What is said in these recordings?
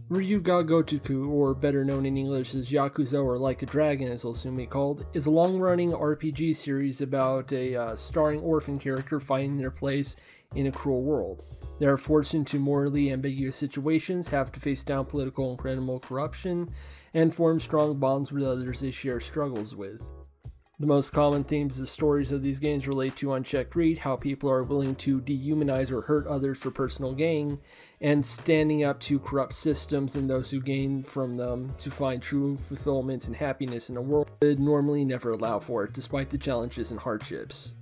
Ryuga Gotoku, or better known in English as Yakuza or Like a Dragon as it'll soon be called, is a long-running RPG series about a starring orphan character finding their place in a cruel world. They are forced into morally ambiguous situations, have to face down political and criminal corruption, and form strong bonds with others they share struggles with. The most common themes the stories of these games relate to unchecked greed, how people are willing to dehumanize or hurt others for personal gain, and standing up to corrupt systems and those who gain from them to find true fulfillment and happiness in a world that would normally never allow for it, despite the challenges and hardships.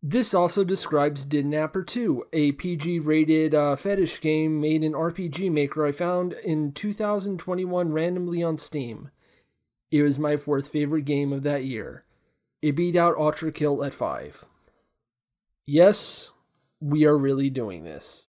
This also describes Didnapper 2, a PG-rated fetish game made in RPG Maker I found in 2021 randomly on Steam. It was my 4th favorite game of that year. It beat out Ultra Kill at 5. Yes, we are really doing this.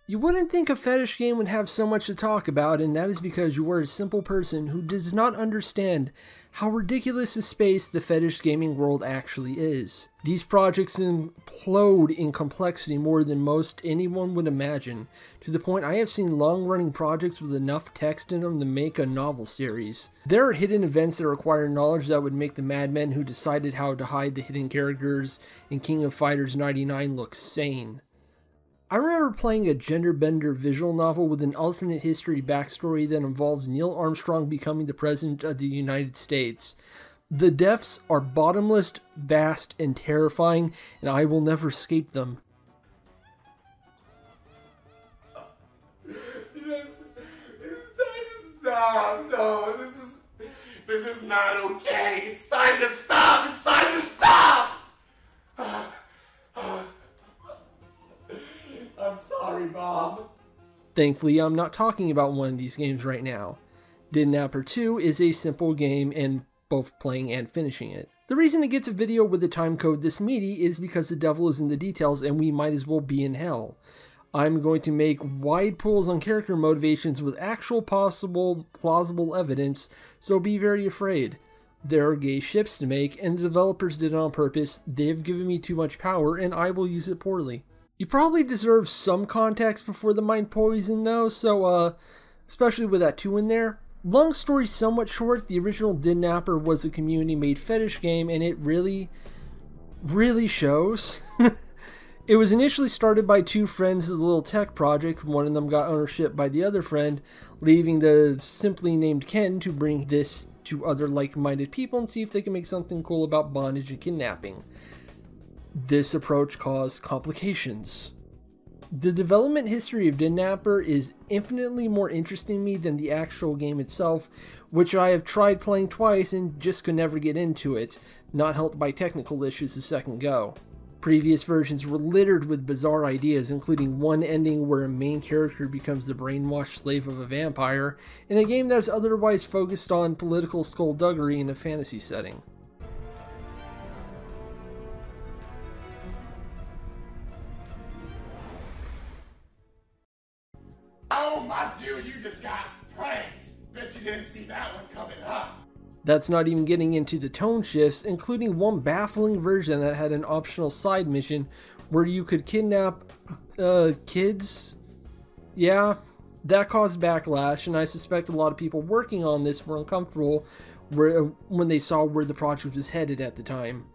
You wouldn't think a fetish game would have so much to talk about, and that is because you are a simple person who does not understand how ridiculous a space the fetish gaming world actually is. These projects implode in complexity more than most anyone would imagine, to the point I have seen long-running projects with enough text in them to make a novel series. There are hidden events that require knowledge that would make the madmen who decided how to hide the hidden characters in King of Fighters 99 look sane. I remember playing a gender-bender visual novel with an alternate history backstory that involves Neil Armstrong becoming the President of the United States. The depths are bottomless, vast, and terrifying, and I will never escape them. It's time to stop. No, this is not okay. It's time to stop. It's time to stop. I'm sorry, Bob. Thankfully, I'm not talking about one of these games right now. Didnapper 2 is a simple game in both playing and finishing it. The reason it gets a video with a timecode this meaty is because the devil is in the details and we might as well be in hell. I'm going to make wide pulls on character motivations with actual possible plausible evidence, so be very afraid. There are gay ships to make, and the developers did it on purpose. They've given me too much power and I will use it poorly. You probably deserve some context before the mind poison though, so especially with that 2 in there. Long story somewhat short, the original Didnapper was a community-made fetish game, and it really shows. It was initially started by 2 friends as a little tech project. One of them got ownership by the other friend, leaving the simply named Ken to bring this to other like-minded people and see if they can make something cool about bondage and kidnapping. This approach caused complications. The development history of Didnapper is infinitely more interesting to me than the actual game itself, which I have tried playing twice and just could never get into it, not helped by technical issues a second go. Previous versions were littered with bizarre ideas, including one ending where a main character becomes the brainwashed slave of a vampire, in a game that is otherwise focused on political skullduggery in a fantasy setting. Oh my dude, you just got pranked. Bet you didn't see that one coming, huh? That's not even getting into the tone shifts, including one baffling version that had an optional side mission where you could kidnap kids. Yeah, that caused backlash, and I suspect a lot of people working on this were uncomfortable when they saw where the project was headed at the time.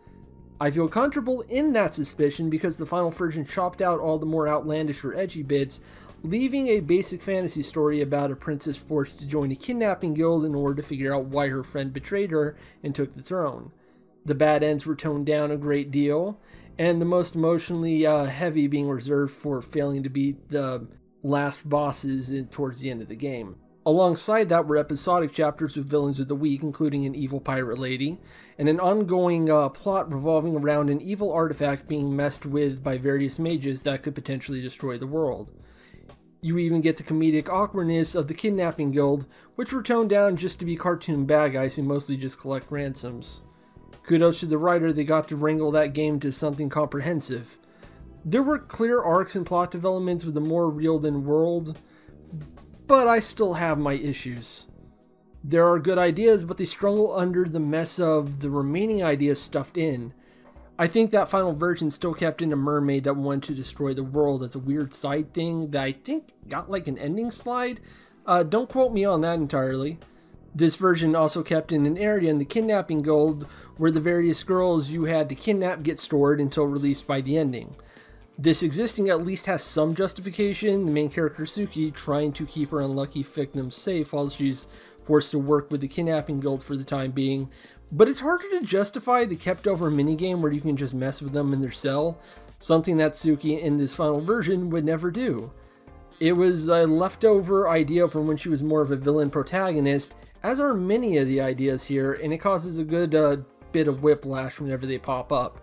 I feel comfortable in that suspicion because the final version chopped out all the more outlandish or edgy bits, leaving a basic fantasy story about a princess forced to join a kidnapping guild in order to figure out why her friend betrayed her and took the throne. The bad ends were toned down a great deal, and the most emotionally heavy being reserved for failing to beat the last bosses towards the end of the game. Alongside that were episodic chapters with villains of the week, including an evil pirate lady, and an ongoing plot revolving around an evil artifact being messed with by various mages that could potentially destroy the world. You even get the comedic awkwardness of the kidnapping guild, which were toned down just to be cartoon bad guys who mostly just collect ransoms. Kudos to the writer, they got to wrangle that game to something comprehensive. There were clear arcs and plot developments with a more real-than world, but I still have my issues. There are good ideas, but they struggle under the mess of the remaining ideas stuffed in. I think that final version still kept in a mermaid that wanted to destroy the world as a weird side thing that I think got like an ending slide. Don't quote me on that entirely. This version also kept in an area in the kidnapping guild where the various girls you had to kidnap get stored until released by the ending. This existing at least has some justification, the main character Suki trying to keep her unlucky victims safe while she's forced to work with the kidnapping guild for the time being, but it's harder to justify the kept over minigame where you can just mess with them in their cell, something that Suki in this final version would never do. It was a leftover idea from when she was more of a villain protagonist, as are many of the ideas here, and it causes a good bit of whiplash whenever they pop up.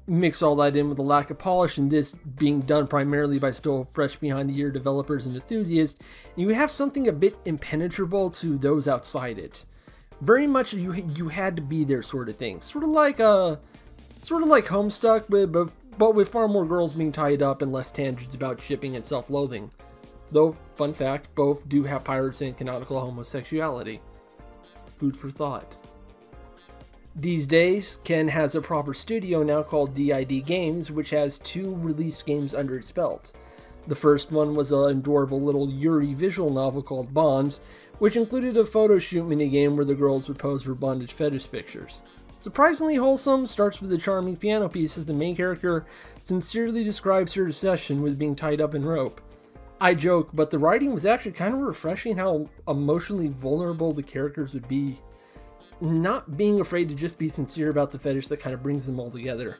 Mix all that in with the lack of polish and this being done primarily by still fresh behind the ear developers and enthusiasts, and you have something a bit impenetrable to those outside it. Very much you had to be there sort of thing. Sort of like Homestuck, but with far more girls being tied up and less tangents about shipping and self-loathing. Though, fun fact, both do have pirates and canonical homosexuality. Food for thought. These days, Ken has a proper studio now called DID Games, which has 2 released games under its belt. The first one was an adorable little Yuri visual novel called Bonds, which included a photo shoot minigame where the girls would pose for bondage fetish pictures. Surprisingly wholesome, starts with a charming piano piece as the main character sincerely describes her obsession with being tied up in rope. I joke, but the writing was actually kind of refreshing how emotionally vulnerable the characters would be. Not being afraid to just be sincere about the fetish that kind of brings them all together.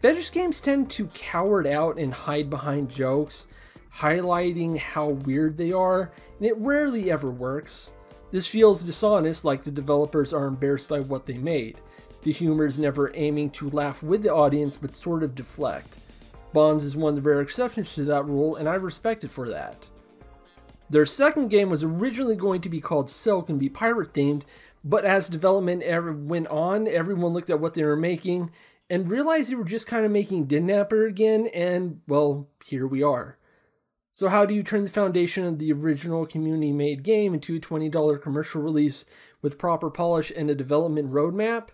Fetish games tend to cower out and hide behind jokes, highlighting how weird they are, and it rarely ever works. This feels dishonest, like the developers are embarrassed by what they made. The humor is never aiming to laugh with the audience, but sort of deflect. Bonds is one of the rare exceptions to that rule, and I respect it for that. Their second game was originally going to be called Silk and be pirate themed, but as development went on, everyone looked at what they were making and realized they were just kind of making Didnapper again, and well, here we are. So how do you turn the foundation of the original community-made game into a $20 commercial release with proper polish and a development roadmap?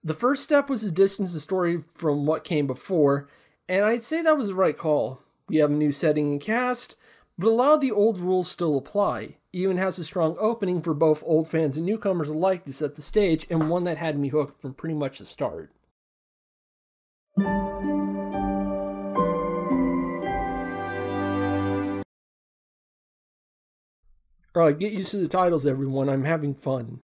The first step was to distance the story from what came before, and I'd say that was the right call. We have a new setting and cast, but a lot of the old rules still apply. Even has a strong opening for both old fans and newcomers alike to set the stage, and one that had me hooked from pretty much the start. Alright, get used to the titles, everyone. I'm having fun.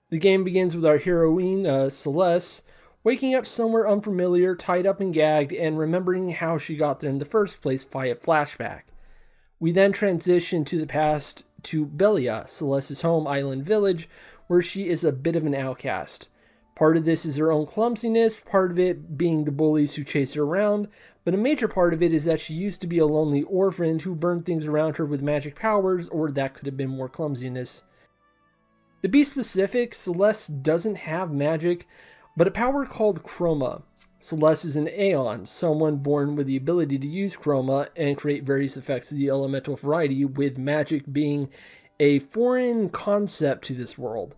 The game begins with our heroine, Celeste, waking up somewhere unfamiliar, tied up and gagged, and remembering how she got there in the first place via flashback. We then transition to the past to Belia, Celeste's home island village, where she is a bit of an outcast. Part of this is her own clumsiness, part of it being the bullies who chase her around, but a major part of it is that she used to be a lonely orphan who burned things around her with magic powers, or that could have been more clumsiness. To be specific, Celeste doesn't have magic, but a power called Chroma. Celeste is an Aeon, someone born with the ability to use Chroma and create various effects of the elemental variety, with magic being a foreign concept to this world.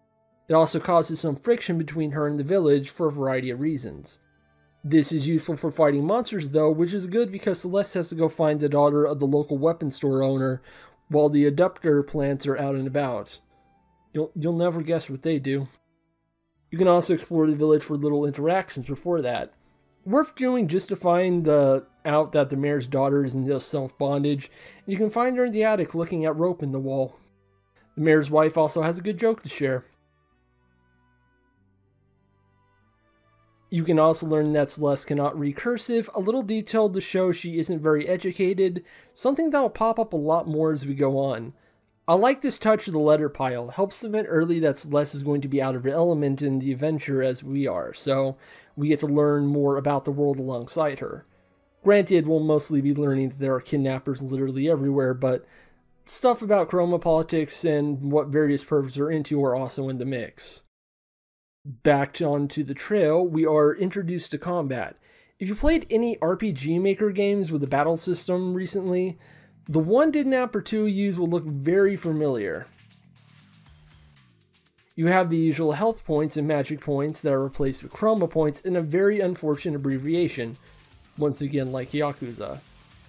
It also causes some friction between her and the village for a variety of reasons. This is useful for fighting monsters though, which is good because Celeste has to go find the daughter of the local weapon store owner while the adapter plants are out and about. You'll never guess what they do. You can also explore the village for little interactions before that. Worth doing just to find out that the mayor's daughter is in self-bondage, and you can find her in the attic looking at rope in the wall. The mayor's wife also has a good joke to share. You can also learn that Celeste cannot read cursive, a little detailed to show she isn't very educated, something that will pop up a lot more as we go on. I like this touch of the letter pile. Helps cement early that Celeste is going to be out of her element in the adventure as we are, so we get to learn more about the world alongside her. Granted, we'll mostly be learning that there are kidnappers literally everywhere, but stuff about chroma politics and what various pervs are into are also in the mix. Back onto the trail, we are introduced to combat. If you played any RPG Maker games with a battle system recently, the one Didnapper 2 use will look very familiar. You have the usual health points and magic points that are replaced with chroma points in a very unfortunate abbreviation, once again like Yakuza.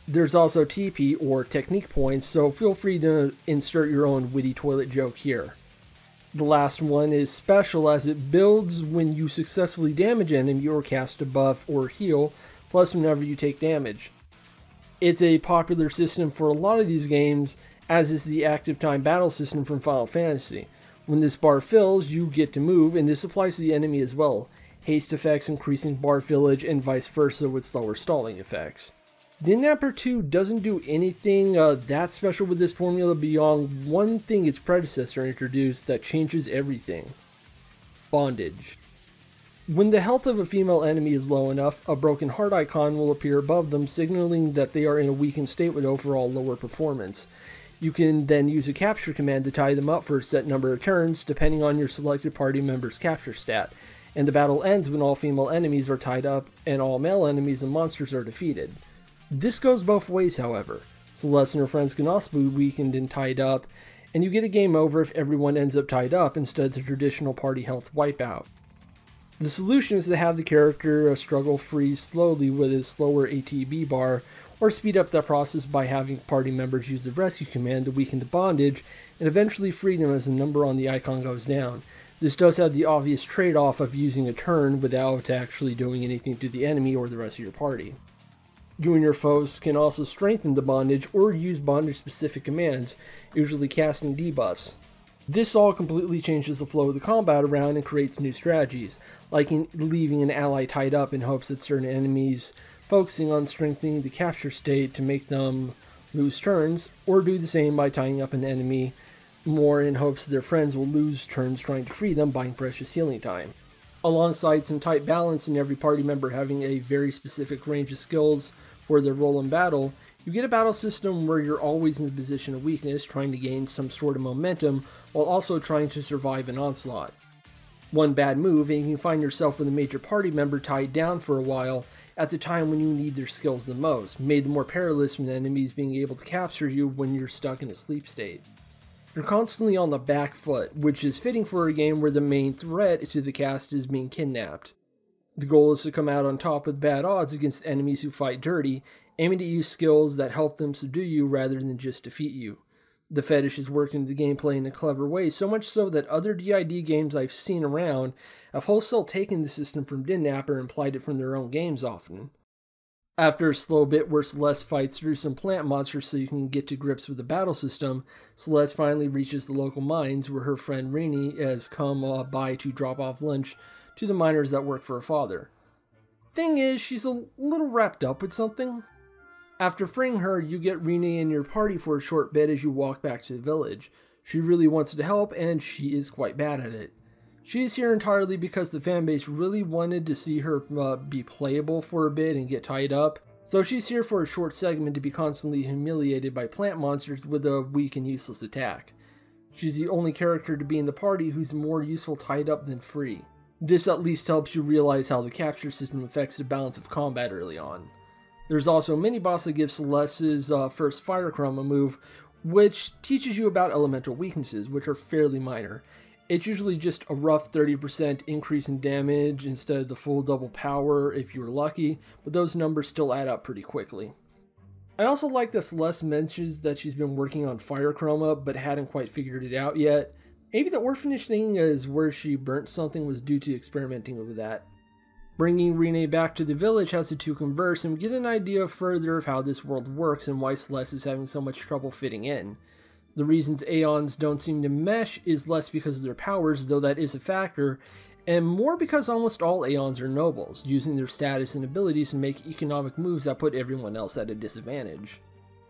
There's also TP or technique points, so feel free to insert your own witty toilet joke here. The last one is special as it builds when you successfully damage an enemy or cast a buff or heal, plus whenever you take damage. It's a popular system for a lot of these games, as is the active time battle system from Final Fantasy. When this bar fills, you get to move, and this applies to the enemy as well. Haste effects increasing bar fillage and vice versa with slower stalling effects. Didnapper 2 doesn't do anything that special with this formula beyond one thing its predecessor introduced that changes everything. Bondage. When the health of a female enemy is low enough, a broken heart icon will appear above them, signaling that they are in a weakened state with overall lower performance. You can then use a capture command to tie them up for a set number of turns, depending on your selected party member's capture stat, and the battle ends when all female enemies are tied up and all male enemies and monsters are defeated. This goes both ways, however. Celeste and her friends can also be weakened and tied up, and you get a game over if everyone ends up tied up instead of the traditional party health wipeout. The solution is to have the character struggle free slowly with his slower ATB bar, or speed up that process by having party members use the rescue command to weaken the bondage, and eventually free them as the number on the icon goes down. This does have the obvious trade-off of using a turn without actually doing anything to the enemy or the rest of your party. You and your foes can also strengthen the bondage or use bondage-specific commands, usually casting debuffs. This all completely changes the flow of the combat around and creates new strategies, like leaving an ally tied up in hopes that certain enemies focusing on strengthening the capture state to make them lose turns, or do the same by tying up an enemy more in hopes that their friends will lose turns trying to free them, buying precious healing time. Alongside some tight balance and every party member having a very specific range of skills for their role in battle, you get a battle system where you're always in the position of weakness, trying to gain some sort of momentum while also trying to survive an onslaught. One bad move and you can find yourself with a major party member tied down for a while at the time when you need their skills the most, made more perilous when enemies being able to capture you when you're stuck in a sleep state. You're constantly on the back foot, which is fitting for a game where the main threat to the cast is being kidnapped. The goal is to come out on top with bad odds against enemies who fight dirty, aiming to use skills that help them subdue you rather than just defeat you. The fetish has worked into the gameplay in a clever way, so much so that other DID games I've seen around have wholesale taken the system from Didnapper and applied it from their own games often. After a slow bit where Celeste fights through some plant monsters so you can get to grips with the battle system, Celeste finally reaches the local mines where her friend Rini has come by to drop off lunch to the miners that work for her father. Thing is, she's a little wrapped up with something. After freeing her, you get Rini in your party for a short bit as you walk back to the village. She really wants to help, and she is quite bad at it. She is here entirely because the fanbase really wanted to see her be playable for a bit and get tied up, so she's here for a short segment to be constantly humiliated by plant monsters with a weak and useless attack. She's the only character to be in the party who's more useful tied up than free. This at least helps you realize how the capture system affects the balance of combat early on. There's also a mini-boss that gives Celeste's first Fire Chroma move, which teaches you about elemental weaknesses, which are fairly minor. It's usually just a rough 30% increase in damage instead of the full double power if you're lucky, but those numbers still add up pretty quickly. I also like that Celeste mentions that she's been working on Fire Chroma but hadn't quite figured it out yet. Maybe the orphanage thing is where she burnt something was due to experimenting with that. Bringing Rini back to the village has the two converse and we get an idea further of how this world works and why Celeste is having so much trouble fitting in. The reasons Aeons don't seem to mesh is less because of their powers, though that is a factor, and more because almost all Aeons are nobles, using their status and abilities to make economic moves that put everyone else at a disadvantage.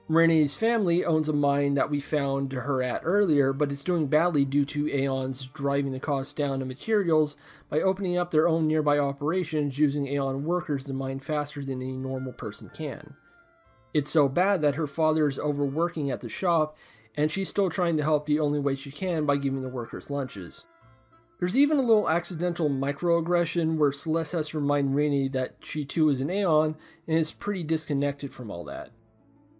Renee's family owns a mine that we found her at earlier, but it's doing badly due to Aeon's driving the cost down to materials by opening up their own nearby operations using Aeon workers to mine faster than any normal person can. It's so bad that her father is overworking at the shop, and she's still trying to help the only way she can by giving the workers lunches. There's even a little accidental microaggression where Celeste has to remind Renee that she too is an Aeon and is pretty disconnected from all that.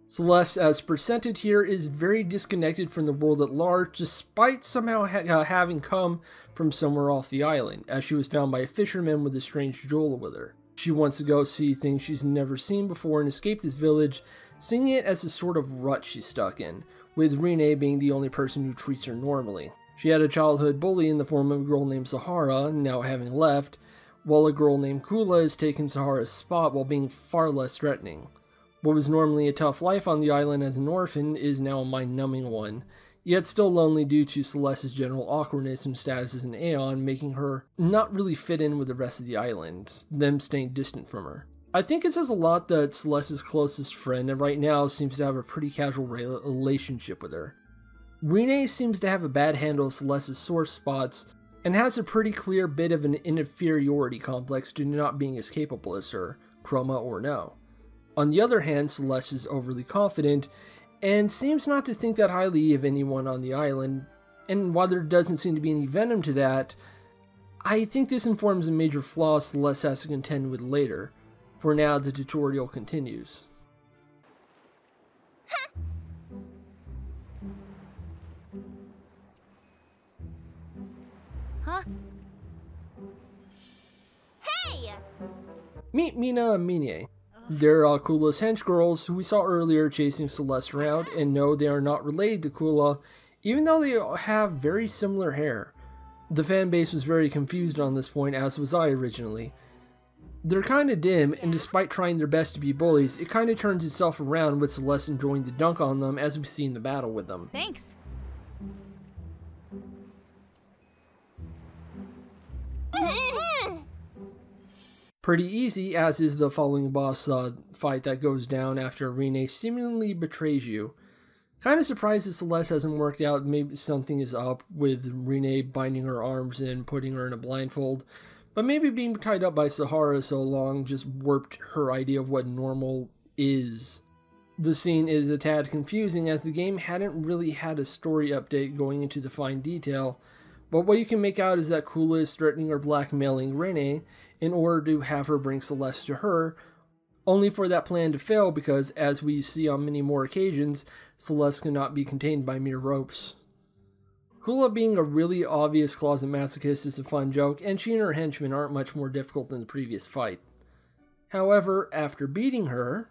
Celeste, as presented here, is very disconnected from the world at large, despite somehow having come from somewhere off the island, as she was found by a fisherman with a strange jewel with her. She wants to go see things she's never seen before and escape this village, seeing it as a sort of rut she's stuck in, with Renee being the only person who treats her normally. She had a childhood bully in the form of a girl named Sahara, now having left, while a girl named Kula has taken Sahara's spot while being far less threatening. What was normally a tough life on the island as an orphan is now a mind-numbing one, yet still lonely due to Celeste's general awkwardness and status as an Aeon, making her not really fit in with the rest of the island, them staying distant from her. I think it says a lot that Celeste's closest friend, and right now seems to have a pretty casual relationship with her. Renee seems to have a bad handle of Celeste's sore spots, and has a pretty clear bit of an inferiority complex due to not being as capable as her, Chroma or no. On the other hand, Celeste is overly confident, and seems not to think that highly of anyone on the island, and while there doesn't seem to be any venom to that, I think this informs a major flaw Celeste has to contend with later. For now, the tutorial continues. Huh? Hey! Meet Mina and Mine. They're Kula's hench girls who we saw earlier chasing Celeste around, and no, they are not related to Kula, even though they have very similar hair. The fanbase was very confused on this point, as was I originally. They're kinda dim, and despite trying their best to be bullies, it kinda turns itself around with Celeste enjoying to dunk on them as we see in the battle with them. Thanks. Pretty easy, as is the following boss fight that goes down after Renee seemingly betrays you. Kinda surprised that Celeste hasn't worked out, maybe something is up with Renee binding her arms and putting her in a blindfold, but maybe being tied up by Sahara so long just warped her idea of what normal is. The scene is a tad confusing as the game hadn't really had a story update going into the fine detail, but what you can make out is that Kula is threatening or blackmailing Renee in order to have her bring Celeste to her, only for that plan to fail because, as we see on many more occasions, Celeste cannot be contained by mere ropes. Kula being a really obvious closet masochist is a fun joke, and she and her henchmen aren't much more difficult than the previous fight. However, after beating her...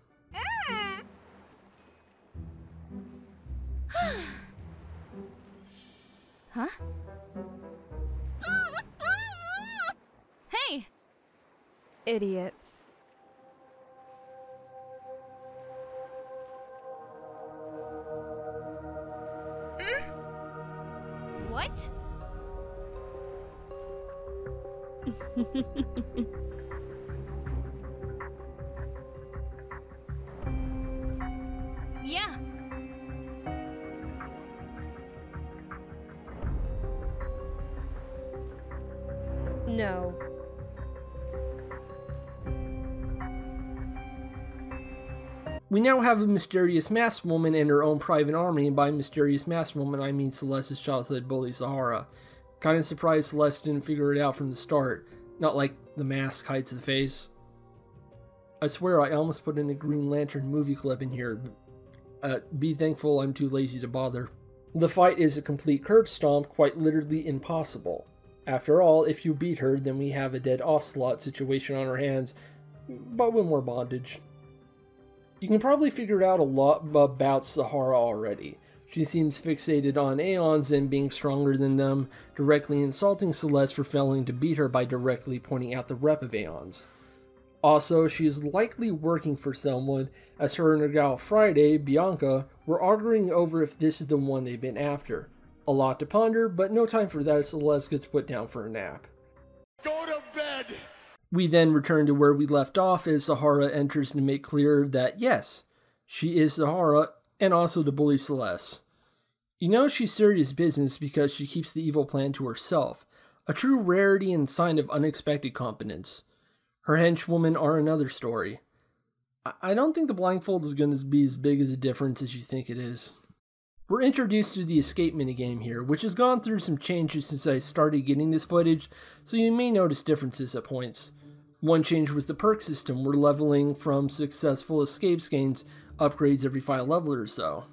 Huh? Hey! Idiots. What? Yeah. No. We now have a mysterious masked woman and her own private army, and by mysterious masked woman I mean Celeste's childhood bully Sahara. Kinda surprised Celeste didn't figure it out from the start, not like the mask hides the face. I swear I almost put in a Green Lantern movie clip in here. Be thankful I'm too lazy to bother. The fight is a complete curb stomp, quite literally impossible. After all, if you beat her, then we have a dead Ocelot situation on our hands, but with more bondage. You can probably figure out a lot about Sahara already. She seems fixated on Aeons and being stronger than them, directly insulting Celeste for failing to beat her by directly pointing out the rep of Aeons. Also, she is likely working for someone, as her and her gal Friday, Bianca, were arguing over if this is the one they've been after. A lot to ponder, but no time for that as Celeste gets put down for a nap. Go to bed! We then return to where we left off as Sahara enters to make clear that yes, she is Sahara, and also to bully Celeste. You know she's serious business because she keeps the evil plan to herself, a true rarity and sign of unexpected competence. Her henchwomen are another story. I don't think the blindfold is going to be as big as a difference as you think it is. We're introduced to the escape minigame here, which has gone through some changes since I started getting this footage, so you may notice differences at points. One change was the perk system, where leveling from successful escapes gains upgrades every 5 level or so.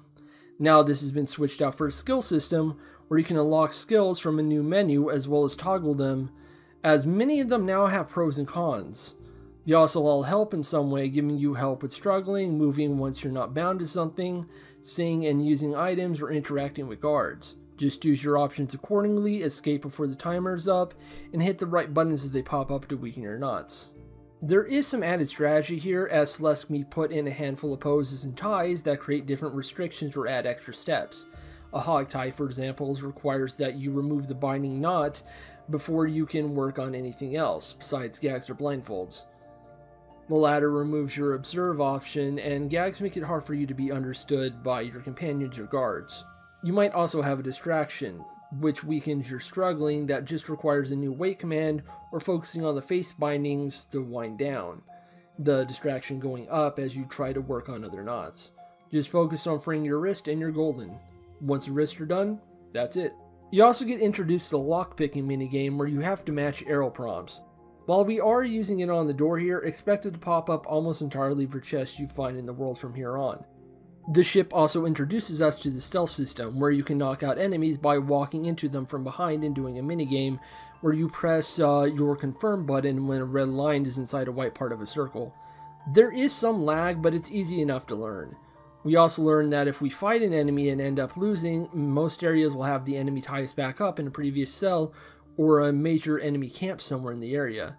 Now this has been switched out for a skill system, where you can unlock skills from a new menu as well as toggle them, as many of them now have pros and cons. They also all help in some way, giving you help with struggling, moving once you're not bound to something, seeing and using items, or interacting with guards. Just choose your options accordingly, escape before the timer is up, and hit the right buttons as they pop up to weaken your knots. There is some added strategy here, as Celeste can be put in a handful of poses and ties that create different restrictions or add extra steps. A hog tie, for example, requires that you remove the binding knot before you can work on anything else, besides gags or blindfolds. The latter removes your observe option, and gags make it hard for you to be understood by your companions or guards. You might also have a distraction, which weakens your struggling, that just requires a new wait command or focusing on the face bindings to wind down, the distraction going up as you try to work on other knots. Just focus on freeing your wrist and you're golden. Once the wrists are done, that's it. You also get introduced to the lockpicking minigame, where you have to match arrow prompts. While we are using it on the door here, expect it to pop up almost entirely for chests you find in the world from here on. The ship also introduces us to the stealth system, where you can knock out enemies by walking into them from behind and doing a minigame where you press your confirm button when a red line is inside a white part of a circle. There is some lag, but it's easy enough to learn. We also learn that if we fight an enemy and end up losing, most areas will have the enemy tie us back up in a previous cell or a major enemy camp somewhere in the area.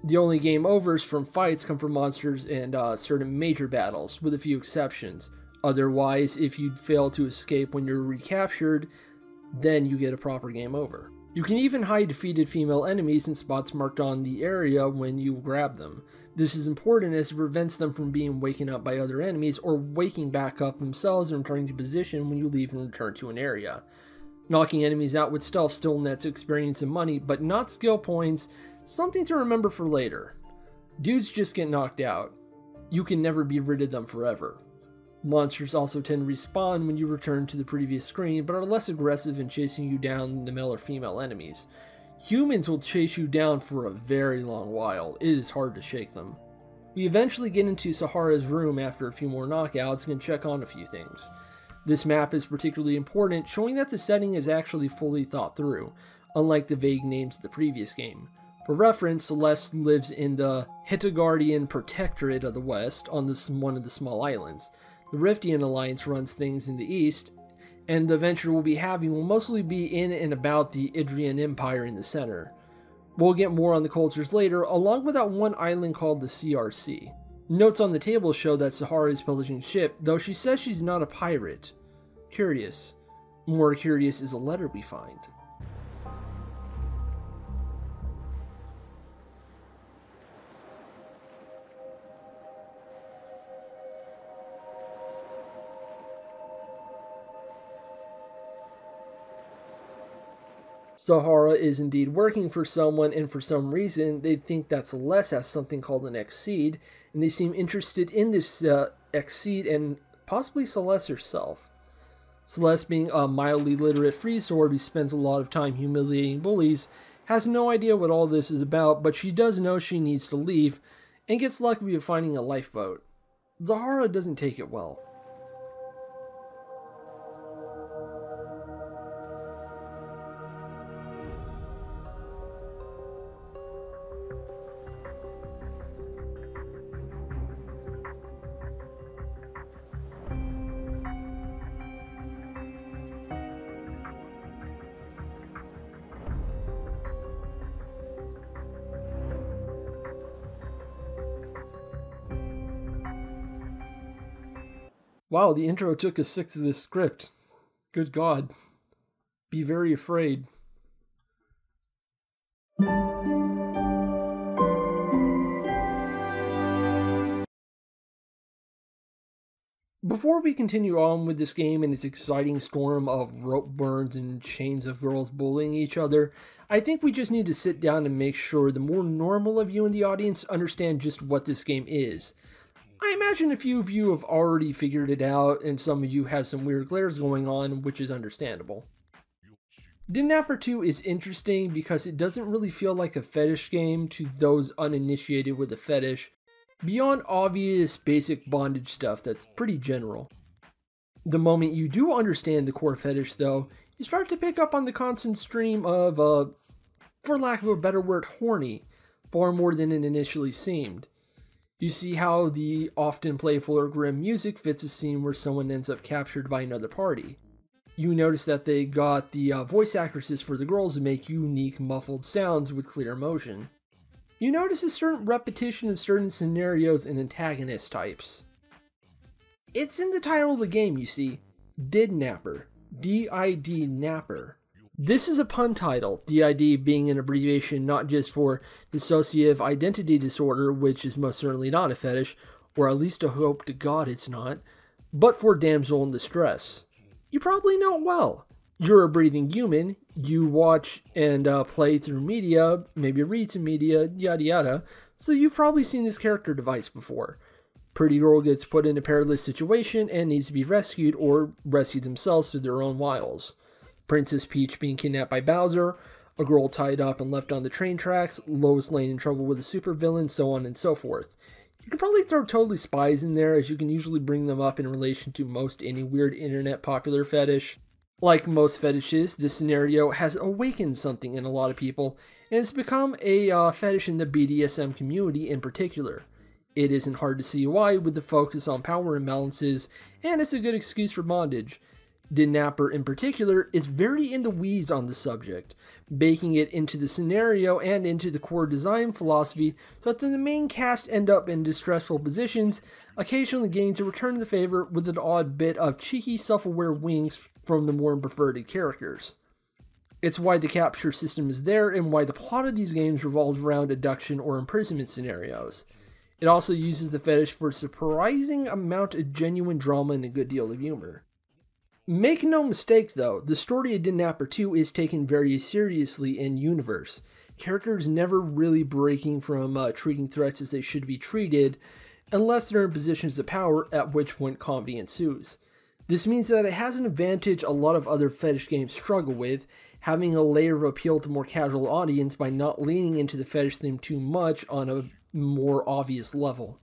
The only game overs from fights come from monsters and certain major battles, with a few exceptions. Otherwise, if you fail to escape when you're recaptured, then you get a proper game over. You can even hide defeated female enemies in spots marked on the area when you grab them. This is important as it prevents them from being waken up by other enemies or waking back up themselves and returning to position when you leave and return to an area. Knocking enemies out with stealth still nets experience and money, but not skill points, something to remember for later. Dudes just get knocked out. You can never be rid of them forever. Monsters also tend to respawn when you return to the previous screen, but are less aggressive in chasing you down than the male or female enemies. Humans will chase you down for a very long while. It is hard to shake them. We eventually get into Sahara's room after a few more knockouts and can check on a few things. This map is particularly important, showing that the setting is actually fully thought through, unlike the vague names of the previous game. For reference, Celeste lives in the Hitagardian Protectorate of the West on one of the small islands. The Riftian Alliance runs things in the east, and the adventure we'll be having will mostly be in and about the Idrian Empire in the center. We'll get more on the cultures later, along with that one island called the CRC. Notes on the table show that Sahara is pillaging ship, though she says she's not a pirate. Curious. More curious is a letter we find. Sahara is indeed working for someone, and for some reason they think that Celeste has something called an Exceed, and they seem interested in this Exceed and possibly Celeste herself. Celeste, being a mildly literate free sword who spends a lot of time humiliating bullies, has no idea what all this is about, but she does know she needs to leave, and gets lucky with finding a lifeboat. Zahara doesn't take it well. Wow, the intro took a sixth of this script. Good God. Be very afraid. Before we continue on with this game and its exciting storm of rope burns and chains of girls bullying each other, I think we just need to sit down and make sure the more normal of you in the audience understand just what this game is. I imagine a few of you have already figured it out, and some of you have some weird glares going on, which is understandable. Didnapper 2 is interesting because it doesn't really feel like a fetish game to those uninitiated with a fetish, beyond obvious basic bondage stuff that's pretty general. The moment you do understand the core fetish though, you start to pick up on the constant stream of, for lack of a better word, horny, far more than it initially seemed. You see how the often playful or grim music fits a scene where someone ends up captured by another party. You notice that they got the voice actresses for the girls to make unique muffled sounds with clear emotion. You notice a certain repetition of certain scenarios and antagonist types. It's in the title of the game, you see. Didnapper. D-I-D Napper. This is a pun title, DID being an abbreviation not just for dissociative identity disorder, which is most certainly not a fetish, or at least I hope to God it's not, but for damsel in distress. You probably know it well. You're a breathing human, you watch and play through media, maybe read some media, yada yada, so you've probably seen this character device before. Pretty girl gets put in a perilous situation and needs to be rescued or rescue themselves through their own wiles. Princess Peach being kidnapped by Bowser, a girl tied up and left on the train tracks, Lois Lane in trouble with a supervillain, so on and so forth. You can probably throw totally spies in there, as you can usually bring them up in relation to most any weird internet popular fetish. Like most fetishes, this scenario has awakened something in a lot of people, and it's become a fetish in the BDSM community in particular. It isn't hard to see why with the focus on power imbalances, and it's a good excuse for bondage. Didnapper in particular is very in the weeds on the subject, baking it into the scenario and into the core design philosophy so that the main cast end up in distressful positions, occasionally getting to return the favor with an odd bit of cheeky self-aware winks from the more perverted characters. It's why the capture system is there and why the plot of these games revolves around abduction or imprisonment scenarios. It also uses the fetish for a surprising amount of genuine drama and a good deal of humor. Make no mistake though, the story of Didnapper 2 is taken very seriously in universe. Characters never really breaking from treating threats as they should be treated, unless they're in positions of power, at which point comedy ensues. This means that it has an advantage a lot of other fetish games struggle with, having a layer of appeal to more casual audience by not leaning into the fetish theme too much on a more obvious level.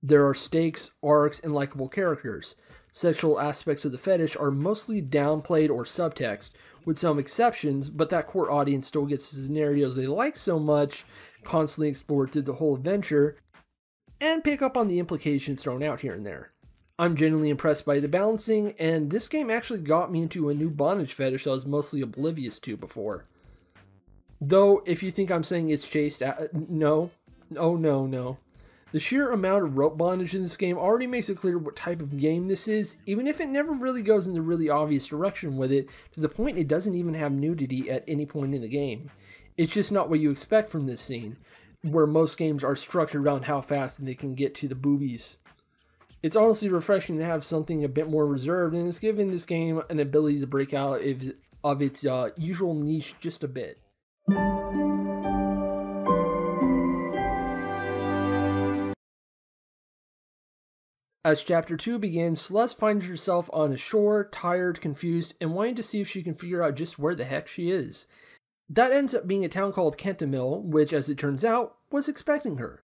There are stakes, arcs, and likable characters. Sexual aspects of the fetish are mostly downplayed or subtext, with some exceptions, but that core audience still gets the scenarios they like so much, constantly explored through the whole adventure, and pick up on the implications thrown out here and there. I'm genuinely impressed by the balancing, and this game actually got me into a new bondage fetish I was mostly oblivious to before. Though, if you think I'm saying it's chased no. Oh no. The sheer amount of rope bondage in this game already makes it clear what type of game this is, even if it never really goes in the really obvious direction with it, to the point it doesn't even have nudity at any point in the game. It's just not what you expect from this scene, where most games are structured around how fast they can get to the boobies. It's honestly refreshing to have something a bit more reserved, and it's given this game an ability to break out of its usual niche just a bit. As Chapter 2 begins, Celeste finds herself on a shore, tired, confused, and wanting to see if she can figure out just where the heck she is. That ends up being a town called Kentamil, which, as it turns out, was expecting her.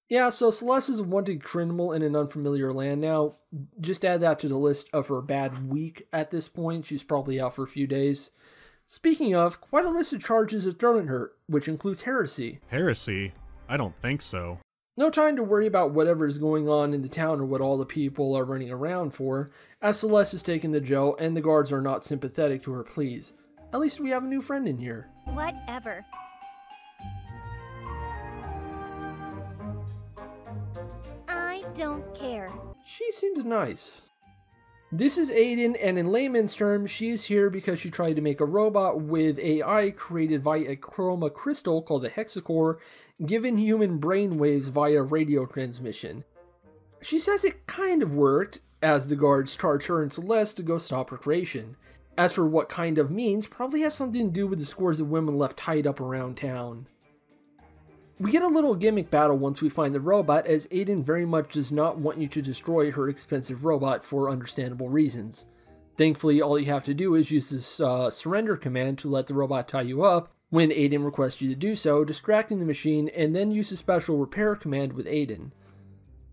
Yeah, so Celeste is a wanted criminal in an unfamiliar land now. Just add that to the list of her bad week at this point. She's probably out for a few days. Speaking of, quite a list of charges are thrown at her, which includes heresy. Heresy? I don't think so. No time to worry about whatever is going on in the town or what all the people are running around for, as Celeste is taken to jail and the guards are not sympathetic to her pleas. At least we have a new friend in here. Whatever. I don't care. She seems nice. This is Aiden, and in layman's terms, she is here because she tried to make a robot with AI created via a chroma crystal called the hexacore, given human brainwaves via radio transmission. She says it kind of worked, as the guards charge her and Celeste to go stop her creation. As for what kind of means, probably has something to do with the scores of women left tied up around town. We get a little gimmick battle once we find the robot, as Aiden very much does not want you to destroy her expensive robot for understandable reasons. Thankfully, all you have to do is use this surrender command to let the robot tie you up when Aiden requests you to do so, distracting the machine, and then use a special repair command with Aiden.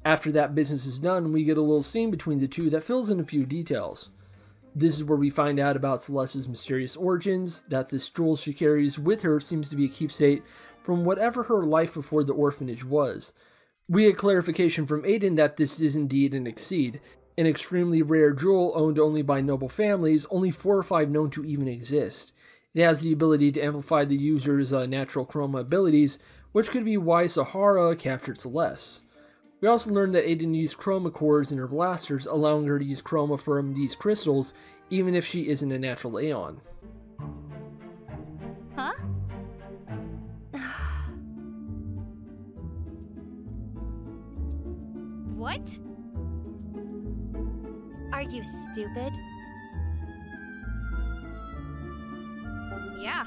After that business is done, we get a little scene between the two that fills in a few details. This is where we find out about Celeste's mysterious origins, that this jewel she carries with her seems to be a keepsake from whatever her life before the orphanage was. We get clarification from Aiden that this is indeed an Exceed, an extremely rare jewel owned only by noble families, only 4 or 5 known to even exist. It has the ability to amplify the user's natural chroma abilities, which could be why Sahara captured Celeste. We also learned that Aiden used chroma cores in her blasters, allowing her to use chroma from these crystals, even if she isn't a natural Aeon. Huh? What? Are you stupid? Yeah.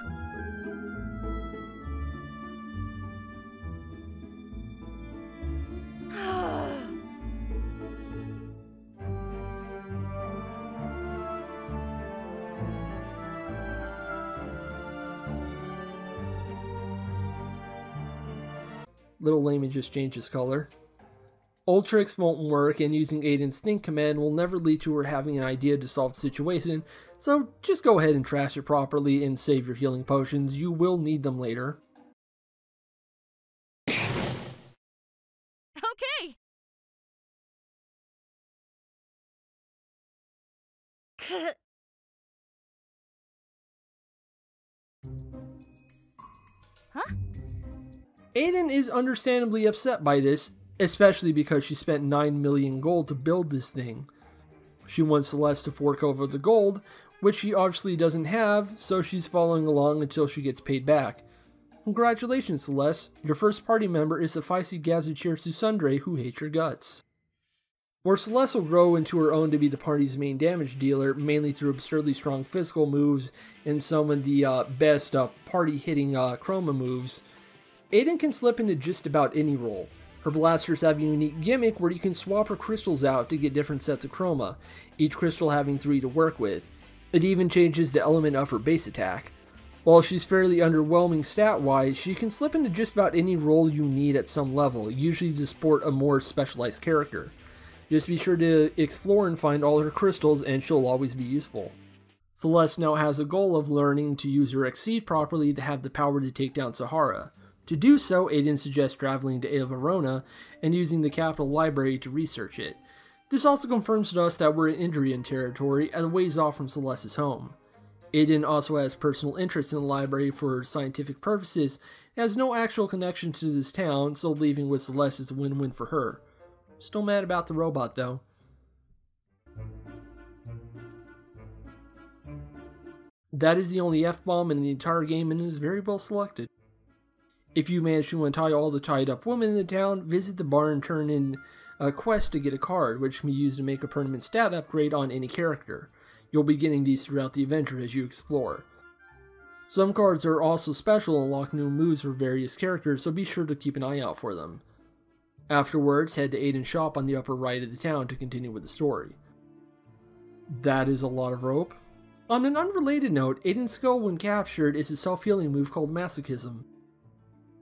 Little Layman just changed his color. Old tricks won't work, and using Aiden's think command will never lead to her having an idea to solve the situation, so just go ahead and trash it properly and save your healing potions. You will need them later. Okay. Huh? Aiden is understandably upset by this, especially because she spent 9 million gold to build this thing. She wants Celeste to fork over the gold, which she obviously doesn't have, so she's following along until she gets paid back. Congratulations, Celeste. Your first party member is the feisty gazetteer Susundre who hates your guts. Where Celeste will grow into her own to be the party's main damage dealer, mainly through absurdly strong physical moves and some of the best party-hitting chroma moves, Aiden can slip into just about any role. Her blasters have a unique gimmick where you can swap her crystals out to get different sets of chroma, each crystal having 3 to work with. It even changes the element of her base attack. While she's fairly underwhelming stat-wise, she can slip into just about any role you need at some level, usually to support a more specialized character. Just be sure to explore and find all her crystals and she'll always be useful. Celeste now has a goal of learning to use her Exceed properly to have the power to take down Sahara. To do so, Aiden suggests traveling to Eva Verona and using the capital library to research it. This also confirms to us that we're in Indrian territory, a ways off from Celeste's home. Aiden also has personal interest in the library for scientific purposes and has no actual connection to this town, so leaving with Celeste is a win-win for her. Still mad about the robot though. That is the only F-bomb in the entire game and it is very well selected. If you manage to untie all the tied up women in the town, visit the bar and turn in a quest to get a card, which can be used to make a permanent stat upgrade on any character. You'll be getting these throughout the adventure as you explore. Some cards are also special and unlock new moves for various characters, so be sure to keep an eye out for them. Afterwards, head to Aiden's shop on the upper right of the town to continue with the story. That is a lot of rope. On an unrelated note, Aiden's skill when captured is a self-healing move called Masochism.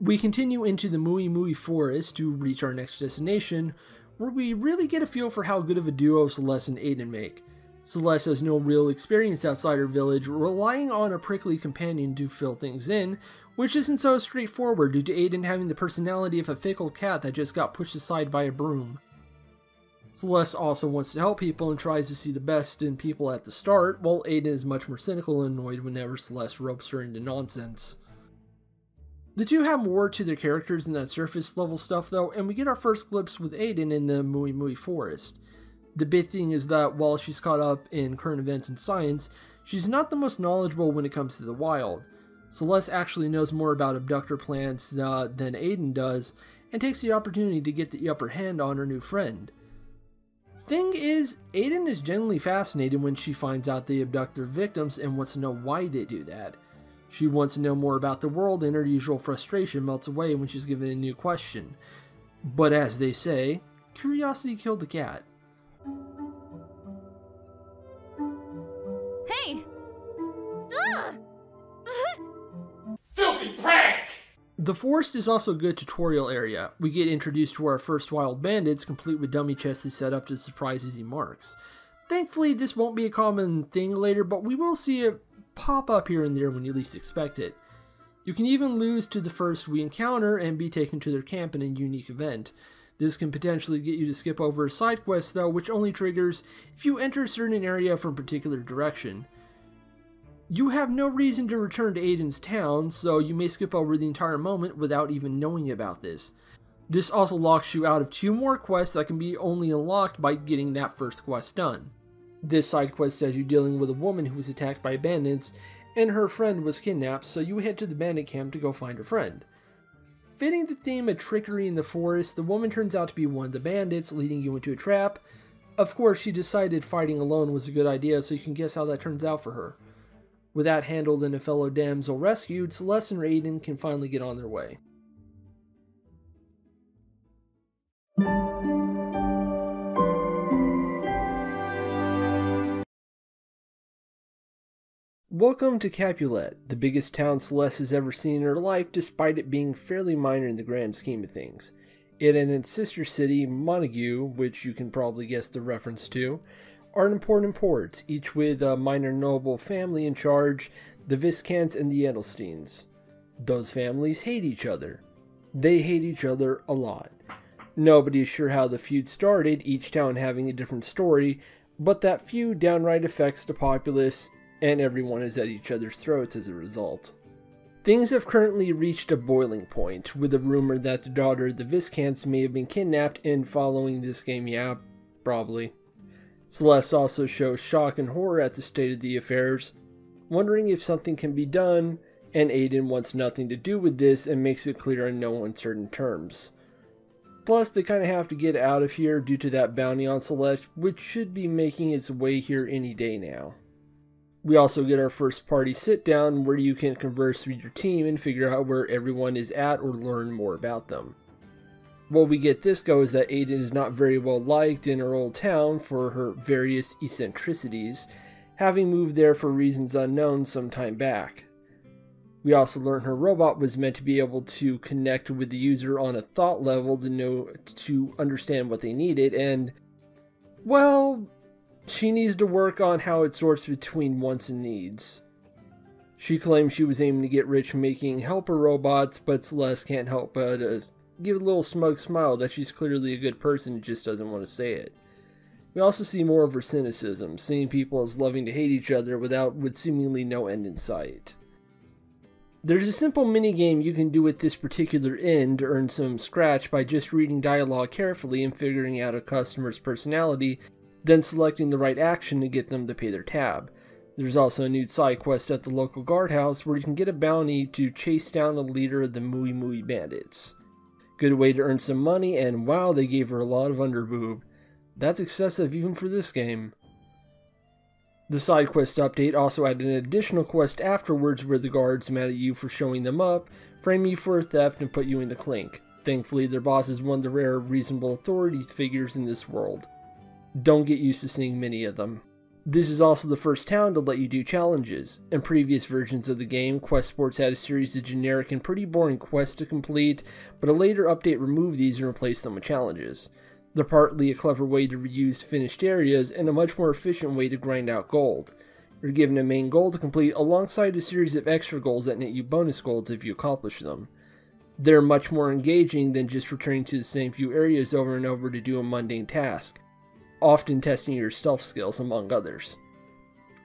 We continue into the Mui Mui Forest to reach our next destination, where we really get a feel for how good of a duo Celeste and Aiden make. Celeste has no real experience outside her village, relying on a prickly companion to fill things in, which isn't so straightforward due to Aiden having the personality of a fickle cat that just got pushed aside by a broom. Celeste also wants to help people and tries to see the best in people at the start, while Aiden is much more cynical and annoyed whenever Celeste ropes her into nonsense. The two have more to their characters than that surface level stuff though, and we get our first glimpse with Aiden in the Mui Mui Forest. The big thing is that while she's caught up in current events and science, she's not the most knowledgeable when it comes to the wild. Celeste actually knows more about abductor plants than Aiden does, and takes the opportunity to get the upper hand on her new friend. Thing is, Aiden is genuinely fascinated when she finds out they abduct their victims and wants to know why they do that. She wants to know more about the world, and her usual frustration melts away when she's given a new question. But as they say, curiosity killed the cat. Hey! Filthy prank! The forest is also a good tutorial area. We get introduced to our first wild bandits, complete with dummy chests they set up to surprise easy marks. Thankfully, this won't be a common thing later, but we will see it pop up here and there when you least expect it. You can even lose to the first we encounter and be taken to their camp in a unique event. This can potentially get you to skip over a side quest though, which only triggers if you enter a certain area from a particular direction. You have no reason to return to Aiden's town, so you may skip over the entire moment without even knowing about this. This also locks you out of 2 more quests that can be only unlocked by getting that first quest done. This side quest has you dealing with a woman who was attacked by bandits, and her friend was kidnapped, so you head to the bandit camp to go find her friend. Fitting the theme of trickery in the forest, the woman turns out to be one of the bandits, leading you into a trap. Of course, she decided fighting alone was a good idea, so you can guess how that turns out for her. With that handled and a fellow damsel rescued, Celeste and Aiden can finally get on their way. Welcome to Capulet, the biggest town Celeste has ever seen in her life, despite it being fairly minor in the grand scheme of things. It and its sister city, Montague, which you can probably guess the reference to, are important ports, each with a minor noble family in charge, the Viscounts and the Edelsteins. Those families hate each other. They hate each other a lot. Nobody is sure how the feud started, each town having a different story, but that feud downright affects the populace, and everyone is at each other's throats as a result. Things have currently reached a boiling point, with a rumor that the daughter of the Viscounts may have been kidnapped, and following this game, yeah, probably. Celeste also shows shock and horror at the state of the affairs, wondering if something can be done, and Aiden wants nothing to do with this and makes it clear in no uncertain terms. Plus, they kinda have to get out of here due to that bounty on Celeste, which should be making its way here any day now. We also get our first party sit down where you can converse with your team and figure out where everyone is at or learn more about them. What we get this go is that Aiden is not very well liked in her old town for her various eccentricities, having moved there for reasons unknown some time back. We also learn her robot was meant to be able to connect with the user on a thought level to understand what they needed, and, well, she needs to work on how it sorts between wants and needs. She claims she was aiming to get rich making helper robots, but Celeste can't help but give a little smug smile that she's clearly a good person and just doesn't want to say it. We also see more of her cynicism, seeing people as loving to hate each other with seemingly no end in sight. There's a simple minigame you can do at this particular end to earn some scratch by just reading dialogue carefully and figuring out a customer's personality, then selecting the right action to get them to pay their tab. There's also a new side quest at the local guardhouse where you can get a bounty to chase down the leader of the Mooey Mooey bandits. Good way to earn some money, and wow, they gave her a lot of underboob. That's excessive even for this game. The side quest update also added an additional quest afterwards where the guards mad at you for showing them up, frame you for a theft, and put you in the clink. Thankfully, their boss is one of the rare reasonable authority figures in this world. Don't get used to seeing many of them. This is also the first town to let you do challenges. In previous versions of the game, Quest Sports had a series of generic and pretty boring quests to complete, but a later update removed these and replaced them with challenges. They're partly a clever way to reuse finished areas and a much more efficient way to grind out gold. You're given a main goal to complete alongside a series of extra goals that net you bonus golds if you accomplish them. They're much more engaging than just returning to the same few areas over and over to do a mundane task, often testing your stealth skills among others.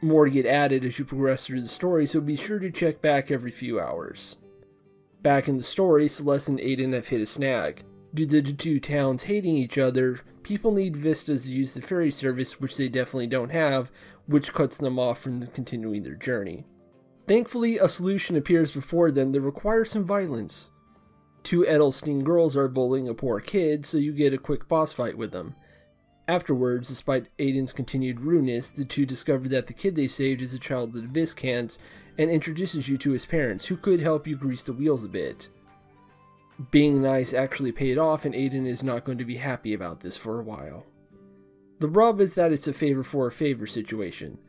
More to get added as you progress through the story, so be sure to check back every few hours. Back in the story, Celeste and Aiden have hit a snag. Due to the two towns hating each other, people need vistas to use the ferry service, which they definitely don't have, which cuts them off from continuing their journey. Thankfully, a solution appears before them that requires some violence. 2 Edelstein girls are bullying a poor kid, so you get a quick boss fight with them. Afterwards, despite Aiden's continued rudeness, the two discover that the kid they saved is a child of the Viscants and introduces you to his parents, who could help you grease the wheels a bit. Being nice actually paid off, and Aiden is not going to be happy about this for a while. The rub is that it's a favor for a favor situation.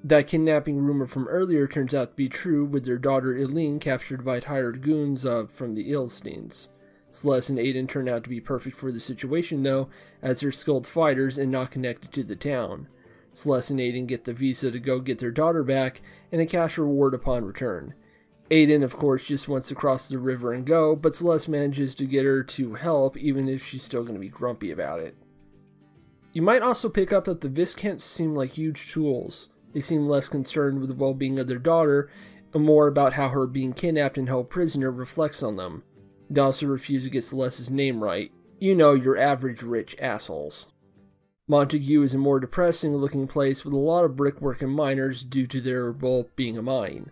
That kidnapping rumor from earlier turns out to be true, with their daughter Eileen captured by hired goons from the Ilsteins. Celeste and Aiden turn out to be perfect for the situation though, as they're skilled fighters and not connected to the town. Celeste and Aiden get the visa to go get their daughter back, and a cash reward upon return. Aiden, of course, just wants to cross the river and go, but Celeste manages to get her to help, even if she's still going to be grumpy about it. You might also pick up that the Viscants seem like huge tools. They seem less concerned with the well-being of their daughter, and more about how her being kidnapped and held prisoner reflects on them. They also refuse to get Celeste's name right. You know, your average rich assholes. Montague is a more depressing looking place with a lot of brickwork and miners due to their role being a mine.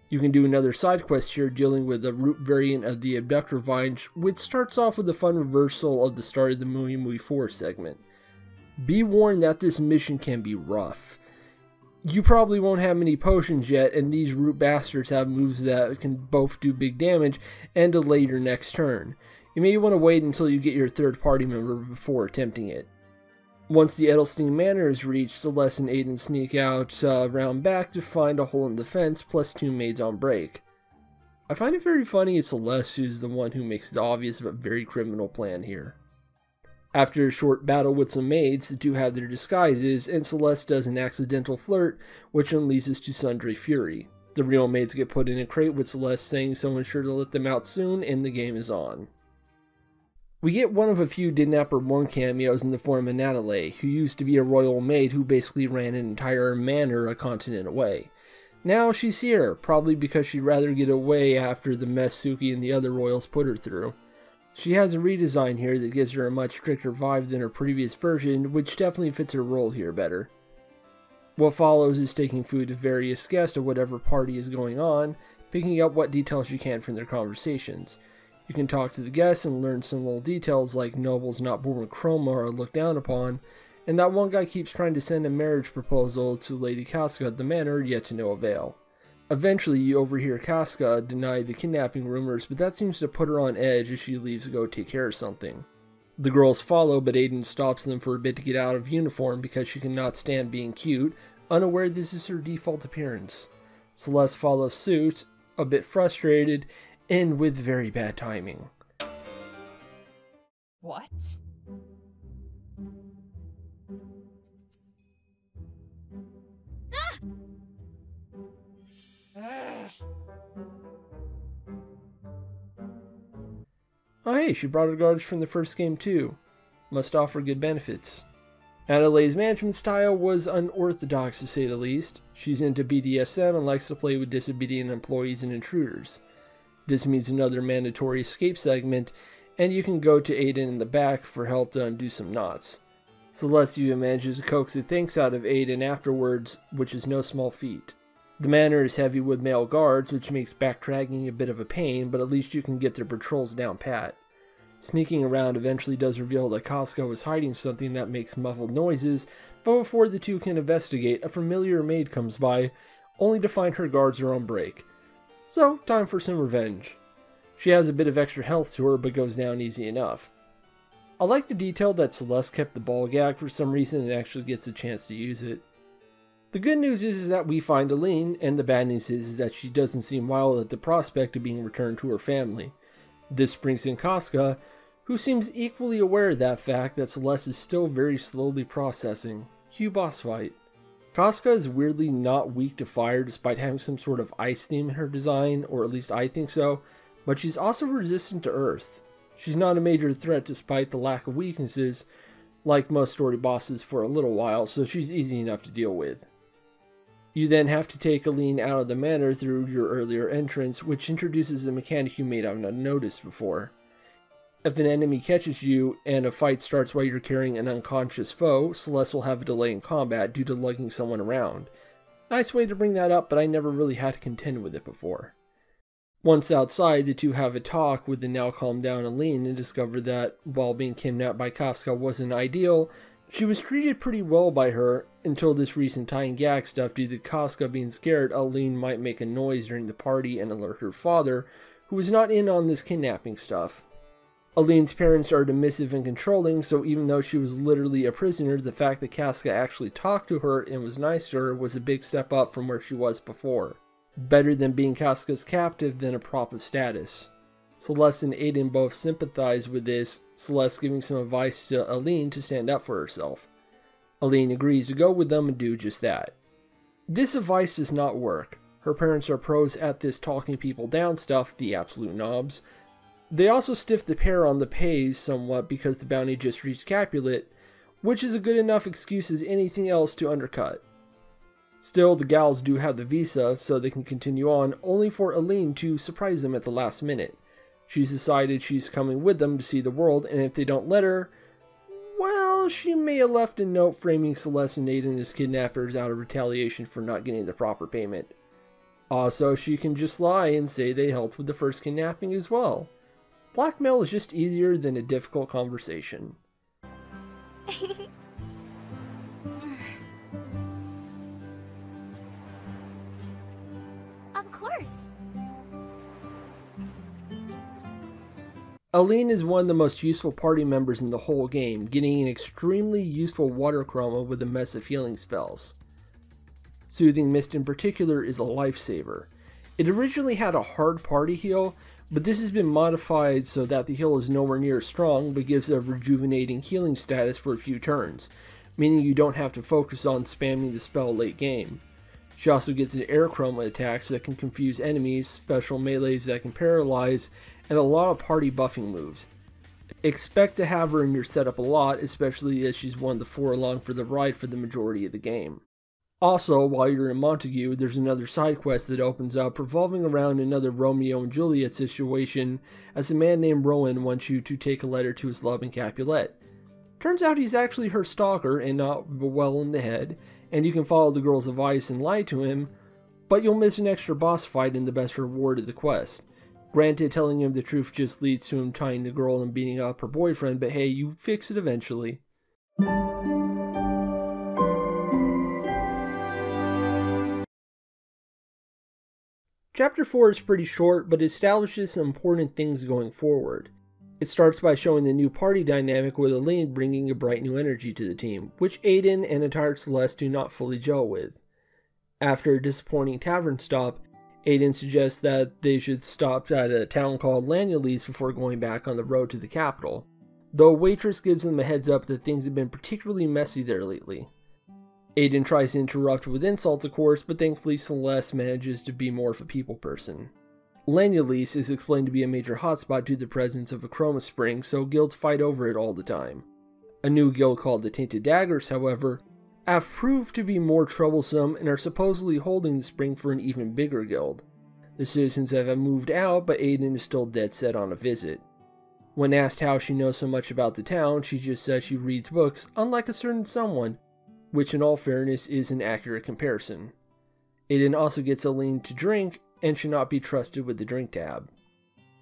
You can do another side quest here dealing with the root variant of the abductor vine, which starts off with a fun reversal of the start of the Movie 4 segment. Be warned that this mission can be rough. You probably won't have many potions yet, and these root bastards have moves that can both do big damage and delay your next turn. You may want to wait until you get your third party member before attempting it. Once the Edelstein Manor is reached, Celeste and Aiden sneak out around back to find a hole in the fence, plus 2 maids on break. I find it very funny it's Celeste who's the one who makes the obvious but very criminal plan here. After a short battle with some maids, the two have their disguises, and Celeste does an accidental flirt, which unleashes to sundry fury. The real maids get put in a crate with Celeste saying someone's sure to let them out soon, and the game is on. We get one of a few Didnapper 1 cameos in the form of Natalie, who used to be a royal maid who basically ran an entire manor a continent away. Now she's here, probably because she'd rather get away after the mess Suki and the other royals put her through. She has a redesign here that gives her a much stricter vibe than her previous version, which definitely fits her role here better. What follows is taking food to various guests of whatever party is going on, picking up what details you can from their conversations. You can talk to the guests and learn some little details like nobles not born with chroma are looked down upon, and that one guy keeps trying to send a marriage proposal to Lady Casca at the manor, yet to no avail. Eventually, you overhear Casca deny the kidnapping rumors, but that seems to put her on edge as she leaves to go take care of something. The girls follow, but Aiden stops them for a bit to get out of uniform because she cannot stand being cute, unaware this is her default appearance. Celeste follows suit, a bit frustrated, and with very bad timing. What? Oh hey, she brought her guards from the first game too. Must offer good benefits. Adelaide's management style was unorthodox to say the least. She's into BDSM and likes to play with disobedient employees and intruders. This means another mandatory escape segment, and you can go to Aiden in the back for help to undo some knots. Celeste even manages to coax the thanks out of Aiden afterwards, which is no small feat. The manor is heavy with male guards, which makes backtracking a bit of a pain, but at least you can get their patrols down pat. Sneaking around eventually does reveal that Costco is hiding something that makes muffled noises, but before the two can investigate, a familiar maid comes by, only to find her guards are on break. So, time for some revenge. She has a bit of extra health to her, but goes down easy enough. I like the detail that Celeste kept the ball gag for some reason and actually gets a chance to use it. The good news is that we find Eileen, and the bad news is that she doesn't seem wild at the prospect of being returned to her family. This brings in Casca, who seems equally aware of that fact that Celeste is still very slowly processing. Cue boss fight. Casca is weirdly not weak to fire despite having some sort of ice theme in her design, or at least I think so, but she's also resistant to earth. She's not a major threat despite the lack of weaknesses, like most story bosses for a little while, so she's easy enough to deal with. You then have to take Eileen out of the manor through your earlier entrance, which introduces a mechanic you may not have noticed before. If an enemy catches you and a fight starts while you're carrying an unconscious foe, Celeste will have a delay in combat due to lugging someone around. Nice way to bring that up, but I never really had to contend with it before. Once outside, the two have a talk with the now calmed down Eileen and discover that, while being kidnapped by Casca wasn't ideal, She was treated pretty well by her until this recent tie and gag stuff due to Casca being scared Aline might make a noise during the party and alert her father, who was not in on this kidnapping stuff. Aline's parents are dismissive and controlling, so even though she was literally a prisoner, the fact that Casca actually talked to her and was nice to her was a big step up from where she was before. Better than being Casca's captive than a prop of status. Celeste and Aiden both sympathize with this, Celeste giving some advice to Aline to stand up for herself. Aline agrees to go with them and do just that. This advice does not work. Her parents are pros at this talking people down stuff, the absolute knobs. They also stiff the pair on the pays somewhat because the bounty just reached Capulet, which is a good enough excuse as anything else to undercut. Still, the gals do have the visa, so they can continue on, only for Aline to surprise them at the last minute. She's decided she's coming with them to see the world, and if they don't let her, well, she may have left a note framing Celeste and Aiden as kidnappers out of retaliation for not getting the proper payment. Also, she can just lie and say they helped with the first kidnapping as well. Blackmail is just easier than a difficult conversation. Of course. Aline is one of the most useful party members in the whole game, getting an extremely useful water chroma with a mess of healing spells. Soothing Mist in particular is a lifesaver. It originally had a hard party heal, but this has been modified so that the heal is nowhere near strong, but gives a rejuvenating healing status for a few turns, meaning you don't have to focus on spamming the spell late game. She also gets an air chroma attacks that can confuse enemies, special melees that can paralyze, and a lot of party buffing moves. Expect to have her in your setup a lot, especially as she's one of the 4 along for the ride for the majority of the game. Also, while you're in Montague, there's another side quest that opens up revolving around another Romeo and Juliet situation, as a man named Rowan wants you to take a letter to his love in Capulet. Turns out he's actually her stalker and not well in the head, and you can follow the girl's advice and lie to him, but you'll miss an extra boss fight and the best reward of the quest. Granted, telling him the truth just leads to him tying the girl and beating up her boyfriend, but hey, you fix it eventually. Chapter 4 is pretty short, but establishes some important things going forward. It starts by showing the new party dynamic with Aline bringing a bright new energy to the team, which Aiden and entire Celeste do not fully gel with. After a disappointing tavern stop, Aiden suggests that they should stop at a town called Lannules before going back on the road to the capital, though a waitress gives them a heads up that things have been particularly messy there lately. Aiden tries to interrupt with insults, of course, but thankfully Celeste manages to be more of a people person. Lannules is explained to be a major hotspot due to the presence of a chroma spring, so guilds fight over it all the time. A new guild called the Tainted Daggers, however, have proved to be more troublesome and are supposedly holding the spring for an even bigger guild. The citizens have moved out, but Aiden is still dead set on a visit. When asked how she knows so much about the town, she just says she reads books, unlike a certain someone, which in all fairness is an accurate comparison. Aiden also gets Aline to drink, and should not be trusted with the drink tab.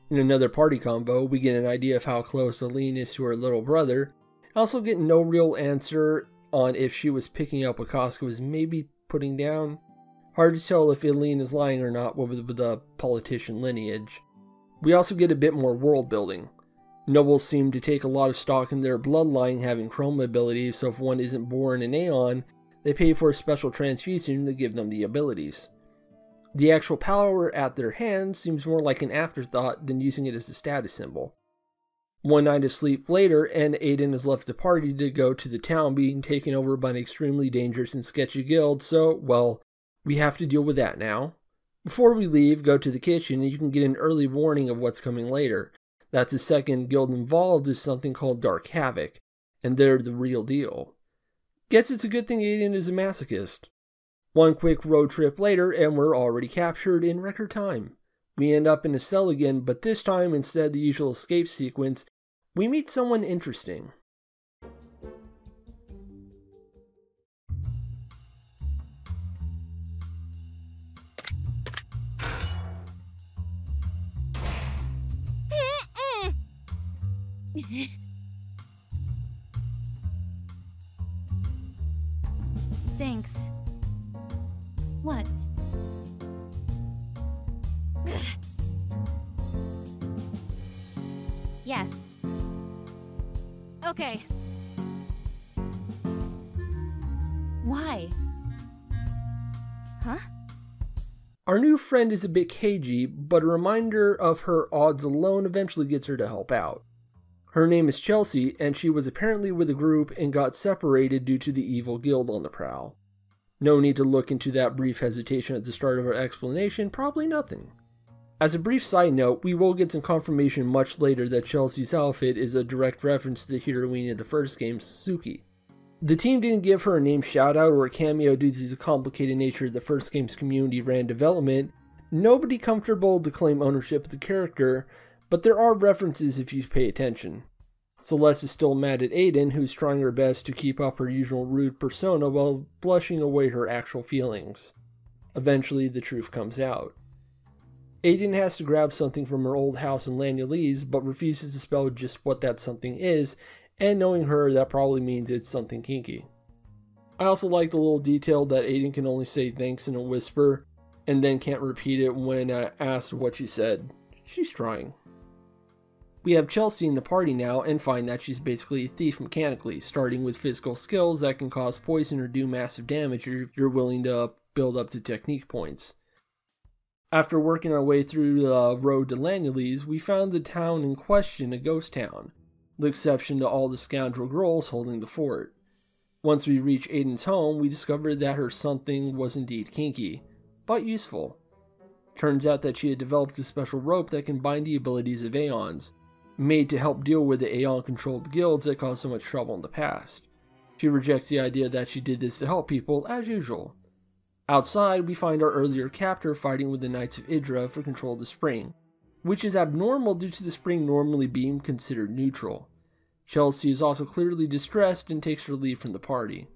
In another party combo, we get an idea of how close Aline is to her little brother, also get no real answer on if she was picking up what Casca was maybe putting down. Hard to tell if Aline is lying or not with the politician lineage. We also get a bit more world building. Nobles seem to take a lot of stock in their bloodline having chroma abilities, so if one isn't born an Aeon, they pay for a special transfusion to give them the abilities. The actual power at their hands seems more like an afterthought than using it as a status symbol. One night of sleep later, and Aiden has left the party to go to the town being taken over by an extremely dangerous and sketchy guild, so, well, we have to deal with that now. Before we leave, go to the kitchen and you can get an early warning of what's coming later. That the second guild involved is something called Dark Havoc, and they're the real deal. Guess it's a good thing Aiden is a masochist. One quick road trip later, and we're already captured in record time. We end up in a cell again, but this time, instead of the usual escape sequence, we meet someone interesting. Thanks. What? Yes. Okay. Why? Huh? Our new friend is a bit cagey, but a reminder of her odds alone eventually gets her to help out. Her name is Chelsea, and she was apparently with a group and got separated due to the evil guild on the prowl. No need to look into that brief hesitation at the start of our explanation, probably nothing. As a brief side note, we will get some confirmation much later that Chelsea's outfit is a direct reference to the heroine of the first game, Suki. The team didn't give her a name shoutout or a cameo due to the complicated nature of the first game's community ran development. Nobody comfortable to claim ownership of the character, but there are references if you pay attention. Celeste is still mad at Aiden, who's trying her best to keep up her usual rude persona while blushing away her actual feelings. Eventually, the truth comes out. Aiden has to grab something from her old house in Lanyalese, but refuses to spell just what that something is, and knowing her, that probably means it's something kinky. I also like the little detail that Aiden can only say thanks in a whisper, and then can't repeat it when asked what she said. She's trying. We have Chelsea in the party now, and find that she's basically a thief mechanically, starting with physical skills that can cause poison or do massive damage if you're willing to build up to technique points. After working our way through the road to Lanyalese, we found the town in question a ghost town, the exception to all the scoundrel girls holding the fort. Once we reach Aiden's home, we discovered that her something was indeed kinky, but useful. Turns out that she had developed a special rope that can bind the abilities of Aeons, made to help deal with the Aeon-controlled guilds that caused so much trouble in the past. She rejects the idea that she did this to help people, as usual. Outside, we find our earlier captor fighting with the Knights of Idra for control of the spring, which is abnormal due to the spring normally being considered neutral. Chelsea is also clearly distressed and takes her leave from the party.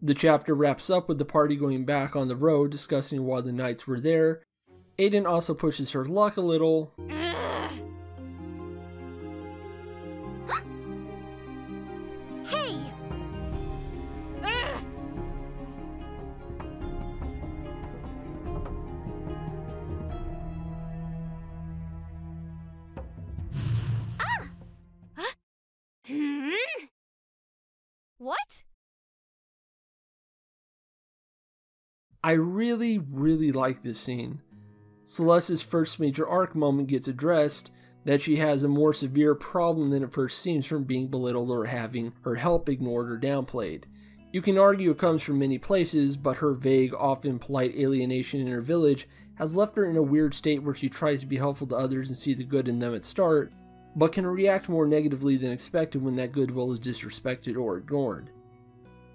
The chapter wraps up with the party going back on the road discussing why the knights were there. Aiden also pushes her luck a little. Hey! What? I really like this scene. Celeste's first major arc moment gets addressed, that she has a more severe problem than it first seems from being belittled or having her help ignored or downplayed. You can argue it comes from many places, but her vague, often polite alienation in her village has left her in a weird state where she tries to be helpful to others and see the good in them at start, but can react more negatively than expected when that goodwill is disrespected or ignored.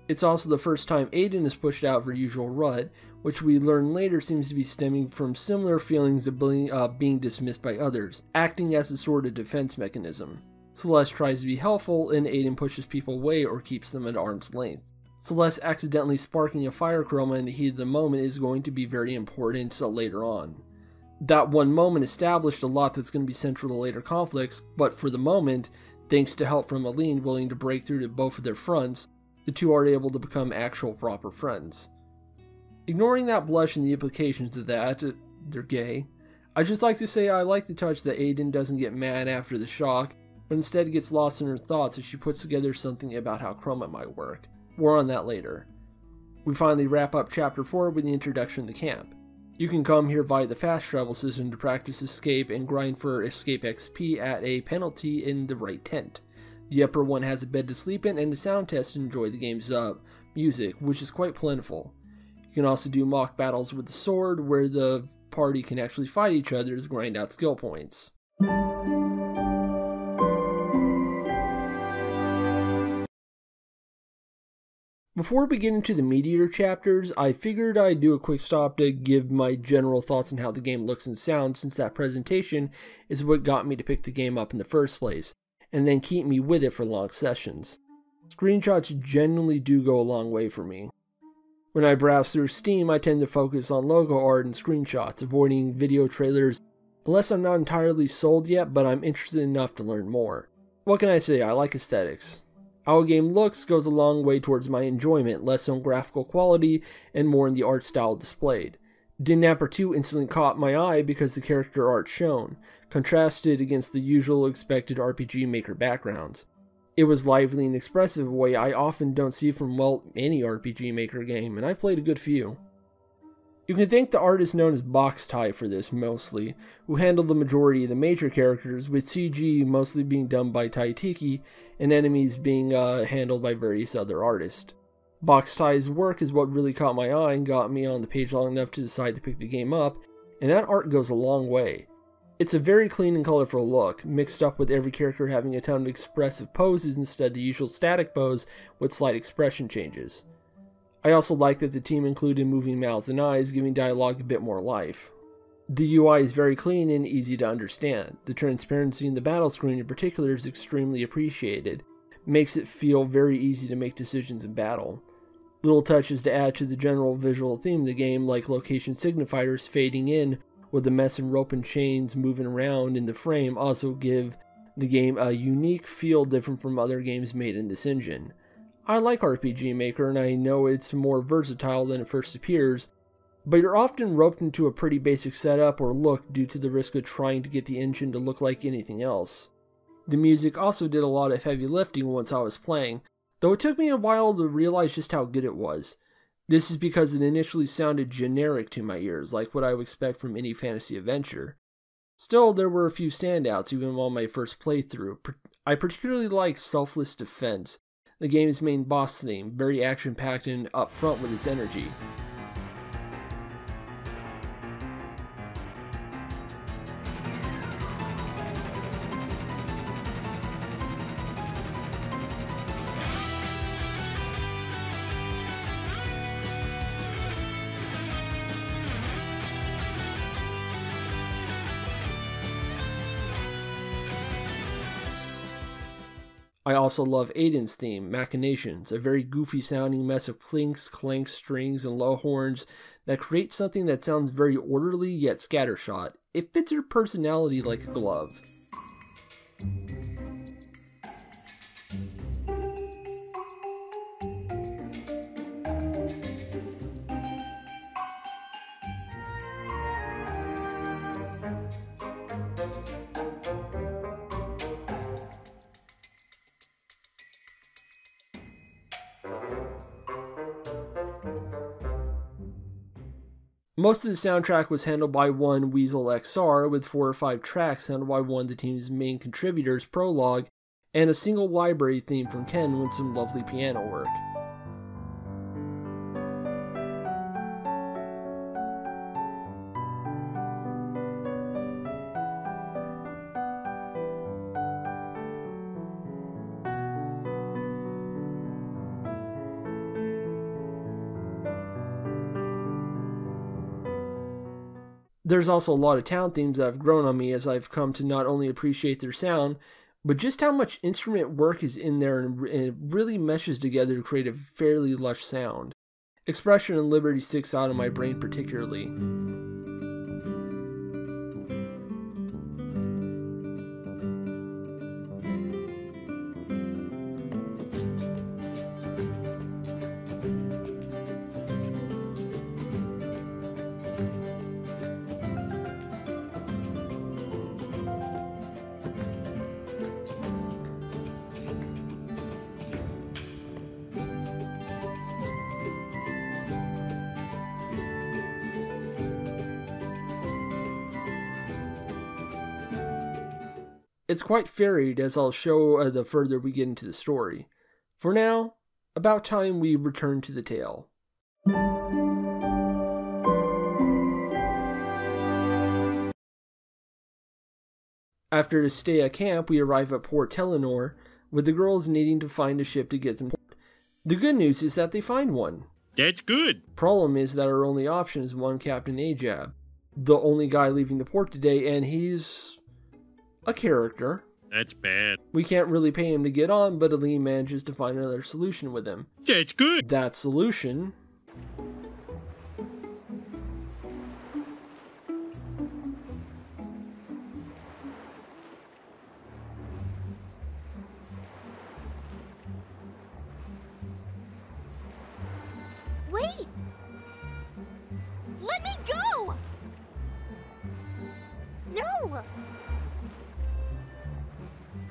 It's also the first time Aiden is pushed out of her usual rut, which we learn later seems to be stemming from similar feelings of being dismissed by others, acting as a sort of defense mechanism. Celeste tries to be helpful, and Aiden pushes people away or keeps them at arm's length. Celeste accidentally sparking a fire chroma in the heat of the moment is going to be very important later on. That one moment established a lot that's going to be central to later conflicts, but for the moment, thanks to help from Aline willing to break through to both of their fronts, the two are able to become actual proper friends. Ignoring that blush and the implications of that, they're gay, I'd just like to say I like the touch that Aiden doesn't get mad after the shock, but instead gets lost in her thoughts as she puts together something about how chroma might work. More on that later. We finally wrap up Chapter 4 with the introduction to the camp. You can come here via the fast travel system to practice escape and grind for escape XP at a penalty in the right tent. The upper one has a bed to sleep in and a sound test to enjoy the game's music, which is quite plentiful. You can also do mock battles with the sword, where the party can actually fight each other to grind out skill points. Before we get into the meatier chapters, I figured I'd do a quick stop to give my general thoughts on how the game looks and sounds, since that presentation is what got me to pick the game up in the first place, and then keep me with it for long sessions. Screenshots genuinely do go a long way for me. When I browse through Steam, I tend to focus on logo art and screenshots, avoiding video trailers unless I'm not entirely sold yet, but I'm interested enough to learn more. What can I say? I like aesthetics. How a game looks goes a long way towards my enjoyment, less on graphical quality and more in the art style displayed. Didnapper 2 instantly caught my eye because the character art shown, contrasted against the usual expected RPG Maker backgrounds. It was lively and expressive, a way I often don't see from, well, any RPG Maker game, and I played a good few. You can thank the artist known as Box Tie for this, mostly, who handled the majority of the major characters, with CG mostly being done by Taitiki, and enemies being handled by various other artists. Box Tie's work is what really caught my eye and got me on the page long enough to decide to pick the game up, and that art goes a long way. It's a very clean and colorful look, mixed up with every character having a ton of expressive poses instead of the usual static pose with slight expression changes. I also like that the team included moving mouths and eyes, giving dialogue a bit more life. The UI is very clean and easy to understand. The transparency in the battle screen in particular is extremely appreciated. Makes it feel very easy to make decisions in battle. Little touches to add to the general visual theme of the game, like location signifiers fading in with the mess and rope and chains moving around in the frame, also give the game a unique feel different from other games made in this engine. I like RPG Maker, and I know it's more versatile than it first appears, but you're often roped into a pretty basic setup or look due to the risk of trying to get the engine to look like anything else. The music also did a lot of heavy lifting once I was playing, though it took me a while to realize just how good it was. This is because it initially sounded generic to my ears, like what I would expect from any fantasy adventure. Still, there were a few standouts even on my first playthrough. I particularly like Selfless Defense, the game's main boss theme, very action-packed and upfront with its energy. I also love Aiden's theme, Machinations, a very goofy sounding mess of clinks, clanks, strings, and low horns that creates something that sounds very orderly yet scattershot. It fits her personality like a glove. Most of the soundtrack was handled by one Weasel XR, with 4 or 5 tracks handled by one of the team's main contributors, Prologue, and a single library theme from Ken with some lovely piano work. There's also a lot of town themes that have grown on me as I've come to not only appreciate their sound, but just how much instrument work is in there, and it really meshes together to create a fairly lush sound. Expression and Liberty sticks out in my brain particularly. It's quite varied, as I'll show the further we get into the story. For now, about time we return to the tale. After a stay at camp, we arrive at Port Telenor, with the girls needing to find a ship to get them to port. The good news is that they find one. That's good. Problem is that our only option is one Captain Ajab, the only guy leaving the port today, and he's a character. That's bad. We can't really pay him to get on, but Aline manages to find another solution with him. That's good. That solution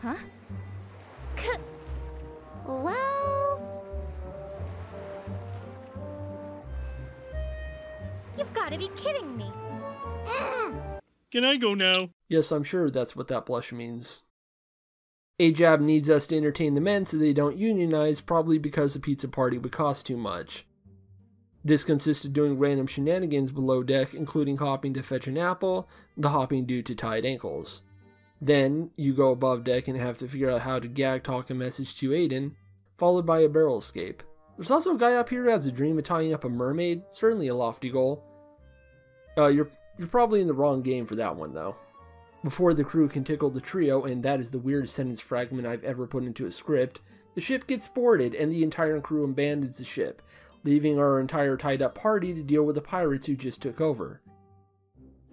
Huh? Well... You've got to be kidding me. Can I go now? Yes, I'm sure that's what that blush means. Ajab needs us to entertain the men so they don't unionize, probably because the pizza party would cost too much. This consists of doing random shenanigans below deck, including hopping to fetch an apple, the hopping due to tied ankles. Then, you go above deck and have to figure out how to gag talk a message to Aiden, followed by a barrel escape. There's also a guy up here who has a dream of tying up a mermaid, certainly a lofty goal. You're probably in the wrong game for that one, though. Before the crew can tickle the trio, and that is the weirdest sentence fragment I've ever put into a script, the ship gets boarded and the entire crew abandons the ship, leaving our entire tied-up party to deal with the pirates who just took over.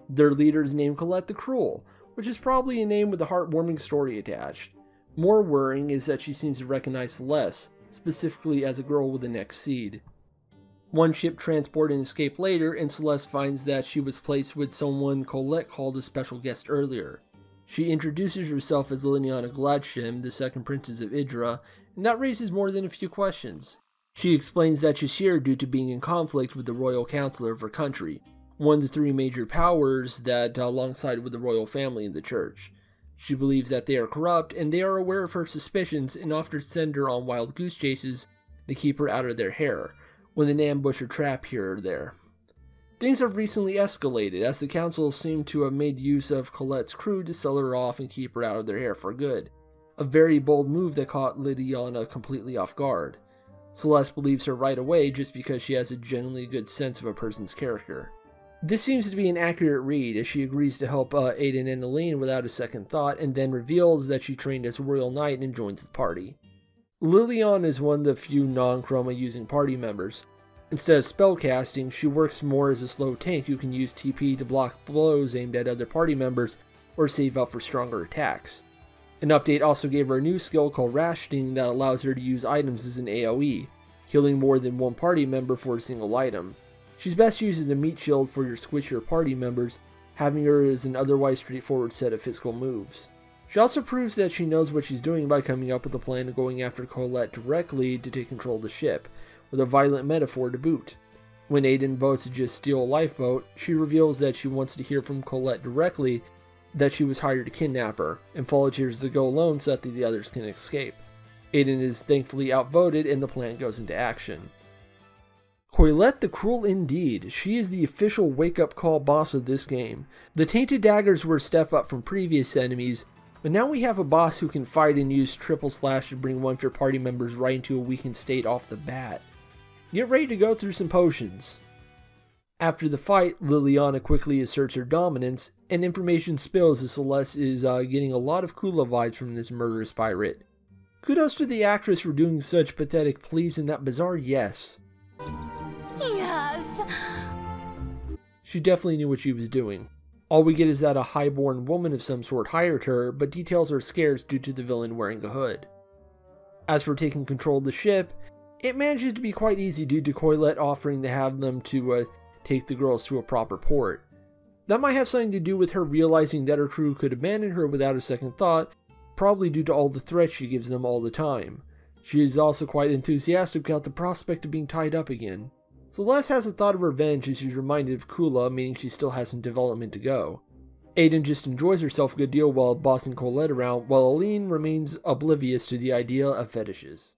Their leader is named Colette the Cruel, which is probably a name with a heartwarming story attached. More worrying is that she seems to recognize Celeste, specifically as a girl with an X seed. One ship transport and escape later, and Celeste finds that she was placed with someone Colette called a special guest earlier. She introduces herself as Liliana Gladshim, the second princess of Idra, and that raises more than a few questions. She explains that she's here due to being in conflict with the royal counselor of her country, one of the three major powers that alongside with the royal family in the church. She believes that they are corrupt, and they are aware of her suspicions and often send her on wild goose chases to keep her out of their hair, with an ambush or trap here or there. Things have recently escalated, as the council seem to have made use of Colette's crew to sell her off and keep her out of their hair for good. A very bold move that caught Liliana completely off guard. Celeste believes her right away just because she has a genuinely good sense of a person's character. This seems to be an accurate read, as she agrees to help Aiden and Aline without a second thought, and then reveals that she trained as a royal knight and joins the party. Liliana is one of the few non-chroma using party members. Instead of spellcasting, she works more as a slow tank who can use TP to block blows aimed at other party members or save up for stronger attacks. An update also gave her a new skill called Rationing that allows her to use items as an AoE, healing more than one party member for a single item. She's best used as a meat shield for your squishier party members, having her as an otherwise straightforward set of physical moves. She also proves that she knows what she's doing by coming up with a plan of going after Colette directly to take control of the ship, with a violent metaphor to boot. When Aiden votes to just steal a lifeboat, she reveals that she wants to hear from Colette directly that she was hired to kidnap her, and volunteers to go alone so that the others can escape. Aiden is thankfully outvoted and the plan goes into action. Colette the Cruel indeed. She is the official wake-up call boss of this game. The Tainted Daggers were a step up from previous enemies, but now we have a boss who can fight and use triple slash to bring one of your party members right into a weakened state off the bat. Get ready to go through some potions. After the fight, Liliana quickly asserts her dominance, and information spills as Celeste is getting a lot of Kula vibes from this murderous pirate. Kudos to the actress for doing such pathetic pleas in that bizarre yes. Yes. She definitely knew what she was doing. All we get is that a highborn woman of some sort hired her, but details are scarce due to the villain wearing a hood. As for taking control of the ship, it manages to be quite easy due to Colette offering to have them to take the girls to a proper port. That might have something to do with her realizing that her crew could abandon her without a second thought, probably due to all the threats she gives them all the time. She is also quite enthusiastic about the prospect of being tied up again. Celeste has a thought of revenge as she's reminded of Kula, meaning she still has some development to go. Aiden just enjoys herself a good deal while bossing Colette around, while Aline remains oblivious to the idea of fetishes.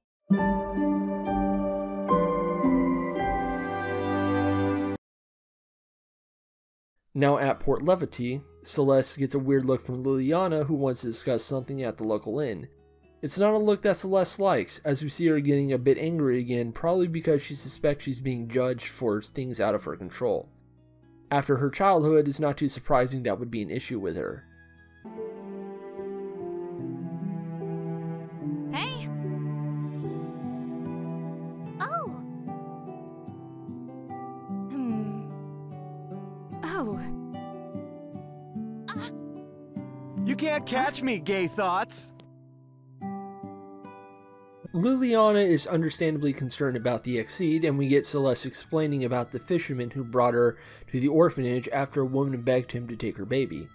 Now at Port Levity, Celeste gets a weird look from Liliana, who wants to discuss something at the local inn. It's not a look that Celeste likes, as we see her getting a bit angry again, probably because she suspects she's being judged for things out of her control. After her childhood, it's not too surprising that would be an issue with her. Hey. Oh. Oh. You can't catch me, gay thoughts! Liliana is understandably concerned about the Exceed, and we get Celeste explaining about the fisherman who brought her to the orphanage after a woman begged him to take her baby.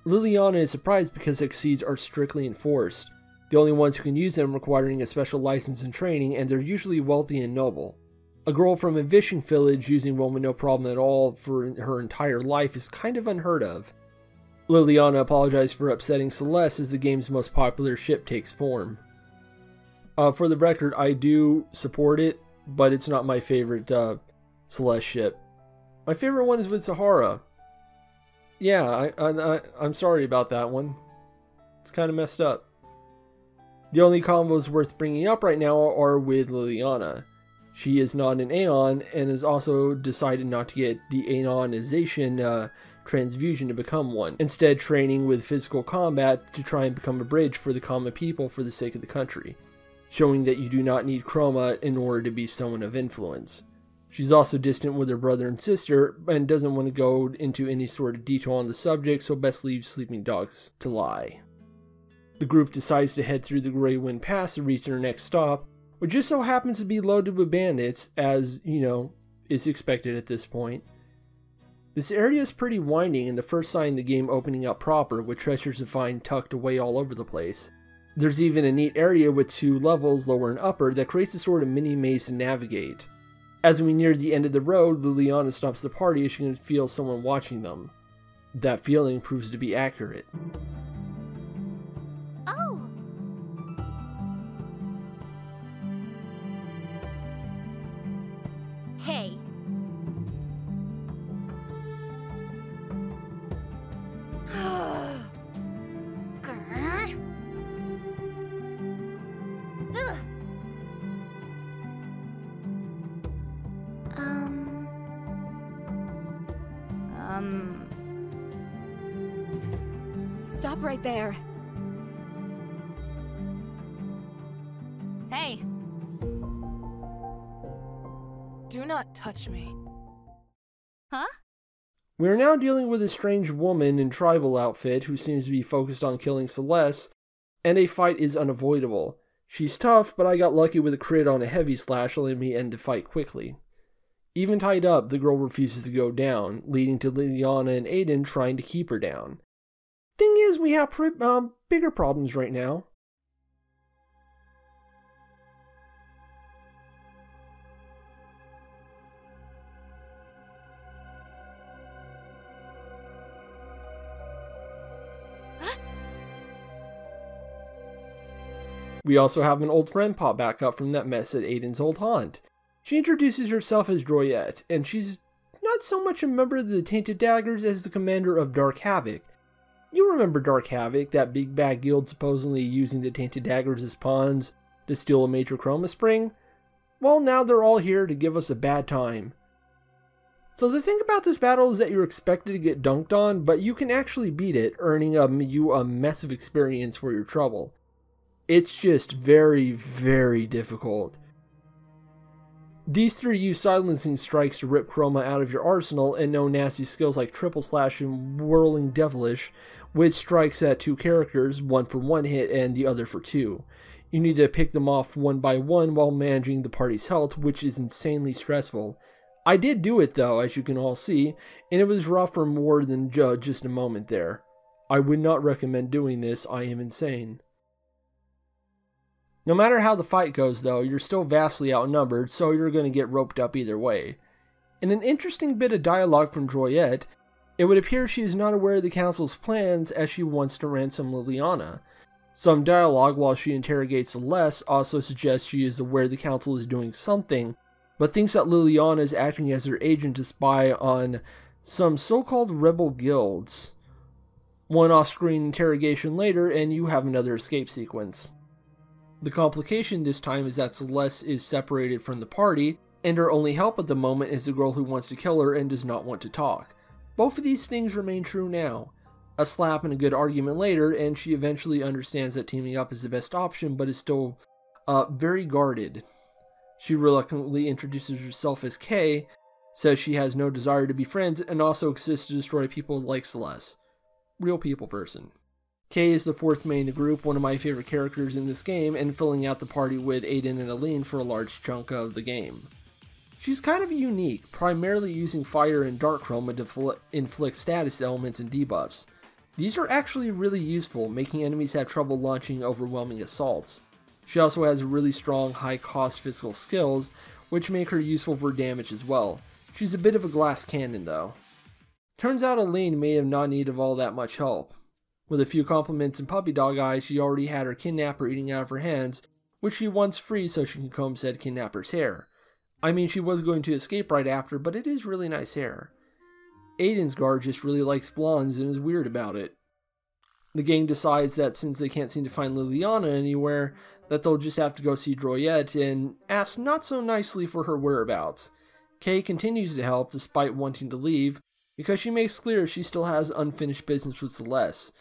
Liliana is surprised because exceeds are strictly enforced, the only ones who can use them requiring a special license and training, and they're usually wealthy and noble. A girl from a fishing village using one with no problem at all for her entire life is kind of unheard of. Liliana apologized for upsetting Celeste as the game's most popular ship takes form. For the record, I do support it, but it's not my favorite Celeste ship. My favorite one is with Sahara. Yeah, I'm sorry about that one. It's kind of messed up. The only combos worth bringing up right now are with Liliana. She is not an Aeon and has also decided not to get the Aeonization transfusion to become one, instead training with physical combat to try and become a bridge for the common people for the sake of the country, showing that you do not need chroma in order to be someone of influence. She's also distant with her brother and sister and doesn't want to go into any sort of detail on the subject, so best leaves sleeping dogs to lie. The group decides to head through the Grey Wind Pass to reach their next stop, which just so happens to be loaded with bandits, as, you know, is expected at this point. This area is pretty winding and the first sign of the game opening up proper, with treasures to find tucked away all over the place. There's even a neat area with 2 levels, lower and upper, that creates a sort of mini maze to navigate. As we near the end of the road, Liliana stops the party as she can feel someone watching them. That feeling proves to be accurate. Oh! Hey. Grr. Ugh. Stop right there. Hey! Do not touch me. Huh? We are now dealing with a strange woman in tribal outfit who seems to be focused on killing Celeste, and a fight is unavoidable. She's tough, but I got lucky with a crit on a heavy slash, letting me end the fight quickly. Even tied up, the girl refuses to go down, leading to Liliana and Aiden trying to keep her down. Thing is, we have bigger problems right now. We also have an old friend pop back up from that mess at Aiden's old haunt. She introduces herself as Droyette, and she's not so much a member of the Tainted Daggers as the commander of Dark Havoc. You remember Dark Havoc, that big bad guild supposedly using the Tainted Daggers as pawns to steal a major chroma spring? Well, now they're all here to give us a bad time. So the thing about this battle is that you're expected to get dunked on, but you can actually beat it, earning you a mess of experience for your trouble. It's just very, very difficult. These 3 use silencing strikes to rip chroma out of your arsenal, and know nasty skills like triple slash and whirling devilish, which strikes at 2 characters, one for 1 hit and the other for 2. You need to pick them off one by one while managing the party's health, which is insanely stressful. I did do it though, as you can all see, and it was rough for more than just a moment there. I would not recommend doing this, I am insane. No matter how the fight goes though, you're still vastly outnumbered, so you're going to get roped up either way. In an interesting bit of dialogue from Droyette, it would appear she is not aware of the council's plans as she wants to ransom Liliana. Some dialogue while she interrogates Celeste also suggests she is aware the council is doing something, but thinks that Liliana is acting as their agent to spy on some so-called rebel guilds. One off-screen interrogation later, and you have another escape sequence. The complication this time is that Celeste is separated from the party, and her only help at the moment is the girl who wants to kill her and does not want to talk. Both of these things remain true now. A slap and a good argument later, and she eventually understands that teaming up is the best option, but is still very guarded. She reluctantly introduces herself as Kay, says she has no desire to be friends, and also exists to destroy people like Celeste. Real people person. Kay is the 4th main in the group, one of my favorite characters in this game, and filling out the party with Aiden and Aline for a large chunk of the game. She's kind of unique, primarily using fire and dark chroma to inflict status elements and debuffs. These are actually really useful, making enemies have trouble launching overwhelming assaults. She also has really strong, high-cost physical skills, which make her useful for damage as well. She's a bit of a glass cannon though. Turns out Elaine may have not needed all that much help. With a few compliments and puppy dog eyes, she already had her kidnapper eating out of her hands, which she wants free so she can comb said kidnapper's hair. I mean, she was going to escape right after, but it is really nice hair. Aiden's guard just really likes blondes and is weird about it. The gang decides that since they can't seem to find Liliana anywhere, that they'll just have to go see Droyette and ask not so nicely for her whereabouts. Kay continues to help despite wanting to leave, because she makes clear she still has unfinished business with Celeste.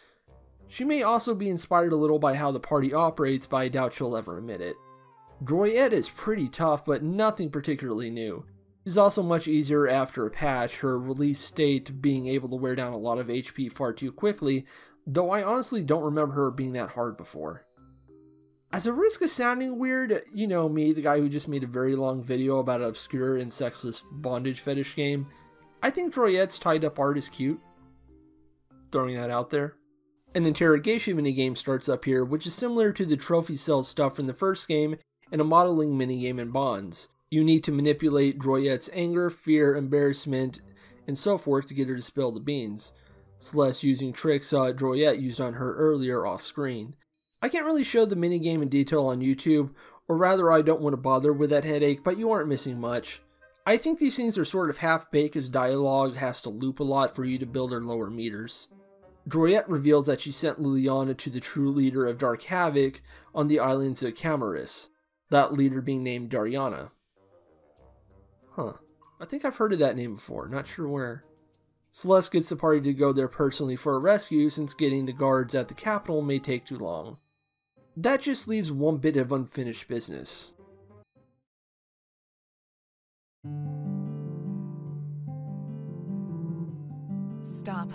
She may also be inspired a little by how the party operates, but I doubt she'll ever admit it. Droyette is pretty tough, but nothing particularly new. She's also much easier after a patch, her release state being able to wear down a lot of HP far too quickly, though I honestly don't remember her being that hard before. As a risk of sounding weird, you know me, the guy who just made a very long video about an obscure and sexless bondage fetish game, I think Droyette's tied up art is cute. Throwing that out there. An interrogation minigame starts up here, which is similar to the trophy cell stuff from the first game and a modeling minigame in Bonds. You need to manipulate Droyette's anger, fear, embarrassment, and so forth to get her to spill the beans. Celeste using tricks Droyette used on her earlier off screen. I can't really show the minigame in detail on YouTube, or rather I don't want to bother with that headache, but you aren't missing much. I think these things are sort of half-baked as dialogue has to loop a lot for you to build her lower meters. Droyette reveals that she sent Liliana to the true leader of Dark Havoc on the islands of Camaris, that leader being named Dariana. Huh. I think I've heard of that name before, not sure where. Celeste gets the party to go there personally for a rescue since getting the guards at the capital may take too long. That just leaves one bit of unfinished business. Stop.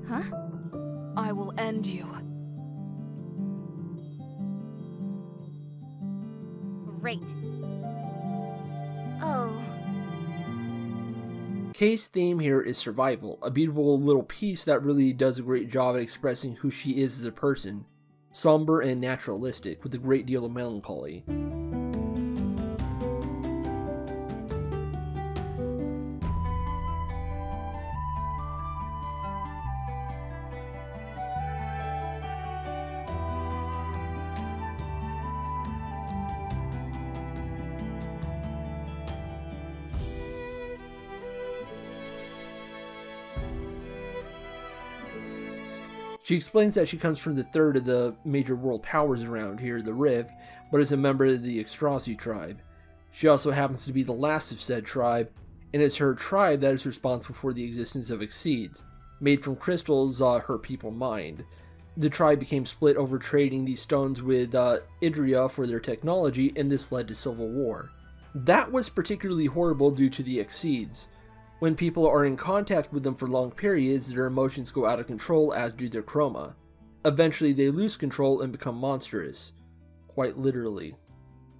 Huh? I will end you. Great. Oh. Kay's theme here is survival, a beautiful little piece that really does a great job at expressing who she is as a person. Somber and naturalistic, with a great deal of melancholy. She explains that she comes from the third of the major world powers around here, the Rift, but is a member of the Extrazi tribe. She also happens to be the last of said tribe, and it's her tribe that is responsible for the existence of Exceeds, made from crystals her people mined. The tribe became split over trading these stones with Idria for their technology, and this led to civil war. That was particularly horrible due to the Exceeds. When people are in contact with them for long periods, their emotions go out of control, as do their chroma. Eventually they lose control and become monstrous. Quite literally.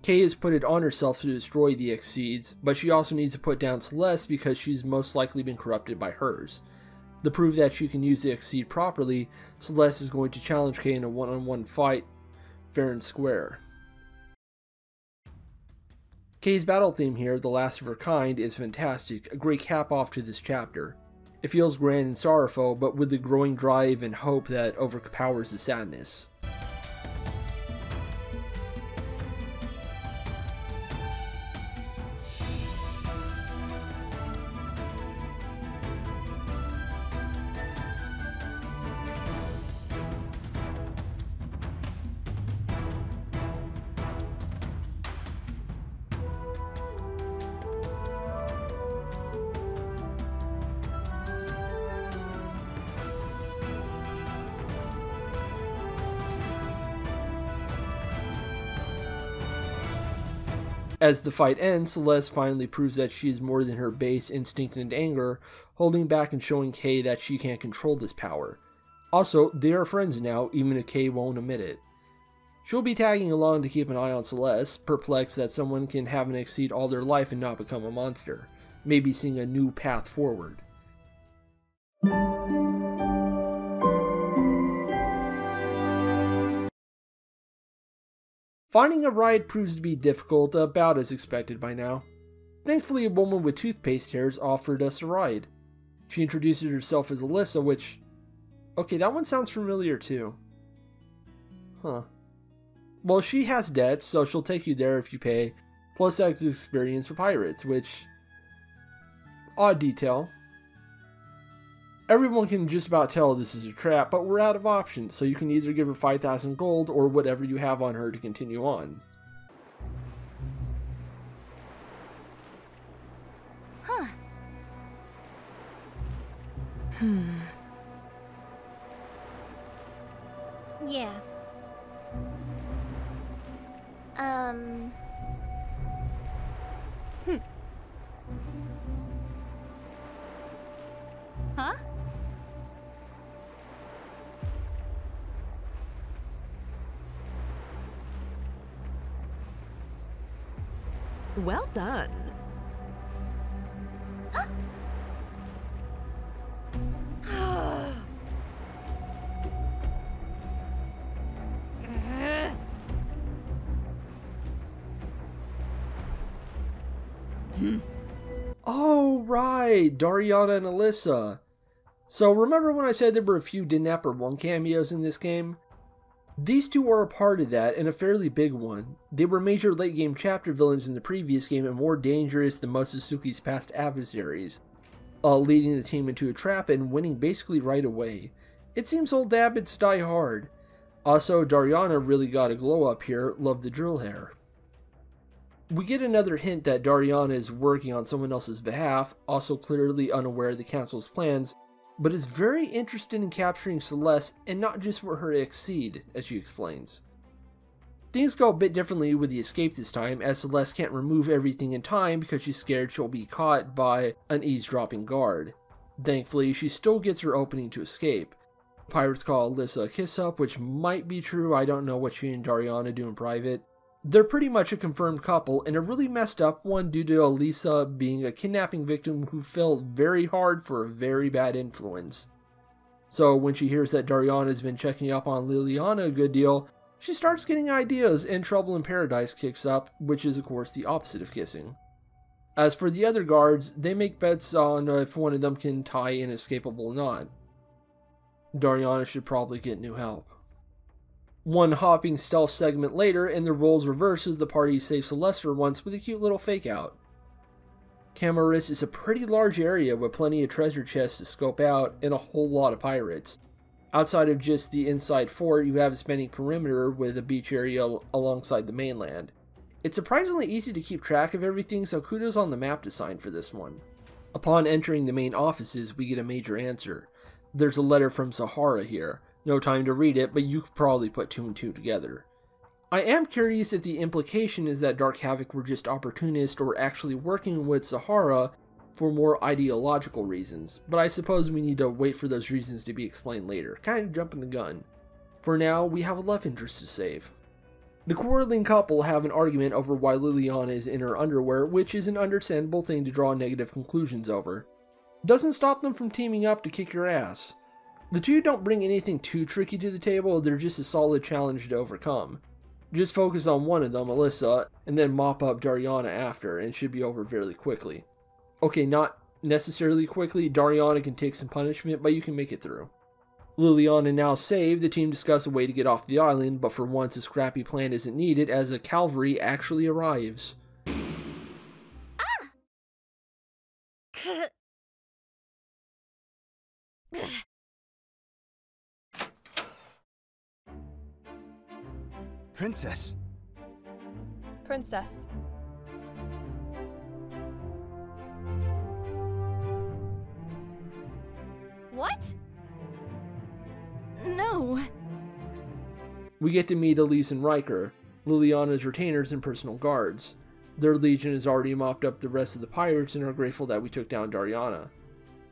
Kay has put it on herself to destroy the Exceeds, but she also needs to put down Celeste because she's most likely been corrupted by hers. To prove that she can use the Exceed properly, Celeste is going to challenge Kay in a one-on-one fight, fair and square. Kay's battle theme here, the last of her kind, is fantastic, a great cap off to this chapter. It feels grand and sorrowful, but with the growing drive and hope that overpowers the sadness. As the fight ends, Celeste finally proves that she is more than her base instinct and anger, holding back and showing Kay that she can't control this power. Also, they are friends now, even if Kay won't admit it. She'll be tagging along to keep an eye on Celeste, perplexed that someone can have an Exceed all their life and not become a monster, maybe seeing a new path forward. Finding a ride proves to be difficult, about as expected by now. Thankfully, a woman with toothpaste hairs offered us a ride. She introduces herself as Alyssa, which... okay, that one sounds familiar too. Huh. Well, she has debts, so she'll take you there if you pay, plus has experience with pirates, which... odd detail. Everyone can just about tell this is a trap, but we're out of options, so you can either give her 5,000 gold or whatever you have on her to continue on. Huh. Yeah. Huh? Well done. Oh, right! Dariana and Alyssa. So, remember when I said there were a few Didnapper 1 cameos in this game? These two are a part of that, and a fairly big one. They were major late game chapter villains in the previous game and more dangerous than Momosuke's past adversaries, leading the team into a trap and winning basically right away. It seems old habits die hard. Also, Dariana really got a glow up here, love the drill hair. We get another hint that Dariana is working on someone else's behalf, also clearly unaware of the council's plans, but is very interested in capturing Celeste and not just for her to exceed, as she explains. Things go a bit differently with the escape this time, as Celeste can't remove everything in time because she's scared she'll be caught by an eavesdropping guard. Thankfully, she still gets her opening to escape. Pirates call Alyssa a kiss-up, which might be true. I don't know what she and Dariana do in private. They're pretty much a confirmed couple, and a really messed up one due to Alyssa being a kidnapping victim who fell very hard for a very bad influence. So when she hears that Dariana has been checking up on Liliana a good deal, she starts getting ideas and Trouble in Paradise kicks up, which is of course the opposite of kissing. As for the other guards, they make bets on if one of them can tie Inexplicable or not. Dariana should probably get new help. One hopping stealth segment later, and the roles reverse as the party saves Celeste for once with a cute little fake out. Camaris is a pretty large area with plenty of treasure chests to scope out and a whole lot of pirates. Outside of just the inside fort, you have a spanning perimeter with a beach area alongside the mainland. It's surprisingly easy to keep track of everything, so kudos on the map design for this one. Upon entering the main offices, we get a major answer. There's a letter from Sahara here. No time to read it, but you could probably put 2 and 2 together. I am curious if the implication is that Dark Havoc were just opportunists or actually working with Sahara for more ideological reasons, but I suppose we need to wait for those reasons to be explained later, kind of jumping the gun. For now, we have a love interest to save. The quarreling couple have an argument over why Liliana is in her underwear, which is an understandable thing to draw negative conclusions over. Doesn't stop them from teaming up to kick your ass. The two don't bring anything too tricky to the table, they're just a solid challenge to overcome. Just focus on one of them, Alyssa, and then mop up Dariana after, and it should be over fairly quickly. Okay, not necessarily quickly, Dariana can take some punishment, but you can make it through. Liliana now saved, the team discuss a way to get off the island, but for once a scrappy plan isn't needed as a cavalry actually arrives. Princess. Princess. What? No. We get to meet Elise and Riker, Liliana's retainers and personal guards. Their legion has already mopped up the rest of the pirates and are grateful that we took down Dariana.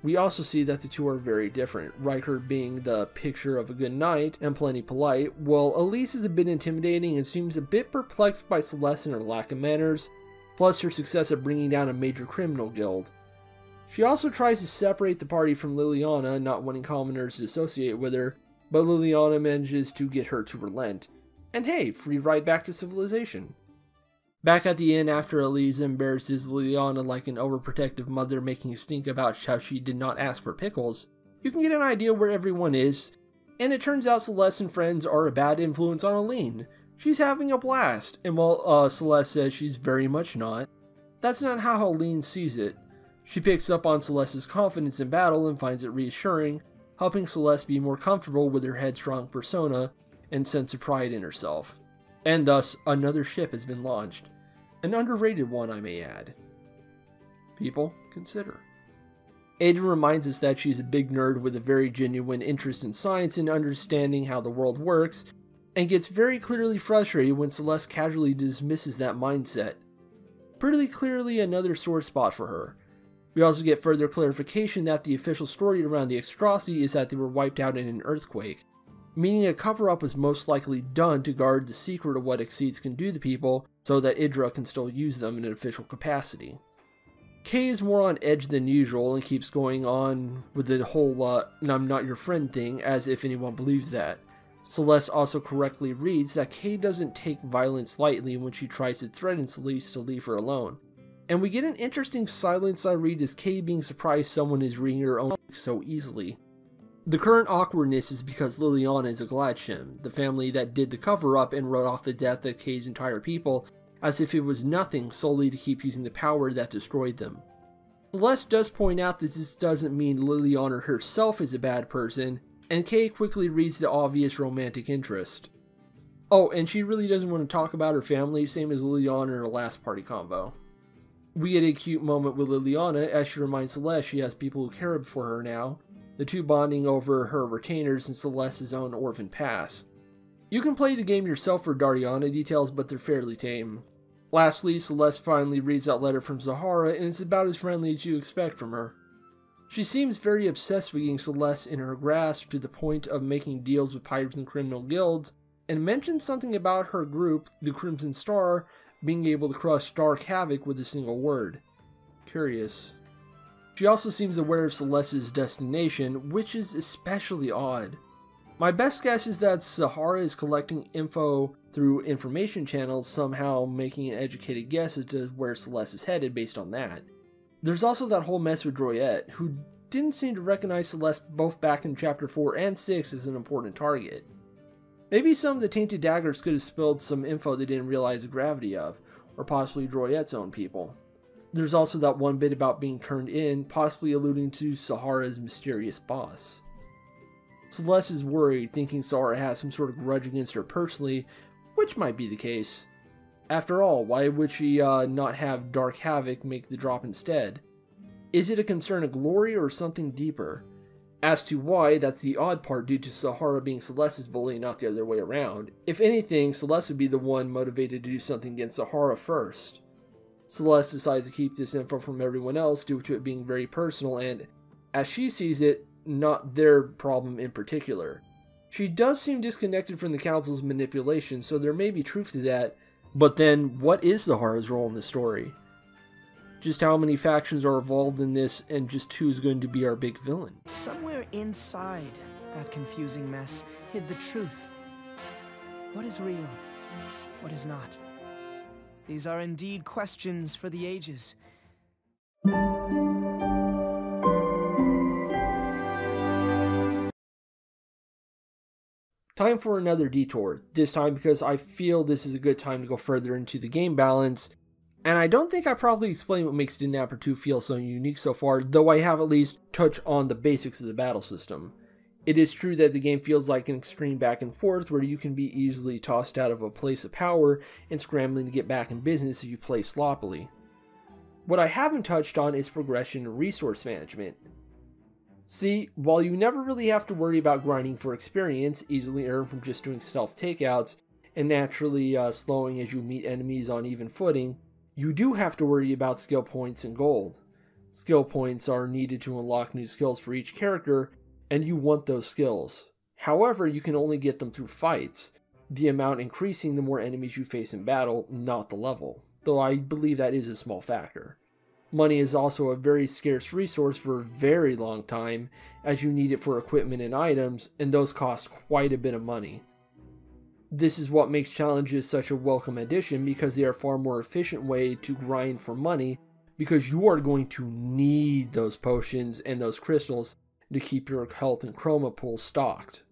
We also see that the two are very different, Riker being the picture of a good knight and plenty polite, while Elise is a bit intimidating and seems a bit perplexed by Celeste and her lack of manners, plus her success at bringing down a major criminal guild. She also tries to separate the party from Liliana, not wanting commoners to associate with her, but Liliana manages to get her to relent. And hey, free ride back to civilization. Back at the inn after Elisa embarrasses Liliana like an overprotective mother making a stink about how she did not ask for pickles, you can get an idea where everyone is, and it turns out Celeste and friends are a bad influence on Aline. She's having a blast, and while Celeste says she's very much not, that's not how Aline sees it. She picks up on Celeste's confidence in battle and finds it reassuring, helping Celeste be more comfortable with her headstrong persona and sense of pride in herself. And thus, another ship has been launched. An underrated one, I may add. People, consider. Ada reminds us that she's a big nerd with a very genuine interest in science and understanding how the world works, and gets very clearly frustrated when Celeste casually dismisses that mindset. Pretty clearly another sore spot for her. We also get further clarification that the official story around the Extrossi is that they were wiped out in an earthquake, meaning a cover-up was most likely done to guard the secret of what Exceeds can do to people so that Idra can still use them in an official capacity. Kay is more on edge than usual and keeps going on with the whole I'm not your friend thing as if anyone believes that. Celeste also correctly reads that Kay doesn't take violence lightly when she tries to threaten Celeste to leave her alone. And we get an interesting silence I read as Kay being surprised someone is reading her own so easily. The current awkwardness is because Liliana is a Gladshim, the family that did the cover-up and wrote off the death of Kay's entire people as if it was nothing solely to keep using the power that destroyed them. Celeste does point out that this doesn't mean Liliana herself is a bad person, and Kay quickly reads the obvious romantic interest. Oh, and she really doesn't want to talk about her family, same as Liliana in her last party combo. We get a cute moment with Liliana as she reminds Celeste she has people who care for her now, the two bonding over her retainers and Celeste's own orphan past. You can play the game yourself for Dariana details, but they're fairly tame. Lastly, Celeste finally reads that letter from Zahara, and it's about as friendly as you expect from her. She seems very obsessed with getting Celeste in her grasp to the point of making deals with pirates and criminal guilds, and mentions something about her group, the Crimson Star, being able to crush Dark Havoc with a single word. Curious. She also seems aware of Celeste's destination, which is especially odd. My best guess is that Zahara is collecting info through information channels, somehow making an educated guess as to where Celeste is headed based on that. There's also that whole mess with Droyette, who didn't seem to recognize Celeste both back in Chapter 4 and 6 as an important target. Maybe some of the Tainted Daggers could have spilled some info they didn't realize the gravity of, or possibly Droyette's own people. There's also that one bit about being turned in, possibly alluding to Zahara's mysterious boss. Celeste is worried, thinking Zahara has some sort of grudge against her personally, which might be the case. After all, why would she not have Dark Havoc make the drop instead? Is it a concern of glory or something deeper? As to why, that's the odd part due to Zahara being Celeste's bully, not the other way around. If anything, Celeste would be the one motivated to do something against Zahara first. Celeste decides to keep this info from everyone else due to it being very personal and, as she sees it, not their problem in particular. She does seem disconnected from the Council's manipulation, so there may be truth to that, but then what is Zahara's role in the story? Just how many factions are involved in this, and just who's going to be our big villain? Somewhere inside that confusing mess hid the truth. What is real? What is not? These are indeed questions for the ages. Time for another detour, this time because I feel this is a good time to go further into the game balance, and I don't think I probably explained what makes Didnapper 2 feel so unique so far, though I have at least touched on the basics of the battle system. It is true that the game feels like an extreme back and forth where you can be easily tossed out of a place of power and scrambling to get back in business if you play sloppily. What I haven't touched on is progression and resource management. See, while you never really have to worry about grinding for experience, easily earned from just doing stealth takeouts, and naturally slowing as you meet enemies on even footing, you do have to worry about skill points and gold. Skill points are needed to unlock new skills for each character, and you want those skills. However, you can only get them through fights, the amount increasing the more enemies you face in battle, not the level, though I believe that is a small factor. Money is also a very scarce resource for a very long time, as you need it for equipment and items, and those cost quite a bit of money. This is what makes challenges such a welcome addition, because they are a far more efficient way to grind for money, because you are going to need those potions and those crystals to keep your health and chroma pool stocked.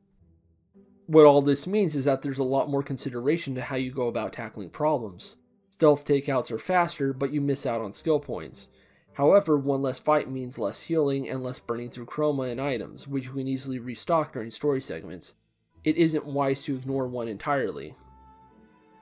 What all this means is that there's a lot more consideration to how you go about tackling problems. Stealth takeouts are faster, but you miss out on skill points. However, one less fight means less healing and less burning through chroma and items, which you can easily restock during story segments. It isn't wise to ignore one entirely.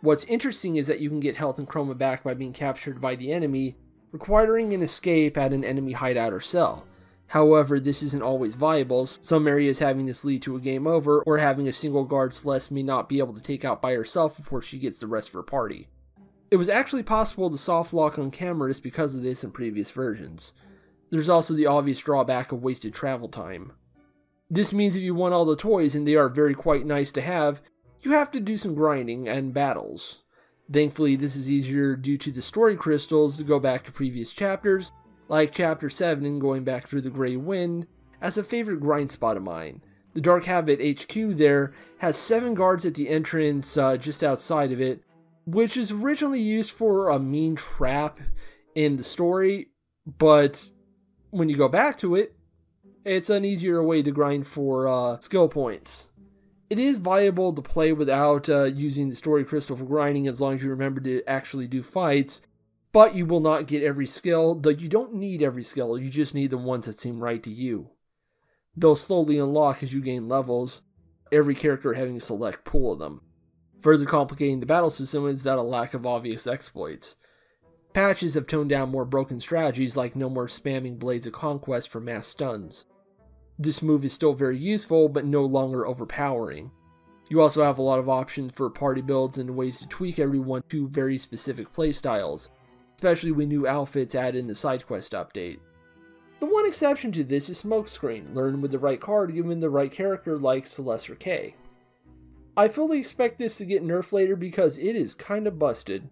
What's interesting is that you can get health and chroma back by being captured by the enemy, requiring an escape at an enemy hideout or cell. However, this isn't always viable, some areas having this lead to a game over, or having a single guard Celeste may not be able to take out by herself before she gets the rest of her party. It was actually possible to soft lock on cameras because of this in previous versions. There's also the obvious drawback of wasted travel time. This means if you want all the toys, and they are very quite nice to have, you have to do some grinding and battles. Thankfully, this is easier due to the story crystals to go back to previous chapters, like Chapter 7 and going back through the Grey Wind, as a favorite grind spot of mine. The Dark Habit HQ there has 7 guards at the entrance just outside of it, which is originally used for a mean trap in the story, but when you go back to it, it's an easier way to grind for skill points. It is viable to play without using the story crystal for grinding as long as you remember to actually do fights, but you will not get every skill, though you don't need every skill, you just need the ones that seem right to you. They'll slowly unlock as you gain levels, every character having a select pool of them. Further complicating the battle system is that a lack of obvious exploits. Patches have toned down more broken strategies like no more spamming Blades of Conquest for mass stuns. This move is still very useful, but no longer overpowering. You also have a lot of options for party builds and ways to tweak everyone to very specific playstyles, especially with new outfits added in the side quest update. The one exception to this is Smokescreen, learned with the right card given the right character like Celeste or Kay. I fully expect this to get nerfed later because it is kinda busted.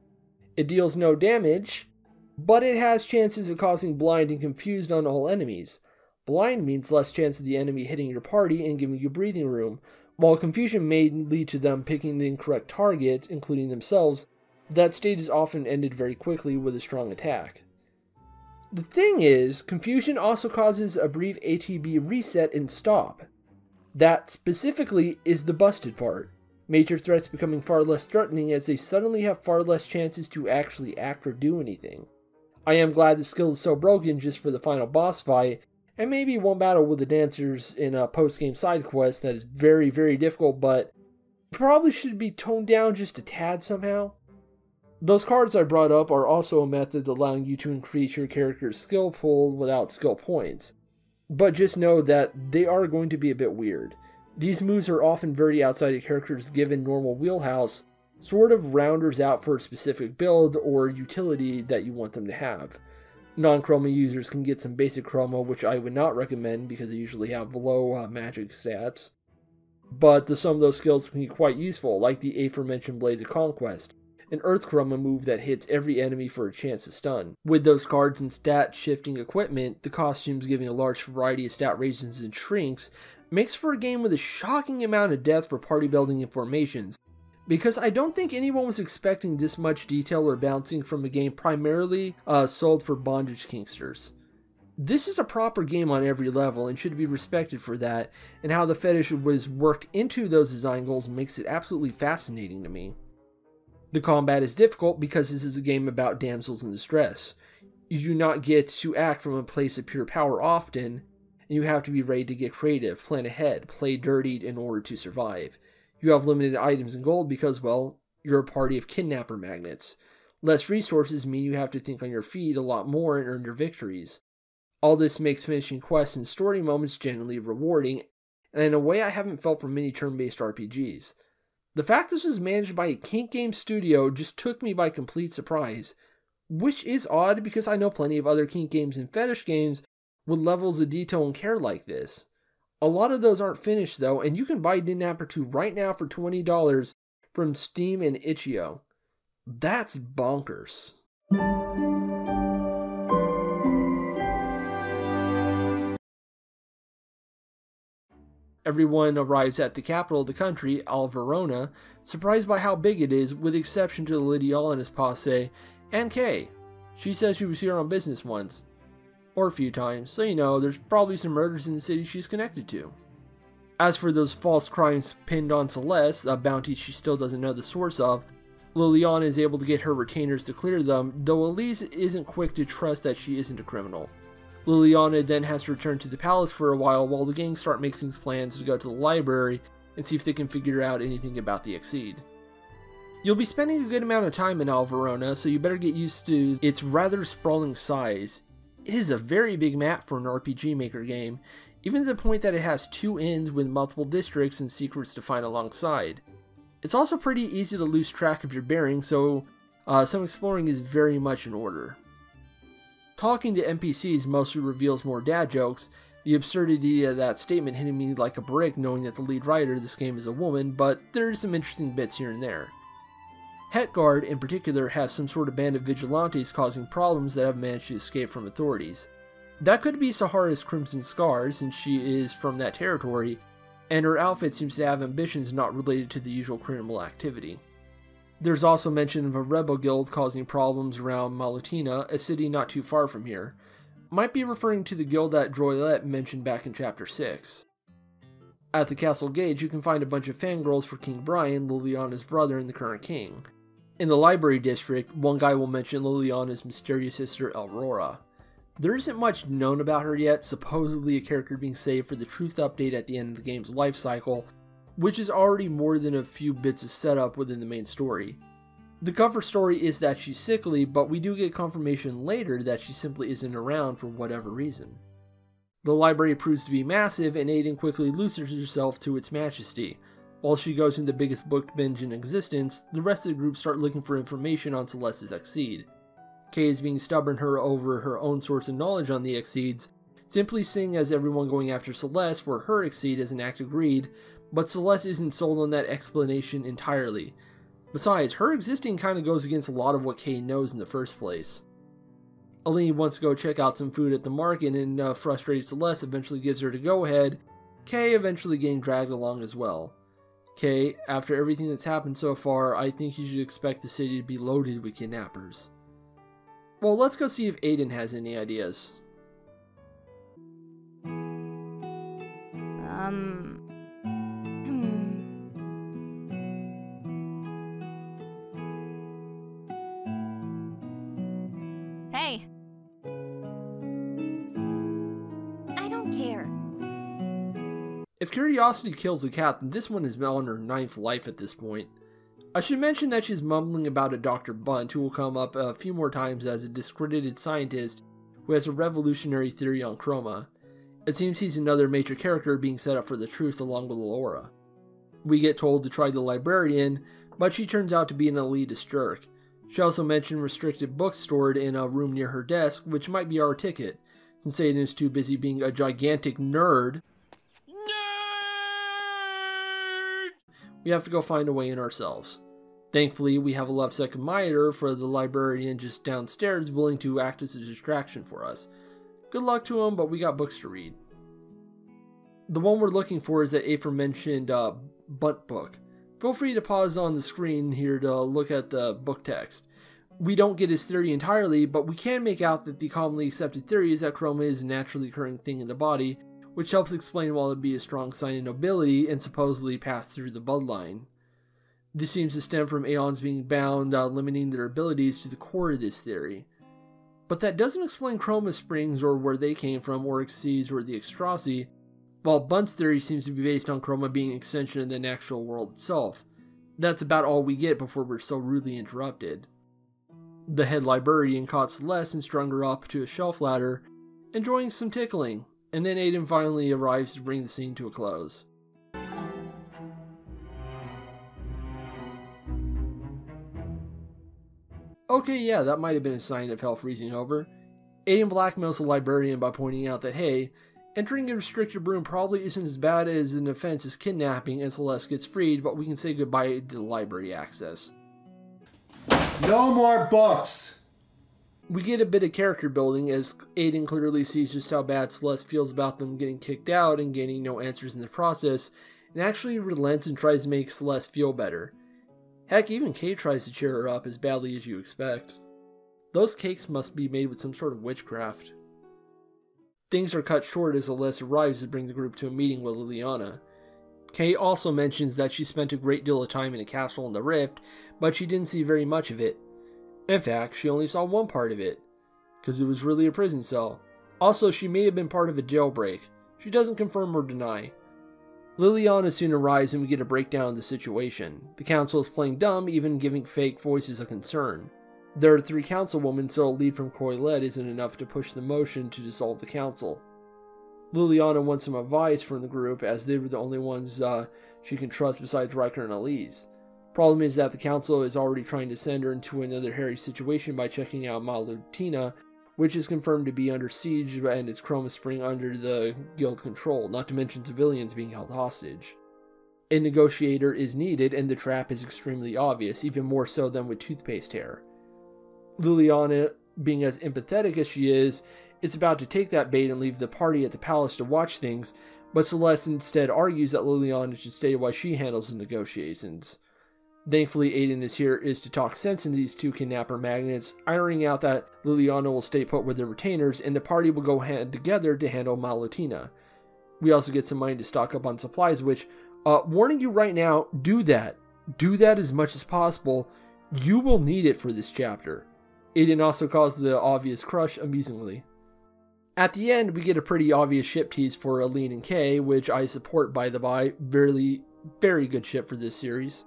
It deals no damage, but it has chances of causing blind and confused on all enemies. Blind means less chance of the enemy hitting your party and giving you breathing room, while confusion may lead to them picking the incorrect target, including themselves. That state is often ended very quickly with a strong attack. The thing is, confusion also causes a brief ATB reset and stop. That specifically is the busted part. Major threats becoming far less threatening as they suddenly have far less chances to actually act or do anything. I am glad the skill is so broken just for the final boss fight, and maybe one battle with the dancers in a post-game side quest that is very, very difficult, but probably should be toned down just a tad somehow. Those cards I brought up are also a method allowing you to increase your character's skill pool without skill points. But just know that they are going to be a bit weird. These moves are often very outside a character's given normal wheelhouse, sort of rounders out for a specific build or utility that you want them to have. Non-chroma users can get some basic chroma, which I would not recommend because they usually have low magic stats. But some of those skills can be quite useful, like the aforementioned Blades of Conquest, an earth chroma move that hits every enemy for a chance to stun. With those cards and stat shifting equipment, the costumes giving a large variety of stat raises and shrinks, makes for a game with a shocking amount of depth for party building and formations, because I don't think anyone was expecting this much detail or bouncing from a game primarily sold for bondage kinksters. This is a proper game on every level and should be respected for that, and how the fetish was worked into those design goals makes it absolutely fascinating to me. The combat is difficult because this is a game about damsels in distress. You do not get to act from a place of pure power often, and you have to be ready to get creative, plan ahead, play dirty in order to survive. You have limited items and gold because, well, you're a party of kidnapper magnets. Less resources mean you have to think on your feet a lot more and earn your victories. All this makes finishing quests and story moments genuinely rewarding, and in a way I haven't felt from many turn-based RPGs. The fact this was managed by a kink game studio just took me by complete surprise, which is odd because I know plenty of other kink games and fetish games with levels of detail and care like this. A lot of those aren't finished though, and you can buy Didnapper 2 right now for $20 from Steam and itch.io. That's bonkers. Everyone arrives at the capital of the country, Alverona, surprised by how big it is, with the exception to Lydia and his posse, and Kay. She says she was here on business once. Or a few times, so you know, there's probably some murders in the city she's connected to. As for those false crimes pinned on Celeste, a bounty she still doesn't know the source of, Liliana is able to get her retainers to clear them, though Elise isn't quick to trust that she isn't a criminal. Liliana then has to return to the palace for a while the gang start making plans to go to the library and see if they can figure out anything about the Exceed. You'll be spending a good amount of time in Alverona, so you better get used to its rather sprawling size. It is a very big map for an RPG Maker game, even to the point that it has 2 ends with multiple districts and secrets to find alongside. It's also pretty easy to lose track of your bearings, so some exploring is very much in order. Talking to NPCs mostly reveals more dad jokes, the absurdity of that statement hitting me like a brick knowing that the lead writer of this game is a woman, but there's some interesting bits here and there. Hetgard in particular has some sort of band of vigilantes causing problems that have managed to escape from authorities. That could be Sahara's Crimson Scar, since she is from that territory, and her outfit seems to have ambitions not related to the usual criminal activity. There's also mention of a rebel guild causing problems around Malutina, a city not too far from here. Might be referring to the guild that Droylette mentioned back in Chapter 6. At the castle gate, you can find a bunch of fangirls for King Brian, Liliana's brother and the current king. In the library district, one guy will mention Liliana's mysterious sister Aurora. There isn't much known about her yet, supposedly a character being saved for the truth update at the end of the game's life cycle, which is already more than a few bits of setup within the main story. The cover story is that she's sickly, but we do get confirmation later that she simply isn't around for whatever reason. The library proves to be massive, and Aiden quickly loses herself to its majesty. While she goes into the biggest book binge in existence, the rest of the group start looking for information on Celeste's Exceed. Kay is being stubborn over her own source of knowledge on the Exceeds, simply seeing as everyone going after Celeste for her Exceed as an act of greed, but Celeste isn't sold on that explanation entirely. Besides, her existing kinda goes against a lot of what Kay knows in the first place. Aline wants to go check out some food at the market, and frustrated Celeste eventually gives her the go-ahead, Kay eventually getting dragged along as well. Kay, after everything that's happened so far, I think you should expect the city to be loaded with kidnappers. Well, let's go see if Aiden has any ideas. Hey. I don't care. If curiosity kills the cat, then this one has been on her 9th life at this point. I should mention that she's mumbling about a Dr. Bunt, who will come up a few more times as a discredited scientist who has a revolutionary theory on chroma. It seems he's another major character being set up for the truth along with Laura. We get told to try the librarian, but she turns out to be an elitist jerk. She also mentioned restricted books stored in a room near her desk, which might be our ticket, since Aiden is too busy being a gigantic nerd. We have to go find a way in ourselves. Thankfully, we have a lovesick admirer for the librarian just downstairs willing to act as a distraction for us. Good luck to him, but we got books to read. The one we're looking for is that aforementioned Bunt book. Feel free to pause on the screen here to look at the book text. We don't get his theory entirely, but we can make out that the commonly accepted theory is that chroma is a naturally occurring thing in the body, which helps explain why it would be a strong sign of nobility and supposedly pass through the bloodline. This seems to stem from Aeons being bound, limiting their abilities to the core of this theory. But that doesn't explain chroma springs or where they came from, or Exceeds or the Extraci, while Bunt's theory seems to be based on chroma being an extension of the natural world itself. That's about all we get before we're so rudely interrupted. The head librarian caught Celeste and strung her up to a shelf ladder, enjoying some tickling, and then Aiden finally arrives to bring the scene to a close. Okay, yeah, that might have been a sign of hell freezing over. Aiden blackmails the librarian by pointing out that, hey, entering a restricted room probably isn't as bad as an offense as kidnapping, and Celeste gets freed, but we can say goodbye to the library access. No more books! We get a bit of character building as Aiden clearly sees just how bad Celeste feels about them getting kicked out and gaining no answers in the process, and actually relents and tries to make Celeste feel better. Heck, even Kate tries to cheer her up as badly as you expect. Those cakes must be made with some sort of witchcraft. Things are cut short as Celeste arrives to bring the group to a meeting with Liliana. Kate also mentions that she spent a great deal of time in a castle in the Rift, but she didn't see very much of it. In fact, she only saw one part of it, because it was really a prison cell. Also, she may have been part of a jailbreak. She doesn't confirm or deny. Liliana soon arrives and we get a breakdown of the situation. The council is playing dumb, even giving fake voices of concern. There are 3 councilwomen, so a lead from Coilette isn't enough to push the motion to dissolve the council. Liliana wants some advice from the group, as they were the only ones she can trust besides Riker and Elise. Problem is that the council is already trying to send her into another hairy situation by checking out Malutina, which is confirmed to be under siege and its chroma spring under the guild control, not to mention civilians being held hostage. A negotiator is needed, and the trap is extremely obvious, even more so than with toothpaste hair. Liliana, being as empathetic as she is about to take that bait and leave the party at the palace to watch things, but Celeste instead argues that Liliana should stay while she handles the negotiations. Thankfully, Aiden is to talk sense into these 2 kidnapper magnets, ironing out that Liliana will stay put with the retainers, and the party will go hand together to handle Malutina. We also get some money to stock up on supplies, which, warning you right now, do that. Do that as much as possible. You will need it for this chapter. Aiden also caused the obvious crush amusingly. At the end, we get a pretty obvious ship tease for Aline and Kay, which I support by the by. Very good ship for this series.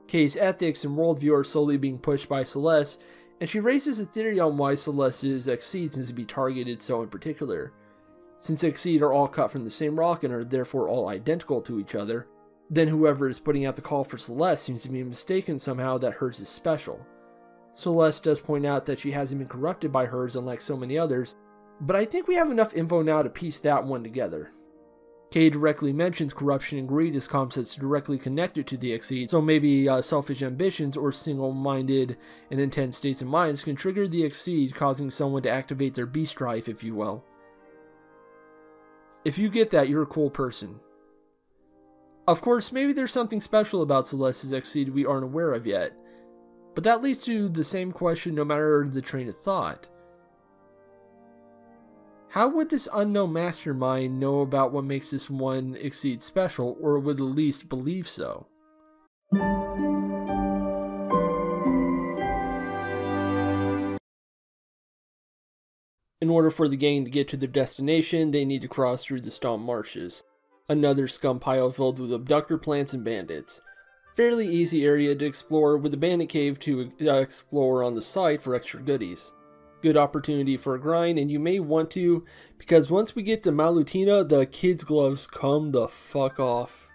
Kay's ethics and worldview are slowly being pushed by Celeste, and she raises a theory on why Celeste's Exceed seems to be targeted so in particular. Since Exceed are all cut from the same rock and are therefore all identical to each other, then whoever is putting out the call for Celeste seems to be mistaken somehow that hers is special. Celeste does point out that she hasn't been corrupted by hers unlike so many others, but I think we have enough info now to piece that one together. Kay directly mentions corruption and greed as concepts directly connected to the Exceed, so maybe selfish ambitions or single-minded and intense states of minds can trigger the Exceed, causing someone to activate their beast drive, if you will. If you get that, you're a cool person. Of course, maybe there's something special about Celeste's Exceed we aren't aware of yet, but that leads to the same question no matter the train of thought. How would this unknown mastermind know about what makes this one Exceed special, or would at least believe so? In order for the gang to get to their destination, they need to cross through the Stomp Marshes, another scum pile filled with abductor plants and bandits. Fairly easy area to explore, with a bandit cave to explore on the side for extra goodies. Good opportunity for a grind, and you may want to, because once we get to Malutina, the kids' gloves come the fuck off.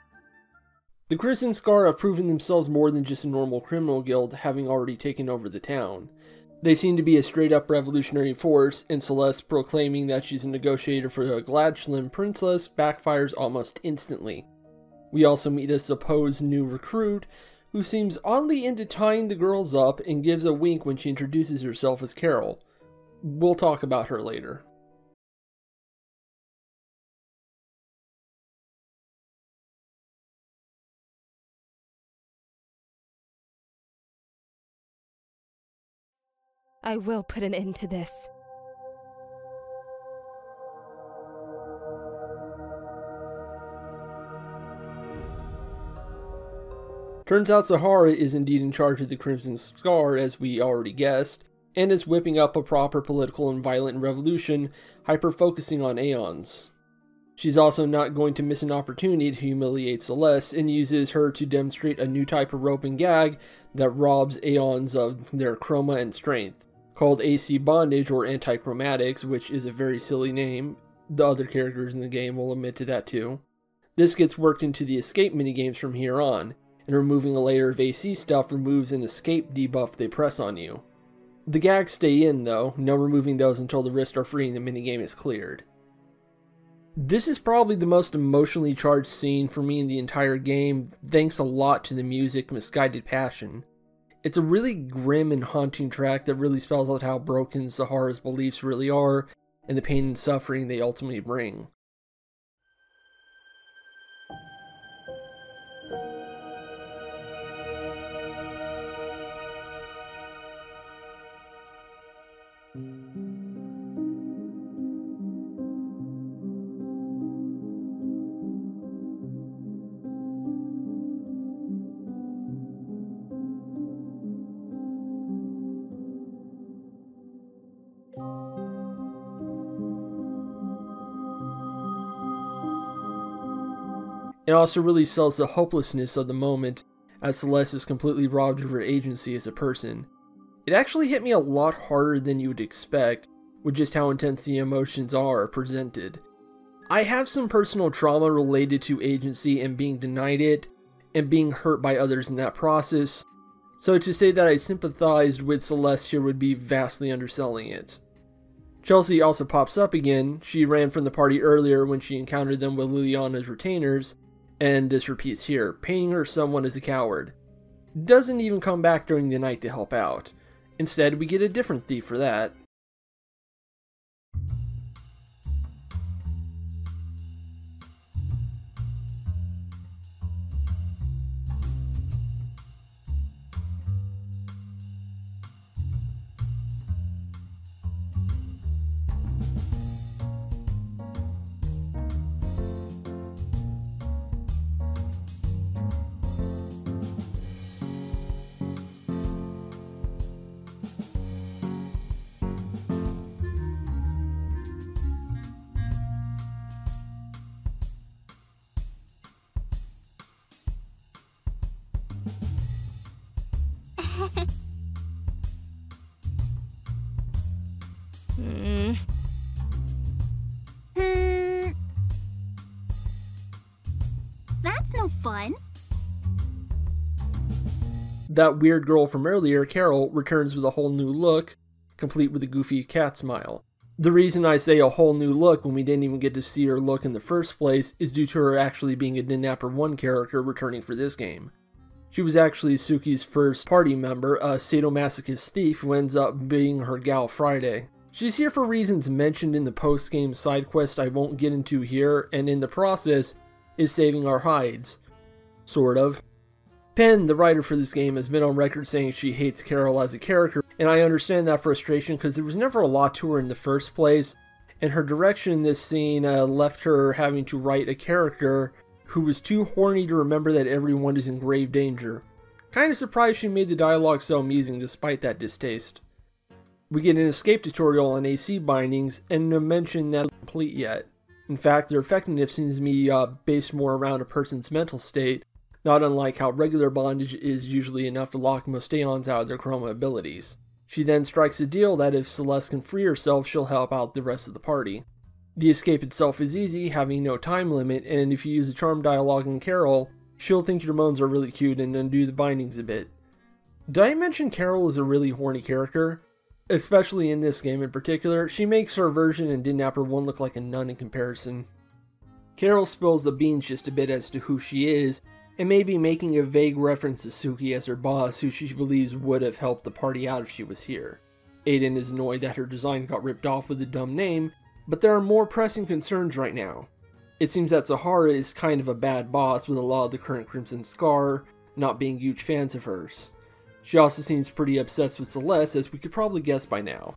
The Crimson Scar have proven themselves more than just a normal criminal guild, having already taken over the town. They seem to be a straight-up revolutionary force, and Celeste proclaiming that she's a negotiator for the Gladschlim Princess backfires almost instantly. We also meet a supposed new recruit, who seems oddly into tying the girls up and gives a wink when she introduces herself as Carol. We'll talk about her later. I will put an end to this. Turns out Sahara is indeed in charge of the Crimson Scar, as we already guessed, and is whipping up a proper political and violent revolution, hyper-focusing on Aeons. She's also not going to miss an opportunity to humiliate Celeste, and uses her to demonstrate a new type of rope and gag that robs Aeons of their chroma and strength, called AC Bondage or Anti-Chromatics, which is a very silly name. The other characters in the game will admit to that too. This gets worked into the escape minigames from here on, and removing a layer of AC stuff removes an escape debuff they press on you. The gags stay in though, no removing those until the wrists are free and the minigame is cleared. This is probably the most emotionally charged scene for me in the entire game, thanks a lot to the music Misguided Passion. It's a really grim and haunting track that really spells out how broken Sahara's beliefs really are and the pain and suffering they ultimately bring. It also really sells the hopelessness of the moment, as Celeste is completely robbed of her agency as a person. It actually hit me a lot harder than you would expect, with just how intense the emotions are presented. I have some personal trauma related to agency and being denied it, and being hurt by others in that process, so to say that I sympathized with Celeste here would be vastly underselling it. Chelsea also pops up again. She ran from the party earlier when she encountered them with Liliana's retainers, and this repeats here, painting her someone as a coward. Doesn't even come back during the night to help out. Instead, we get a different thief for that. That's no fun. That weird girl from earlier, Carol, returns with a whole new look, complete with a goofy cat smile. The reason I say a whole new look when we didn't even get to see her look in the first place is due to her actually being a Didnapper 1 character returning for this game. She was actually Suki's first party member, a sadomasochist thief who ends up being her gal Friday. She's here for reasons mentioned in the post-game side quest I won't get into here, and in the process is saving our hides. Sort of. Penn, the writer for this game, has been on record saying she hates Carol as a character, and I understand that frustration because there was never a lot to her in the first place, and her direction in this scene left her having to write a character who was too horny to remember that everyone is in grave danger. Kinda surprised she made the dialogue so amusing despite that distaste. We get an escape tutorial on AC bindings, and no mention that isn't complete yet. In fact, their effectiveness seems to be based more around a person's mental state, not unlike how regular bondage is usually enough to lock most Aeons out of their chroma abilities. She then strikes a deal that if Celeste can free herself, she'll help out the rest of the party. The escape itself is easy, having no time limit, and if you use the charm dialogue in Carol, she'll think your moans are really cute and undo the bindings a bit. Did I mention Carol is a really horny character? Especially in this game in particular, she makes her version in Didnapper 1 look like a nun in comparison. Carol spills the beans just a bit as to who she is, and may be making a vague reference to Suki as her boss, who she believes would have helped the party out if she was here. Aiden is annoyed that her design got ripped off with a dumb name, but there are more pressing concerns right now. It seems that Sahara is kind of a bad boss, with a lot of the current Crimson Scar not being huge fans of hers. She also seems pretty obsessed with Celeste, as we could probably guess by now.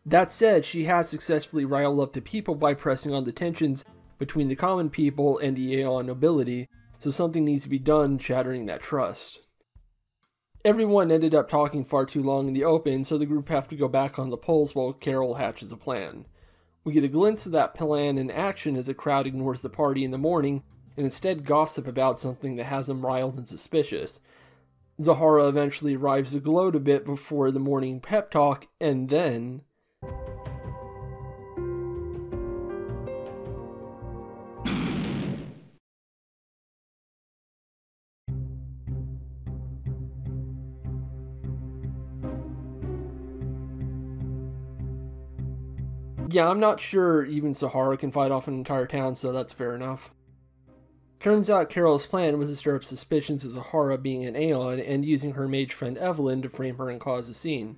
That said, she has successfully riled up the people by pressing on the tensions between the common people and the Aeon nobility, so something needs to be done shattering that trust. Everyone ended up talking far too long in the open, so the group have to go back on the polls while Carol hatches a plan. We get a glimpse of that plan in action as the crowd ignores the party in the morning and instead gossip about something that has them riled and suspicious. Zahara eventually arrives to gloat a bit before the morning pep talk, and then... Yeah, I'm not sure even Sahara can fight off an entire town, so that's fair enough. Turns out Carol's plan was to stir up suspicions of Zahara being an Aeon and using her mage friend Evelyn to frame her and cause a scene.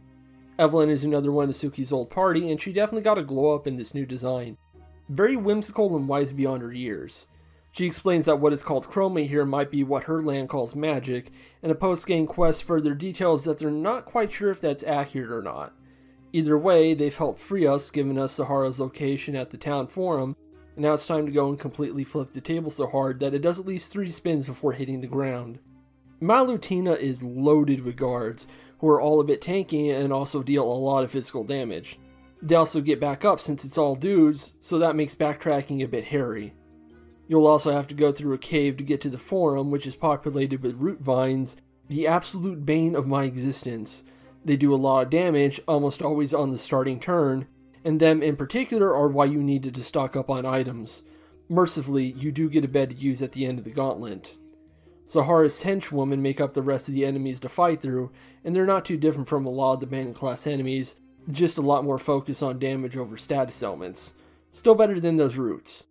Evelyn is another one of Suki's old party, and she definitely got a glow up in this new design. Very whimsical and wise beyond her years. She explains that what is called chroma here might be what her land calls magic, and a post-game quest further details that they're not quite sure if that's accurate or not. Either way, they've helped free us, giving us Zahara's location at the town forum, and now it's time to go and completely flip the table so hard that it does at least 3 spins before hitting the ground. Malutina is loaded with guards, who are all a bit tanky and also deal a lot of physical damage. They also get back up since it's all dudes, so that makes backtracking a bit hairy. You'll also have to go through a cave to get to the forum, which is populated with root vines, the absolute bane of my existence. They do a lot of damage, almost always on the starting turn, and them in particular are why you needed to stock up on items. Mercifully, you do get a bed to use at the end of the gauntlet. Zahara's henchwomen make up the rest of the enemies to fight through, and they're not too different from a lot of the main class enemies, just a lot more focus on damage over status elements. Still better than those roots.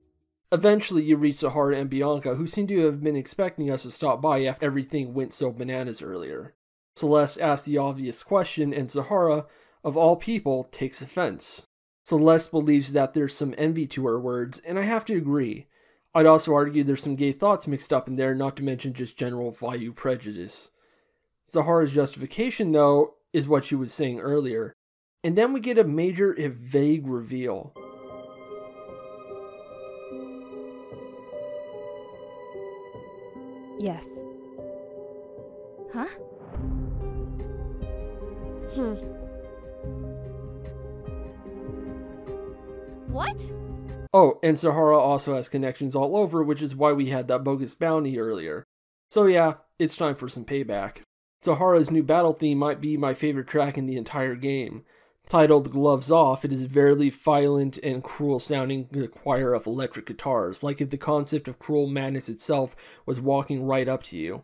Eventually you reach Zahara and Bianca, who seem to have been expecting us to stop by after everything went so bananas earlier. Celeste asks the obvious question, and Zahara, of all people, takes offense. Celeste believes that there's some envy to her words, and I have to agree. I'd also argue there's some gay thoughts mixed up in there, not to mention just general value prejudice. Zahara's justification, though, is what she was saying earlier. And then we get a major, if vague, reveal. Yes. Huh? What? Oh, and Zahara also has connections all over, which is why we had that bogus bounty earlier. So yeah, it's time for some payback. Zahara's new battle theme might be my favorite track in the entire game. Titled Gloves Off, it is a very violent and cruel sounding choir of electric guitars, like if the concept of cruel madness itself was walking right up to you.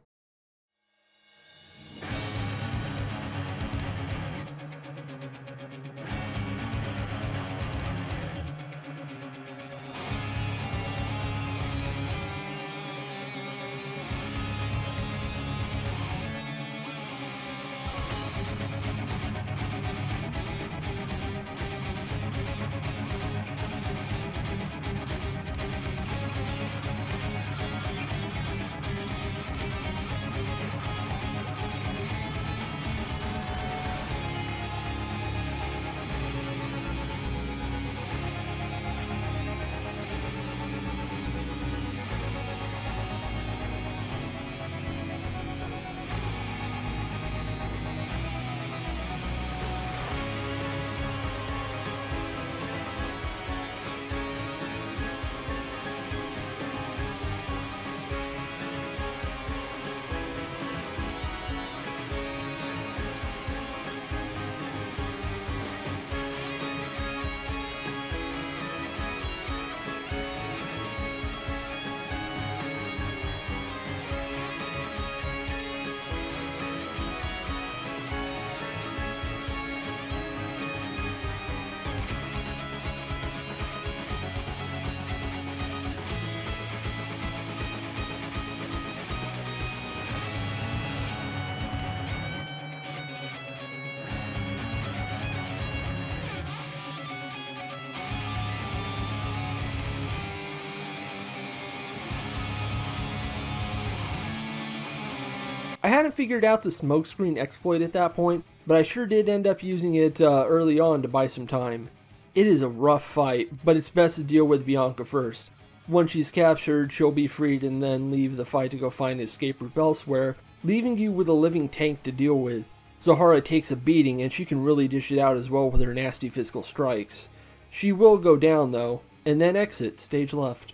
I hadn't figured out the smokescreen exploit at that point, but I sure did end up using it early on to buy some time. It is a rough fight, but it's best to deal with Bianca first. Once she's captured, she'll be freed and then leave the fight to go find an escape route elsewhere, leaving you with a living tank to deal with. Zahara takes a beating, and she can really dish it out as well with her nasty physical strikes. She will go down though, and then exit stage left.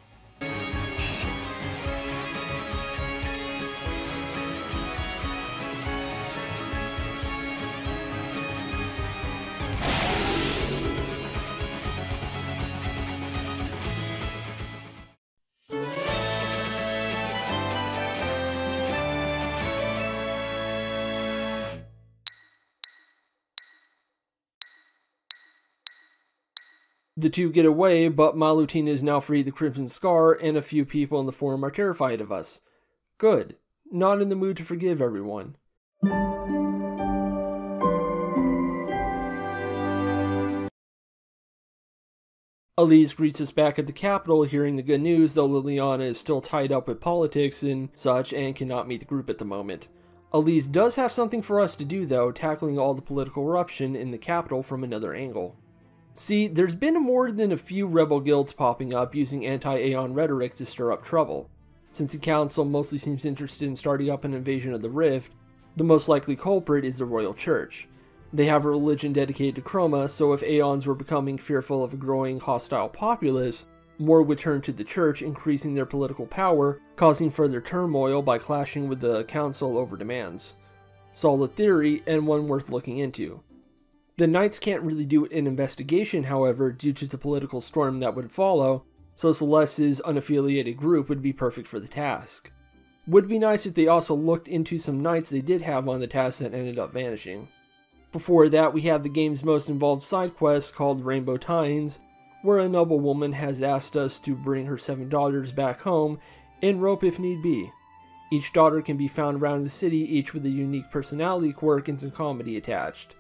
The two get away, but Malutina is now free of the Crimson Scar, and a few people in the forum are terrified of us. Good. Not in the mood to forgive everyone. Elise greets us back at the capital, hearing the good news, though Liliana is still tied up with politics and such and cannot meet the group at the moment. Elise does have something for us to do though, tackling all the political eruption in the capital from another angle. See, there's been more than a few rebel guilds popping up using anti-Aeon rhetoric to stir up trouble. Since the council mostly seems interested in starting up an invasion of the Rift, the most likely culprit is the Royal Church. They have a religion dedicated to Chroma, so if Aeons were becoming fearful of a growing hostile populace, more would turn to the Church, increasing their political power, causing further turmoil by clashing with the Council over demands. Solid theory, and one worth looking into. The Knights can't really do an investigation, however, due to the political storm that would follow, so Celeste's unaffiliated group would be perfect for the task. Would be nice if they also looked into some Knights they did have on the task that ended up vanishing. Before that, we have the game's most involved side quest called Rainbow Tines, where a noble woman has asked us to bring her 7 daughters back home and rope if need be. Each daughter can be found around the city, each with a unique personality quirk and some comedy attached.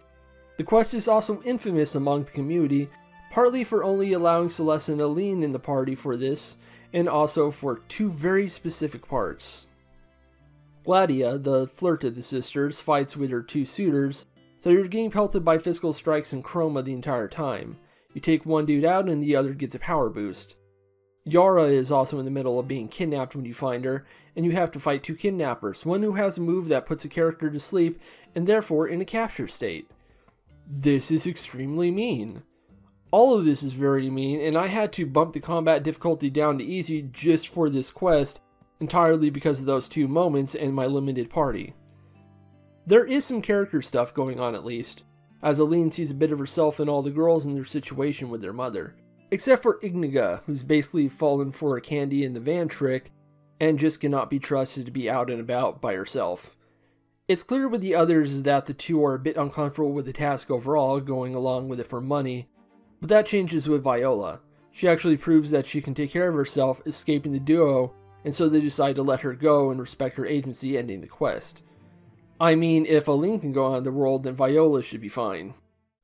The quest is also infamous among the community, partly for only allowing Celeste and Aline in the party for this, and also for 2 very specific parts. Gladia, the flirt of the sisters, fights with her 2 suitors, so you're getting pelted by physical strikes and chroma the entire time. You take one dude out and the other gets a power boost. Yara is also in the middle of being kidnapped when you find her, and you have to fight 2 kidnappers, one who has a move that puts a character to sleep and therefore in a capture state. This is extremely mean. All of this is very mean, and I had to bump the combat difficulty down to easy just for this quest, entirely because of those 2 moments and my limited party. There is some character stuff going on at least, as Aline sees a bit of herself in all the girls and their situation with their mother. Except for Igniga, who's basically fallen for a candy in the van trick, and just cannot be trusted to be out and about by herself. It's clear with the others that the 2 are a bit uncomfortable with the task overall, going along with it for money, but that changes with Viola. She actually proves that she can take care of herself, escaping the duo, and so they decide to let her go and respect her agency, ending the quest. I mean, if Aline can go out in the world, then Viola should be fine.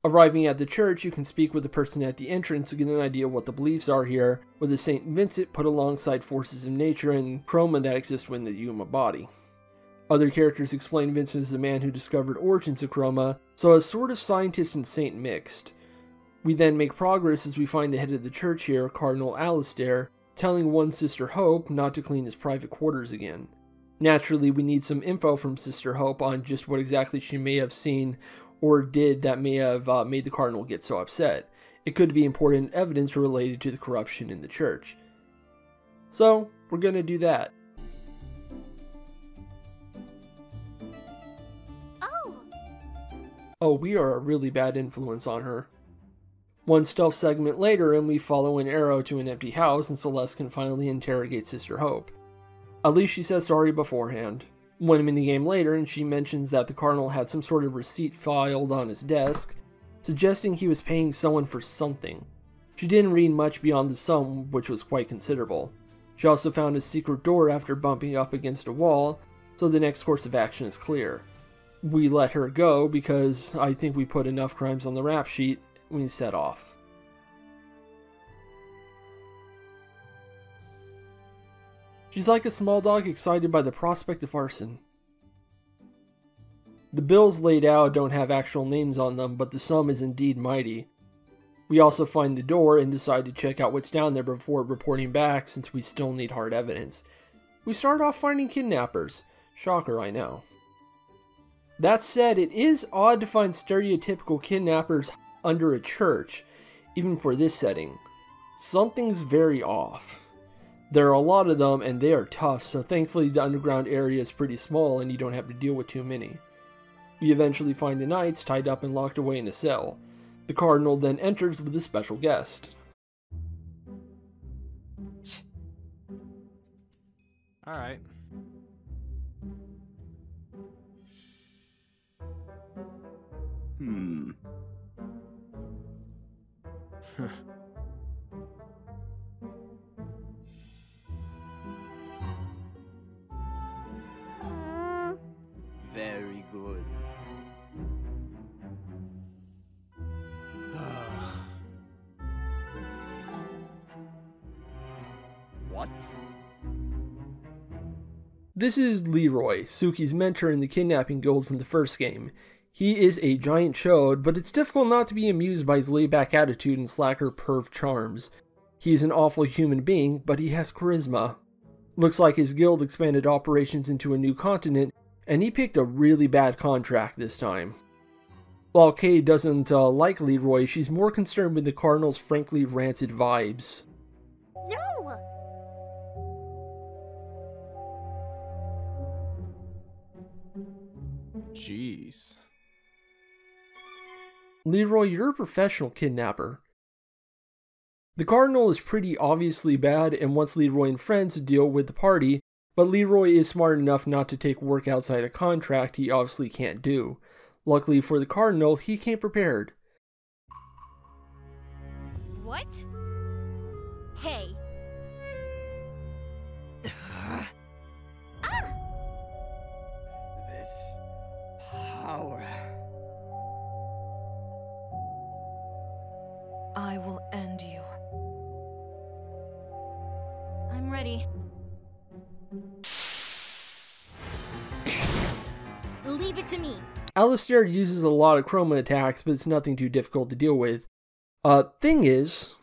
Arriving at the church, you can speak with the person at the entrance to get an idea what the beliefs are here, with the St. Vincent put alongside forces of nature and chroma that exist within the human body. Other characters explain Vincent as the man who discovered origins of chroma, so a sort of scientist and saint mixed. We then make progress as we find the head of the church here, Cardinal Alistair, telling one Sister Hope not to clean his private quarters again. Naturally, we need some info from Sister Hope on just what exactly she may have seen or did that may have made the Cardinal get so upset. It could be important evidence related to the corruption in the church. So, we're going to do that. Oh, we are a really bad influence on her. One stealth segment later, and we follow an arrow to an empty house, and Celeste can finally interrogate Sister Hope. At least she says sorry beforehand. One minigame later, and she mentions that the Cardinal had some sort of receipt filed on his desk, suggesting he was paying someone for something. She didn't read much beyond the sum, which was quite considerable. She also found a secret door after bumping up against a wall, so the next course of action is clear. We let her go because I think we put enough crimes on the rap sheet when we set off. She's like a small dog excited by the prospect of arson. The bills laid out don't have actual names on them, but the sum is indeed mighty. We also find the door and decide to check out what's down there before reporting back, since we still need hard evidence. We start off finding kidnappers. Shocker, I know. That said, it is odd to find stereotypical kidnappers under a church, even for this setting. Something's very off. There are a lot of them, and they are tough, so thankfully the underground area is pretty small and you don't have to deal with too many. We eventually find the knights tied up and locked away in a cell. The Cardinal then enters with a special guest. Alright. What? This is Leroy, Suki's mentor in the kidnapping guild from the first game. He is a giant chode, but it's difficult not to be amused by his laid-back attitude and slacker perv charms. He's an awful human being, but he has charisma. Looks like his guild expanded operations into a new continent, and he picked a really bad contract this time. While Kay doesn't like Leroy, she's more concerned with the Cardinal's frankly rancid vibes. No! Jeez. Leroy, you're a professional kidnapper. The Cardinal is pretty obviously bad and wants Leroy and friends to deal with the party, but Leroy is smart enough not to take work outside a contract he obviously can't do. Luckily for the Cardinal, he came prepared. What? Hey. This power. I will end you. I'm ready. Leave it to me. Alistair uses a lot of chroma attacks, but it's nothing too difficult to deal with. Thing is...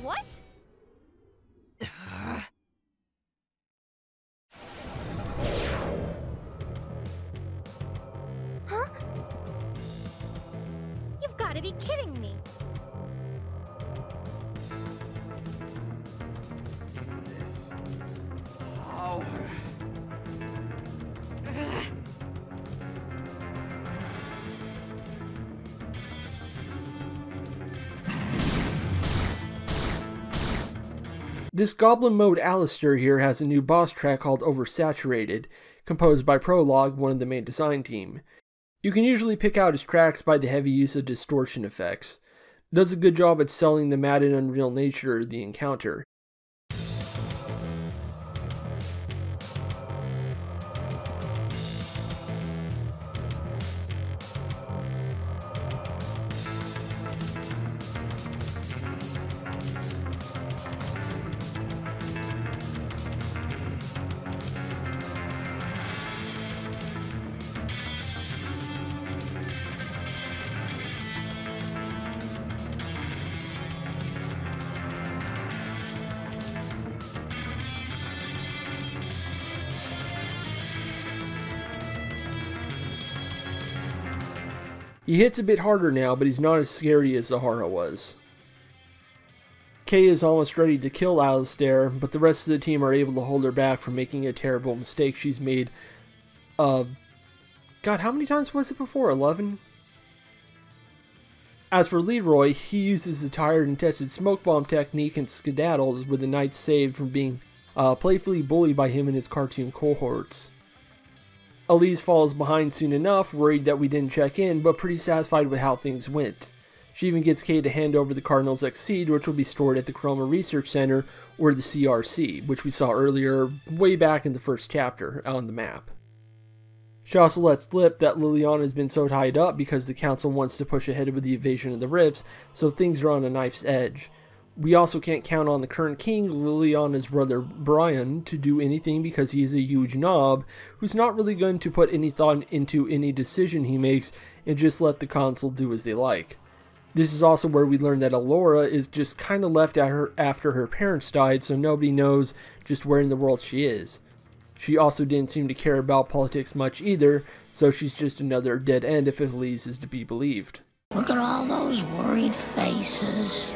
What? Huh? You've got to be kidding me. This power. This Goblin Mode Alistair here has a new boss track called Oversaturated, composed by Prologue, one of the main design team. You can usually pick out his tracks by the heavy use of distortion effects. It does a good job at selling the mad and unreal nature of the encounter. He hits a bit harder now, but he's not as scary as Zahara was. Kay is almost ready to kill Alistair, but the rest of the team are able to hold her back from making a terrible mistake she's made. God, how many times was it before? 11? As for Leroy, he uses the tired and tested smoke bomb technique and skedaddles with the knights saved from being playfully bullied by him and his cartoon cohorts. Elise falls behind soon enough, worried that we didn't check in, but pretty satisfied with how things went. She even gets Kay to hand over the Cardinal's Exceed, which will be stored at the Chroma Research Center, or the CRC, which we saw earlier, way back in the first chapter, on the map. She also lets slip that Liliana has been so tied up because the Council wants to push ahead with the invasion of the Rifts, so things are on a knife's edge. We also can't count on the current king, Liliana's brother Brian, to do anything because he is a huge knob who's not really going to put any thought into any decision he makes and just let the council do as they like. This is also where we learn that Alora is just kind of left at her after her parents died, so nobody knows just where in the world she is. She also didn't seem to care about politics much either, so she's just another dead end if Elise is to be believed. Look at all those worried faces.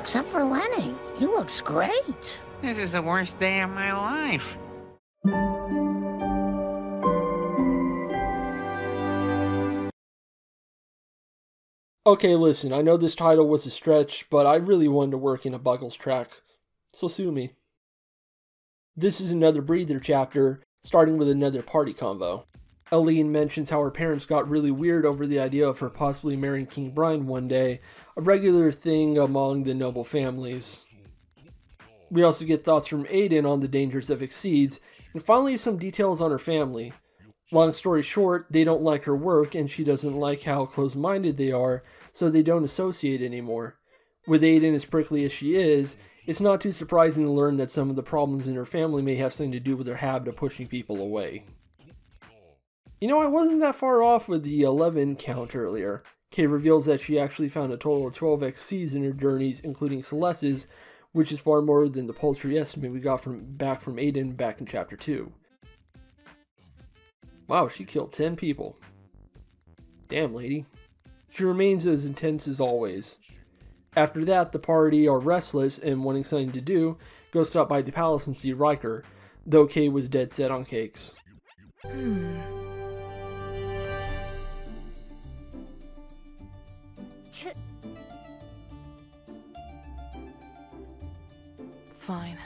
Except for Lenny. He looks great. This is the worst day of my life. Okay, listen, I know this title was a stretch, but I really wanted to work in a Buggles track, so sue me. This is another breather chapter, starting with another party convo. Aline mentions how her parents got really weird over the idea of her possibly marrying King Brian one day, a regular thing among the noble families. We also get thoughts from Aiden on the dangers of Exceeds, and finally some details on her family. Long story short, they don't like her work and she doesn't like how close-minded they are, so they don't associate anymore. With Aiden as prickly as she is, it's not too surprising to learn that some of the problems in her family may have something to do with her habit of pushing people away. You know, I wasn't that far off with the 11 count earlier. Kay reveals that she actually found a total of 12 XCs in her journeys, including Celeste's, which is far more than the paltry estimate we got back from Aiden back in Chapter 2. Wow, she killed 10 people. Damn, lady. She remains as intense as always. After that, the party are restless and wanting something to do, go stop by the palace and see Riker, though Kay was dead set on cakes. Fine.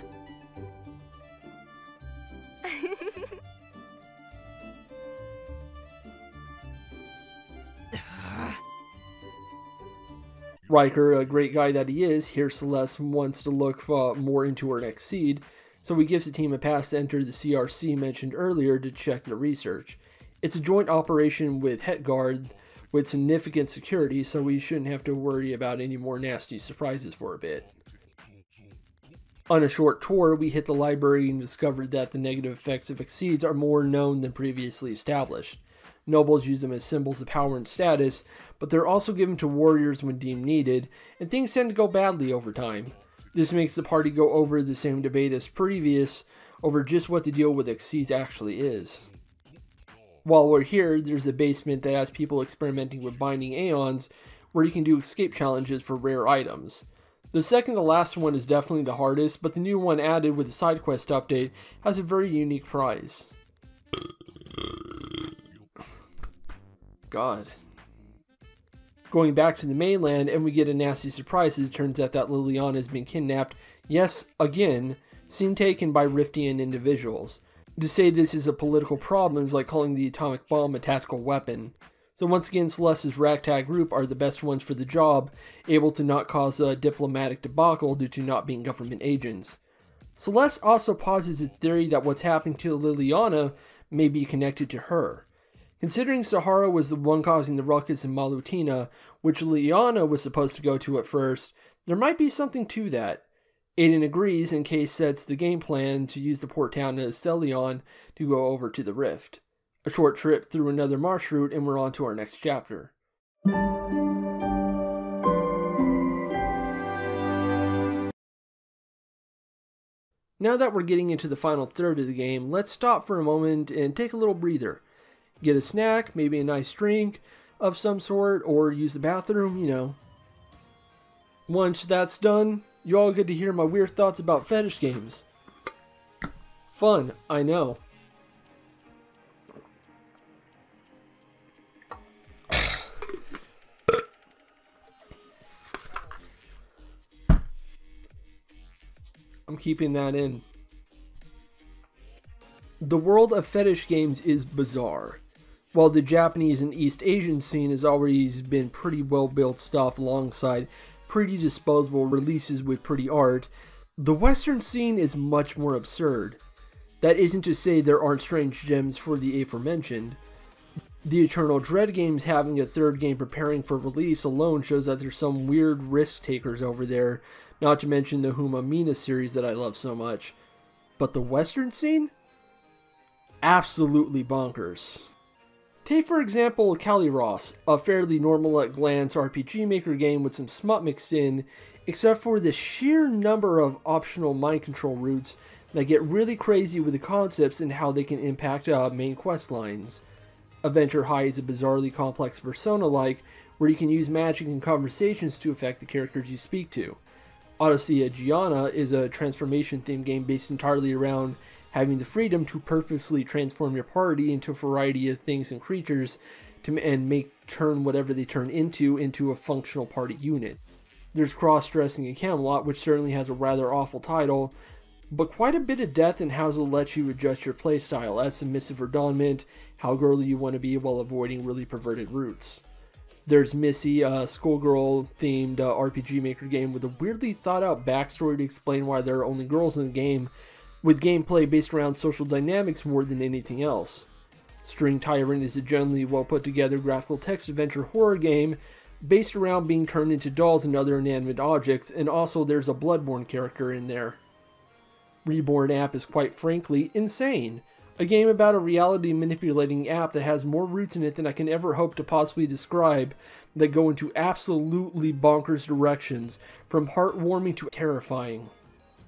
Riker, a great guy that he is, hears Celeste wants to look more into her next seed, so he gives the team a pass to enter the CRC mentioned earlier to check their research. It's a joint operation with Hetguard with significant security, so we shouldn't have to worry about any more nasty surprises for a bit. On a short tour, we hit the library and discovered that the negative effects of Exceeds are more known than previously established. Nobles use them as symbols of power and status, but they're also given to warriors when deemed needed, and things tend to go badly over time. This makes the party go over the same debate as previous over just what the deal with Exceeds actually is. While we're here, there's a basement that has people experimenting with binding aeons, where you can do escape challenges for rare items. The second to last one is definitely the hardest, but the new one added with the side quest update has a very unique prize. God. Going back to the mainland, and we get a nasty surprise as it turns out that Liliana has been kidnapped, yes, again, seen taken by Riftian individuals. To say this is a political problem is like calling the atomic bomb a tactical weapon. So once again, Celeste's ragtag group are the best ones for the job, able to not cause a diplomatic debacle due to not being government agents. Celeste also posits a theory that what's happening to Liliana may be connected to her. Considering Sahara was the one causing the ruckus in Malutina, which Liliana was supposed to go to at first, there might be something to that. Aiden agrees and Kay sets the game plan to use the port town as Celion to go over to the Rift. A short trip through another marsh route and we're on to our next chapter. Now that we're getting into the final third of the game, let's stop for a moment and take a little breather. Get a snack, maybe a nice drink of some sort, or use the bathroom, you know. Once that's done, you all get to hear my weird thoughts about fetish games. Fun, I know. I'm keeping that in. The world of fetish games is bizarre. While the Japanese and East Asian scene has always been pretty well built stuff alongside pretty disposable releases with pretty art, the Western scene is much more absurd. That isn't to say there aren't strange gems for the aforementioned. The Eternal Dread games having a third game preparing for release alone shows that there's some weird risk takers over there, not to mention the Huma Mina series that I love so much. But the Western scene? Absolutely bonkers. Take for example Caliros, a fairly normal at glance RPG Maker game with some smut mixed in, except for the sheer number of optional mind control routes that get really crazy with the concepts and how they can impact main quest lines. Adventure High is a bizarrely complex Persona-like, where you can use magic and conversations to affect the characters you speak to. Odyssey of Gianna is a transformation themed game based entirely around having the freedom to purposely transform your party into a variety of things and creatures and turn whatever they turn into a functional party unit. There's cross-dressing in Camelot, which certainly has a rather awful title, but quite a bit of depth in how to let you adjust your playstyle, as submissive or dominant, how girly you want to be while avoiding really perverted routes. There's Missy, a schoolgirl-themed RPG Maker game with a weirdly thought-out backstory to explain why there are only girls in the game, with gameplay based around social dynamics more than anything else. String Tyrant is a generally well put together graphical text adventure horror game based around being turned into dolls and other inanimate objects, and also there's a Bloodborne character in there. Reborn app is quite frankly insane. A game about a reality manipulating app that has more roots in it than I can ever hope to possibly describe, that go into absolutely bonkers directions, from heartwarming to terrifying.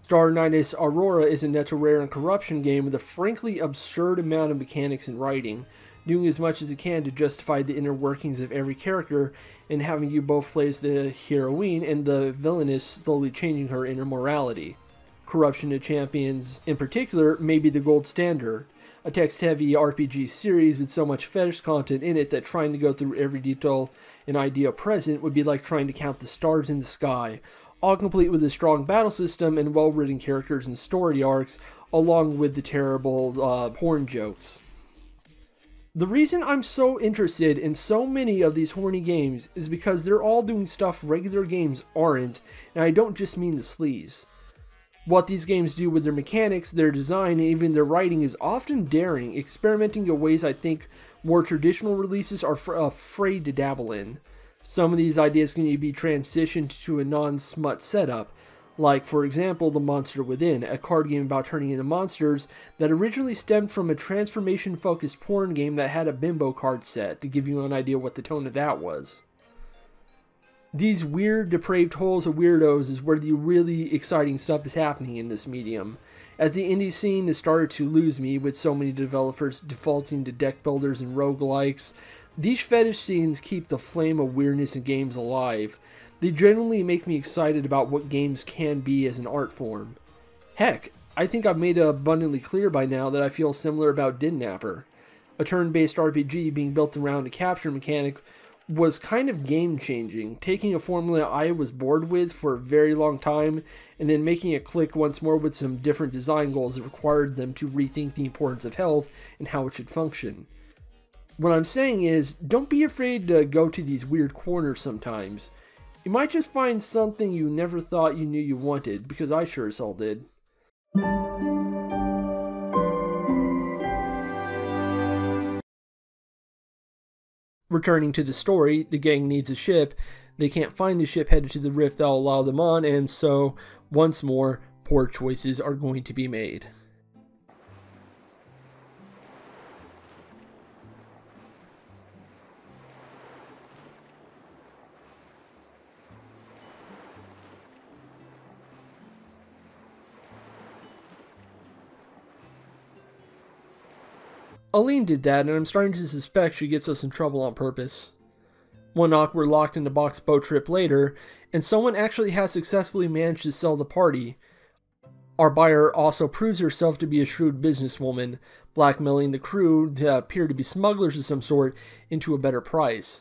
Star Knights Aurora is a Netto Rare and Corruption game with a frankly absurd amount of mechanics and writing, doing as much as it can to justify the inner workings of every character, and having you both play as the heroine and the villainess, slowly changing her inner morality. Corruption to Champions, in particular, may be the gold standard. A text-heavy RPG series with so much fetish content in it that trying to go through every detail and idea present would be like trying to count the stars in the sky, all complete with a strong battle system and well-written characters and story arcs, along with the terrible porn jokes. The reason I'm so interested in so many of these horny games is because they're all doing stuff regular games aren't, and I don't just mean the sleaze. What these games do with their mechanics, their design, and even their writing is often daring, experimenting in ways I think more traditional releases are afraid to dabble in. Some of these ideas can be transitioned to a non-smut setup, like, for example, The Monster Within, a card game about turning into monsters that originally stemmed from a transformation-focused porn game that had a bimbo card set, to give you an idea what the tone of that was. These weird, depraved holes of weirdos is where the really exciting stuff is happening in this medium. As the indie scene has started to lose me, with so many developers defaulting to deck builders and roguelikes, these fetish scenes keep the flame of weirdness in games alive. They genuinely make me excited about what games can be as an art form. Heck, I think I've made it abundantly clear by now that I feel similar about Didnapper. A turn-based RPG being built around a capture mechanic was kind of game-changing, taking a formula I was bored with for a very long time, and then making it click once more with some different design goals that required them to rethink the importance of health and how it should function. What I'm saying is, don't be afraid to go to these weird corners sometimes. You might just find something you never thought you knew you wanted, because I sure as hell did. Returning to the story, the gang needs a ship. They can't find the ship headed to the rift that'll allow them on, and so, once more, poor choices are going to be made. Aline did that, and I'm starting to suspect she gets us in trouble on purpose. One awkward locked in the box boat trip later, and someone actually has successfully managed to sell the party. Our buyer also proves herself to be a shrewd businesswoman, blackmailing the crew to appear to be smugglers of some sort into a better price.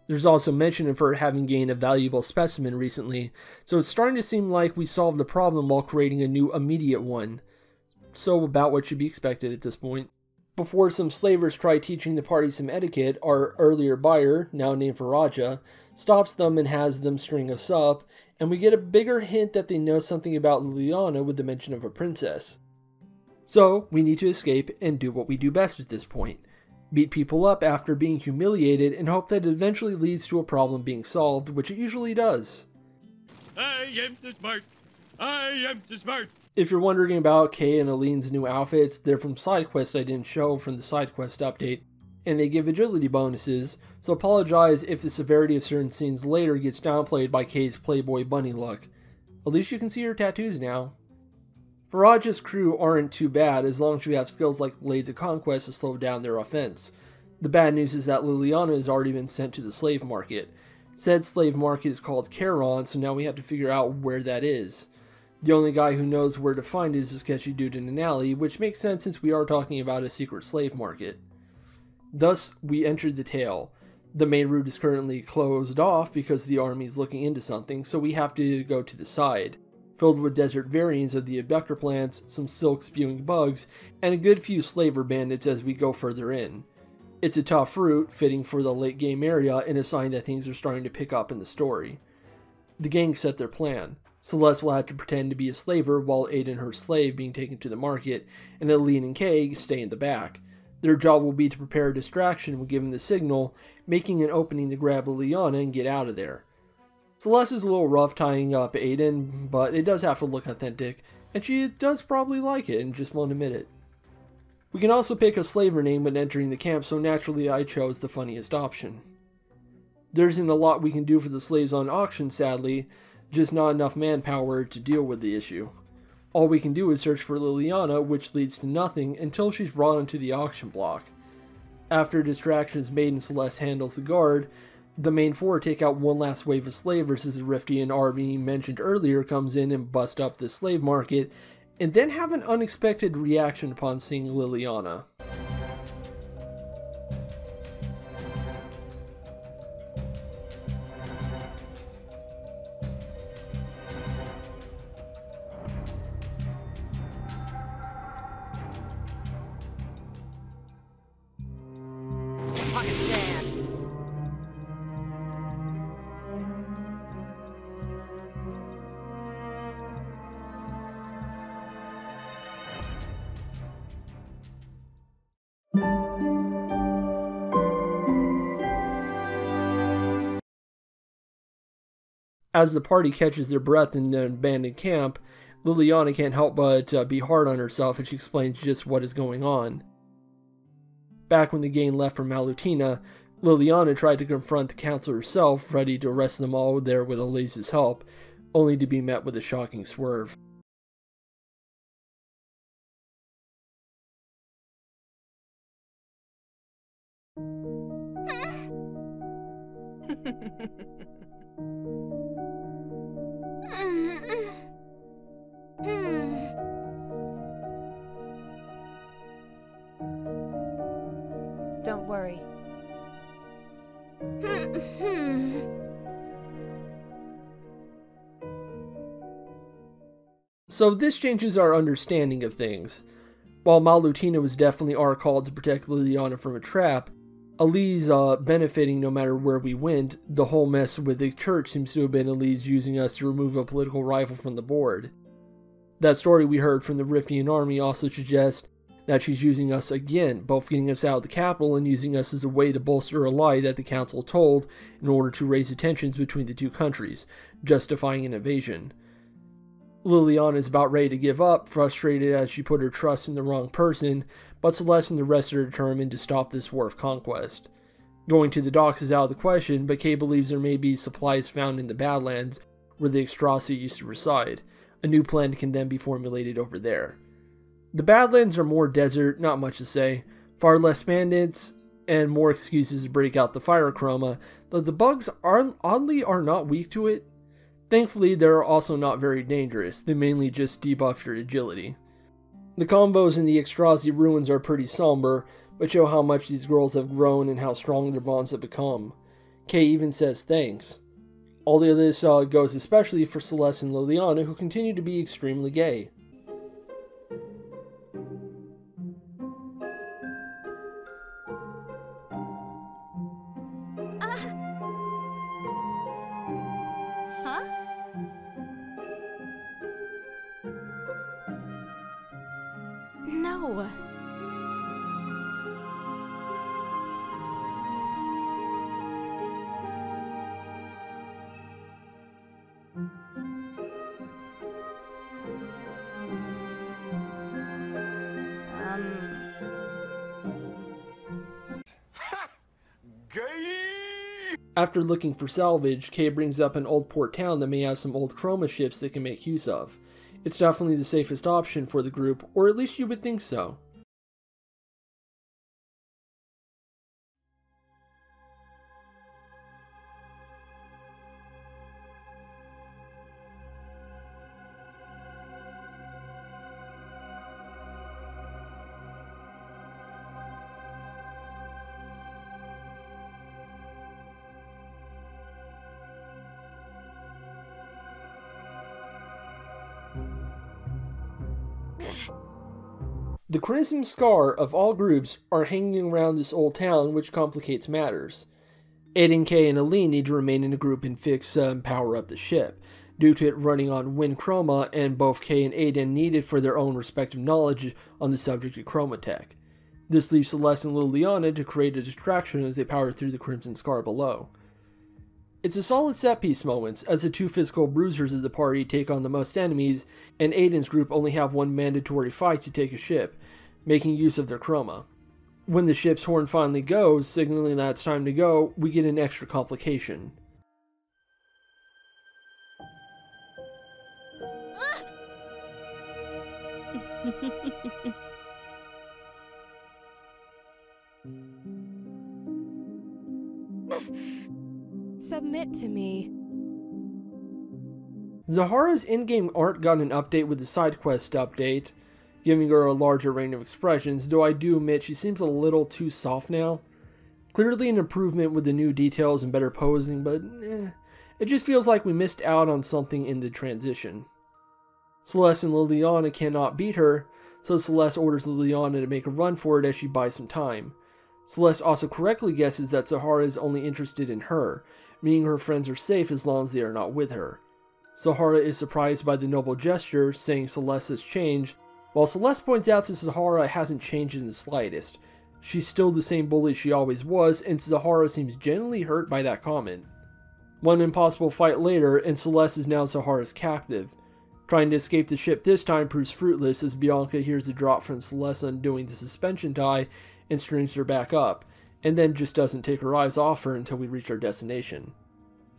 There's also mention of her having gained a valuable specimen recently, so it's starting to seem like we solved the problem while creating a new immediate one. So about what should be expected at this point. Before some slavers try teaching the party some etiquette, our earlier buyer, now named Viraja, stops them and has them string us up, and we get a bigger hint that they know something about Liliana with the mention of a princess. So, we need to escape and do what we do best at this point. Beat people up after being humiliated and hope that it eventually leads to a problem being solved, which it usually does. I am so smart. I am so smart. If you're wondering about Kay and Aline's new outfits, they're from side quests I didn't show from the side quest update, and they give agility bonuses, so apologize if the severity of certain scenes later gets downplayed by Kay's Playboy bunny look. At least you can see her tattoos now. Viraja's crew aren't too bad as long as you have skills like Blades of Conquest to slow down their offense. The bad news is that Liliana has already been sent to the slave market. Said slave market is called Charon, so now we have to figure out where that is. The only guy who knows where to find it is a sketchy dude in an alley, which makes sense since we are talking about a secret slave market. Thus, we entered the tale. The main route is currently closed off because the army is looking into something, so we have to go to the side, filled with desert variants of the abductor plants, some silk-spewing bugs, and a good few slaver bandits as we go further in. It's a tough route, fitting for the late game area, and a sign that things are starting to pick up in the story. The gang set their plan. Celeste will have to pretend to be a slaver while Aid and her slave being taken to the market, and Aline and Kay stay in the back. Their job will be to prepare a distraction when given the signal, making an opening to grab Liliana and get out of there. Celeste is a little rough tying up Aiden, but it does have to look authentic, and she does probably like it and just won't admit it. We can also pick a slaver name when entering the camp, so naturally I chose the funniest option. There isn't a lot we can do for the slaves on auction, sadly, just not enough manpower to deal with the issue. All we can do is search for Liliana, which leads to nothing until she's brought onto the auction block. After a distraction is made and Celeste handles the guard, the main four take out one last wave of slavers as the Riftian army mentioned earlier comes in and bust up the slave market, and then have an unexpected reaction upon seeing Liliana. As the party catches their breath in the abandoned camp, Liliana can't help but be hard on herself as she explains just what is going on. Back when the gang left for Malutina, Liliana tried to confront the council herself, ready to arrest them all there with Elise's help, only to be met with a shocking swerve. Don't worry. So this changes our understanding of things. While Malutina was definitely our call to protect Liliana from a trap, Elise benefiting no matter where we went, the whole mess with the church seems to have been Elise using us to remove a political rival from the board. That story we heard from the Riftian army also suggests that she's using us again, both getting us out of the capital and using us as a way to bolster a lie that the council told in order to raise the tensions between the two countries, justifying an invasion. Liliana is about ready to give up, frustrated as she put her trust in the wrong person, but Celeste and the rest are determined to stop this war of conquest. Going to the docks is out of the question, but Kay believes there may be supplies found in the Badlands, where the Extrasi used to reside. A new plan can then be formulated over there. The Badlands are more desert, not much to say, far less bandits, and more excuses to break out the fire chroma, though the bugs oddly are not weak to it. Thankfully, they're also not very dangerous, they mainly just debuff your agility. The combos in the Extrasi ruins are pretty somber, but show how much these girls have grown and how strong their bonds have become. Kay even says thanks. All of this goes especially for Celeste and Liliana, who continue to be extremely gay. No. After looking for salvage, Kay brings up an old port town that may have some old chroma ships they can make use of. It's definitely the safest option for the group, or at least you would think so. The Crimson Scar of all groups are hanging around this old town, which complicates matters. Aiden, Kay, and Aline need to remain in a group and fix and power up the ship, due to it running on wind chroma, and both Kay and Aiden needed for their own respective knowledge on the subject of chroma tech. This leaves Celeste and Liliana to create a distraction as they power through the Crimson Scar below. It's a solid set-piece moments, as the two physical bruisers of the party take on the most enemies, and Aiden's group only have one mandatory fight to take a ship, making use of their chroma. When the ship's horn finally goes, signaling that it's time to go, we get an extra complication. Submit to me. Zahara's in-game art got an update with the side quest update, giving her a larger range of expressions, though I do admit she seems a little too soft now. Clearly an improvement with the new details and better posing, but it just feels like we missed out on something in the transition. Celeste and Liliana cannot beat her, so Celeste orders Liliana to make a run for it as she buys some time. Celeste also correctly guesses that Zahara is only interested in her, meaning her friends are safe as long as they are not with her. Zahara is surprised by the noble gesture, saying Celeste has changed, while Celeste points out that Zahara hasn't changed in the slightest. She's still the same bully she always was, and Zahara seems genuinely hurt by that comment. One impossible fight later, and Celeste is now Zahara's captive. Trying to escape the ship this time proves fruitless as Bianca hears the drop from Celeste undoing the suspension tie and strings her back up, and then just doesn't take her eyes off her until we reach our destination.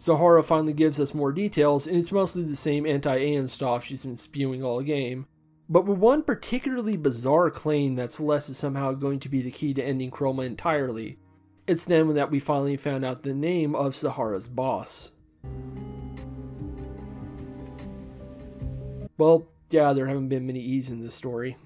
Zahara finally gives us more details, and it's mostly the same anti-Aeon stuff she's been spewing all game, but with one particularly bizarre claim that Celeste is somehow going to be the key to ending Chroma entirely. It's then that we finally found out the name of Zahara's boss. Well, yeah, there haven't been many E's in this story.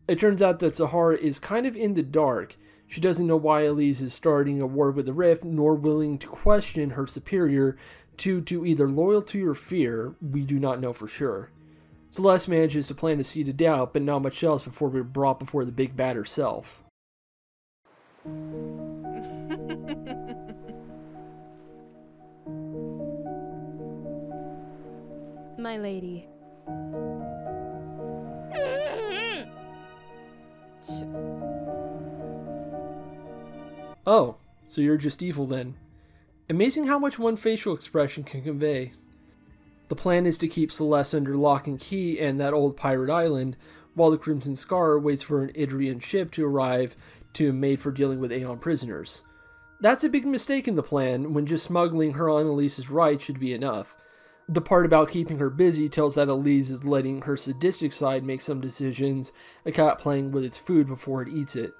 It turns out that Zahara is kind of in the dark. She doesn't know why Elise is starting a war with the Rift, nor willing to question her superior to either loyalty or fear. We do not know for sure. Celeste manages to plant a seed of doubt, but not much else before we're brought before the big bad herself. My lady. Oh, so you're just evil then. Amazing how much one facial expression can convey. The plan is to keep Celeste under lock and key and that old pirate island, while the Crimson Scar waits for an Idrian ship to arrive to made for dealing with Aeon prisoners. That's a big mistake in the plan, when just smuggling her on Elise's right should be enough. The part about keeping her busy tells that Elise is letting her sadistic side make some decisions, a cat playing with its food before it eats it.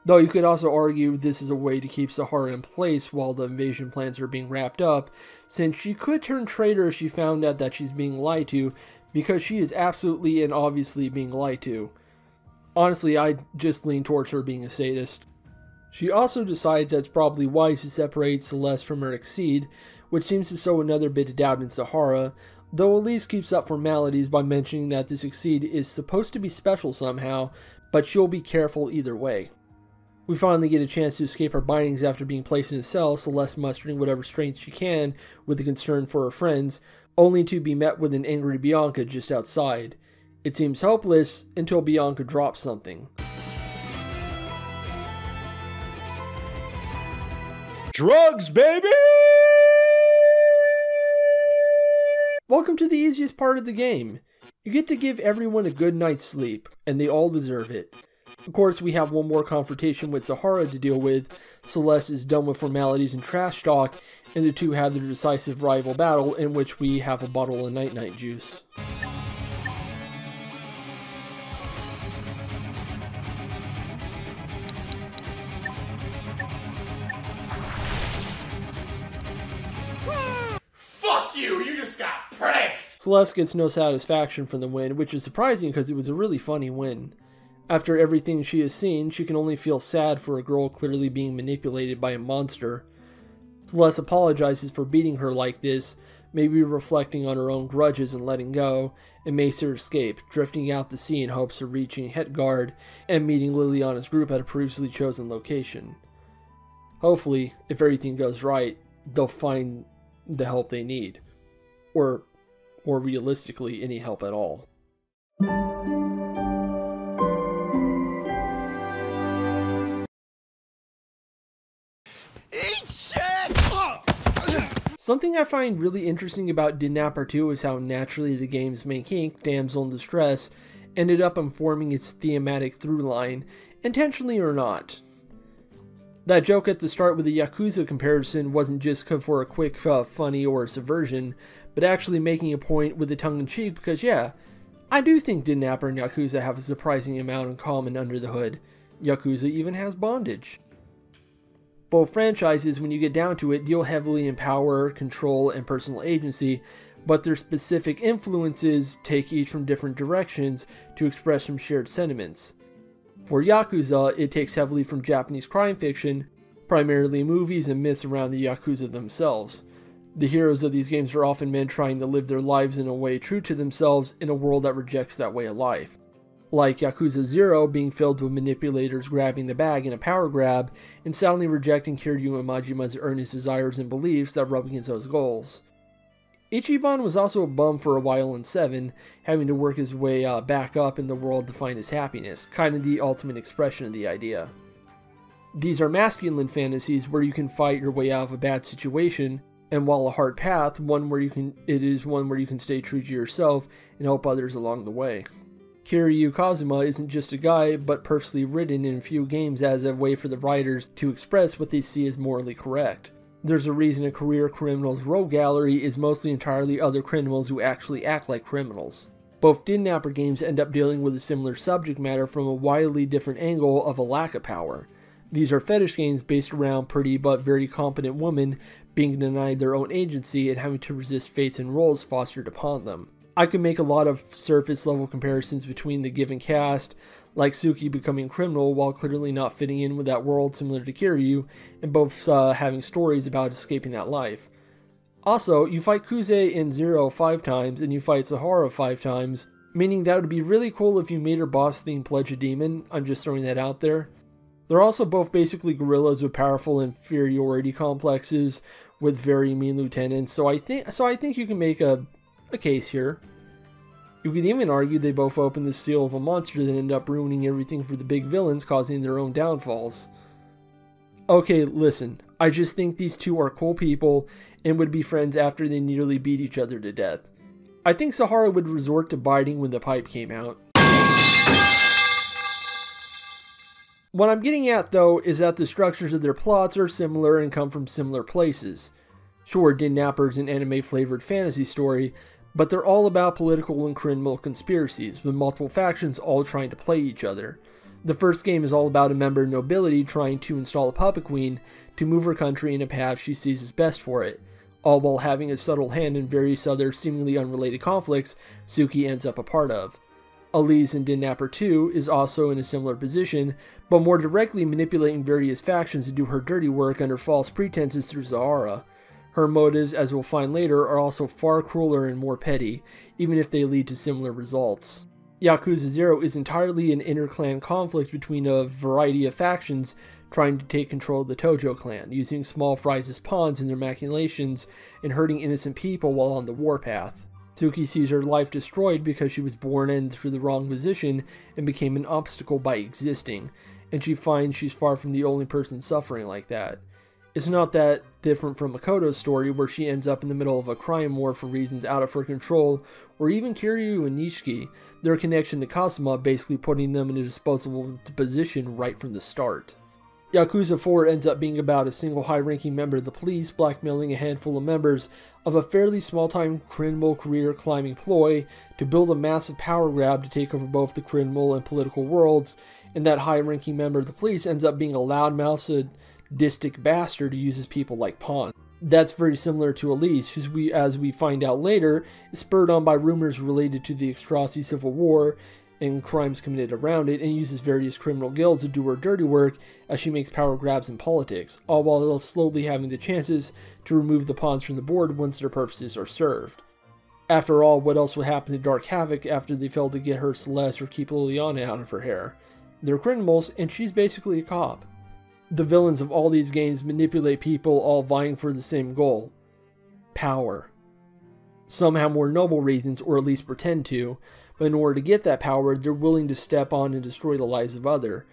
Though you could also argue this is a way to keep Zahara in place while the invasion plans are being wrapped up, since she could turn traitor if she found out that she's being lied to, because she is absolutely and obviously being lied to. Honestly, I just lean towards her being a sadist. She also decides that it's probably wise to separate Celeste from her Exceed, which seems to sow another bit of doubt in Zahara, though Elise keeps up formalities by mentioning that this Exceed is supposed to be special somehow, but she'll be careful either way. We finally get a chance to escape our bindings after being placed in a cell, Celeste mustering whatever strength she can with the concern for her friends, only to be met with an angry Bianca just outside. It seems hopeless until Bianca drops something. Drugs, baby! Welcome to the easiest part of the game. You get to give everyone a good night's sleep, and they all deserve it. Of course, we have one more confrontation with Zahara to deal with. Celeste is done with formalities and trash talk, and the two have their decisive rival battle in which we have a bottle of night-night juice. Fuck you! You just got pranked! Celeste gets no satisfaction from the win, which is surprising because it was a really funny win. After everything she has seen, she can only feel sad for a girl clearly being manipulated by a monster. Celeste apologizes for beating her like this, maybe reflecting on her own grudges and letting go, and makes her escape, drifting out to sea in hopes of reaching Hetgard and meeting Liliana's group at a previously chosen location. Hopefully, if everything goes right, they'll find the help they need. Or realistically, any help at all. Something I find really interesting about Didnapper 2 is how naturally the game's main kink, Damsel in Distress, ended up informing its thematic through line, intentionally or not. That joke at the start with the Yakuza comparison wasn't just for a quick funny or subversion, but actually making a point with a tongue-in-cheek because yeah, I do think Didnapper and Yakuza have a surprising amount in common under the hood. Yakuza even has bondage. Both franchises, when you get down to it, deal heavily in power, control, and personal agency, but their specific influences take each from different directions to express some shared sentiments. For Yakuza, it takes heavily from Japanese crime fiction, primarily movies and myths around the Yakuza themselves. The heroes of these games are often men trying to live their lives in a way true to themselves in a world that rejects that way of life. Like Yakuza 0 being filled with manipulators grabbing the bag in a power grab and soundly rejecting Kiryu and Majima's earnest desires and beliefs that rub against those goals. Ichiban was also a bum for a while in 7, having to work his way back up in the world to find his happiness, kind of the ultimate expression of the idea. These are masculine fantasies where you can fight your way out of a bad situation, and while a hard path, it is one where you can stay true to yourself and help others along the way. Kiryu Kazuma isn't just a guy, but purposely written in a few games as a way for the writers to express what they see as morally correct. There's a reason a career criminal's rogue gallery is mostly entirely other criminals who actually act like criminals. Both Didnapper games end up dealing with a similar subject matter from a wildly different angle of a lack of power. These are fetish games based around pretty but very competent women being denied their own agency and having to resist fates and roles fostered upon them. I could make a lot of surface level comparisons between the given cast, like Suki becoming criminal while clearly not fitting in with that world similar to Kiryu, and both having stories about escaping that life. Also, you fight Kuze in 0 5 times, and you fight Sahara 5 times, meaning that would be really cool if you made her boss theme Pledge a Demon. I'm just throwing that out there. They're also both basically gorillas with powerful inferiority complexes with very mean lieutenants, so I think you can make a case here. You could even argue they both open the seal of a monster that end up ruining everything for the big villains, causing their own downfalls. Okay, listen, I just think these two are cool people and would be friends after they nearly beat each other to death. I think Sahara would resort to biting when the pipe came out. What I'm getting at, though, is that the structures of their plots are similar and come from similar places. Sure, Didnapper's an anime-flavored fantasy story, but they're all about political and criminal conspiracies, with multiple factions all trying to play each other. The first game is all about a member of nobility trying to install a puppet queen to move her country in a path she sees as best for it, all while having a subtle hand in various other seemingly unrelated conflicts Suki ends up a part of. Elise in Didnapper 2 is also in a similar position, but more directly manipulating various factions to do her dirty work under false pretenses through Zahara. Her motives, as we'll find later, are also far crueler and more petty, even if they lead to similar results. Yakuza 0 is entirely an inter-clan conflict between a variety of factions trying to take control of the Tojo clan, using small fries as pawns in their machinations and hurting innocent people while on the warpath. Suki sees her life destroyed because she was born into the wrong position and became an obstacle by existing, and she finds she's far from the only person suffering like that. It's not that different from Makoto's story, where she ends up in the middle of a crime war for reasons out of her control, or even Kiryu and Nishiki, their connection to Kazuma basically putting them in a disposable position right from the start. Yakuza 4 ends up being about a single high-ranking member of the police blackmailing a handful of members of a fairly small-time criminal career climbing ploy to build a massive power grab to take over both the criminal and political worlds, and that high-ranking member of the police ends up being a loudmouth, sadistic bastard who uses people like pawns. That's very similar to Elise, who, as we find out later, is spurred on by rumors related to the Extrasi Civil War and crimes committed around it, and uses various criminal guilds to do her dirty work as she makes power grabs in politics, all while slowly having the chances to remove the pawns from the board once their purposes are served. After all, what else would happen to Dark Havoc after they failed to get her Celeste or keep Liliana out of her hair? They're criminals, and she's basically a cop. The villains of all these games manipulate people all vying for the same goal: power. Some have more noble reasons, or at least pretend to, but in order to get that power, they're willing to step on and destroy the lives of others.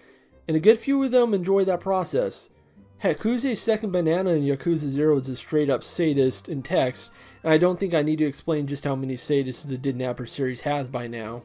And a good few of them enjoy that process. Heck, Kuze's second banana in Yakuza 0 is a straight up sadist in text, and I don't think I need to explain just how many sadists the Didnapper series has by now.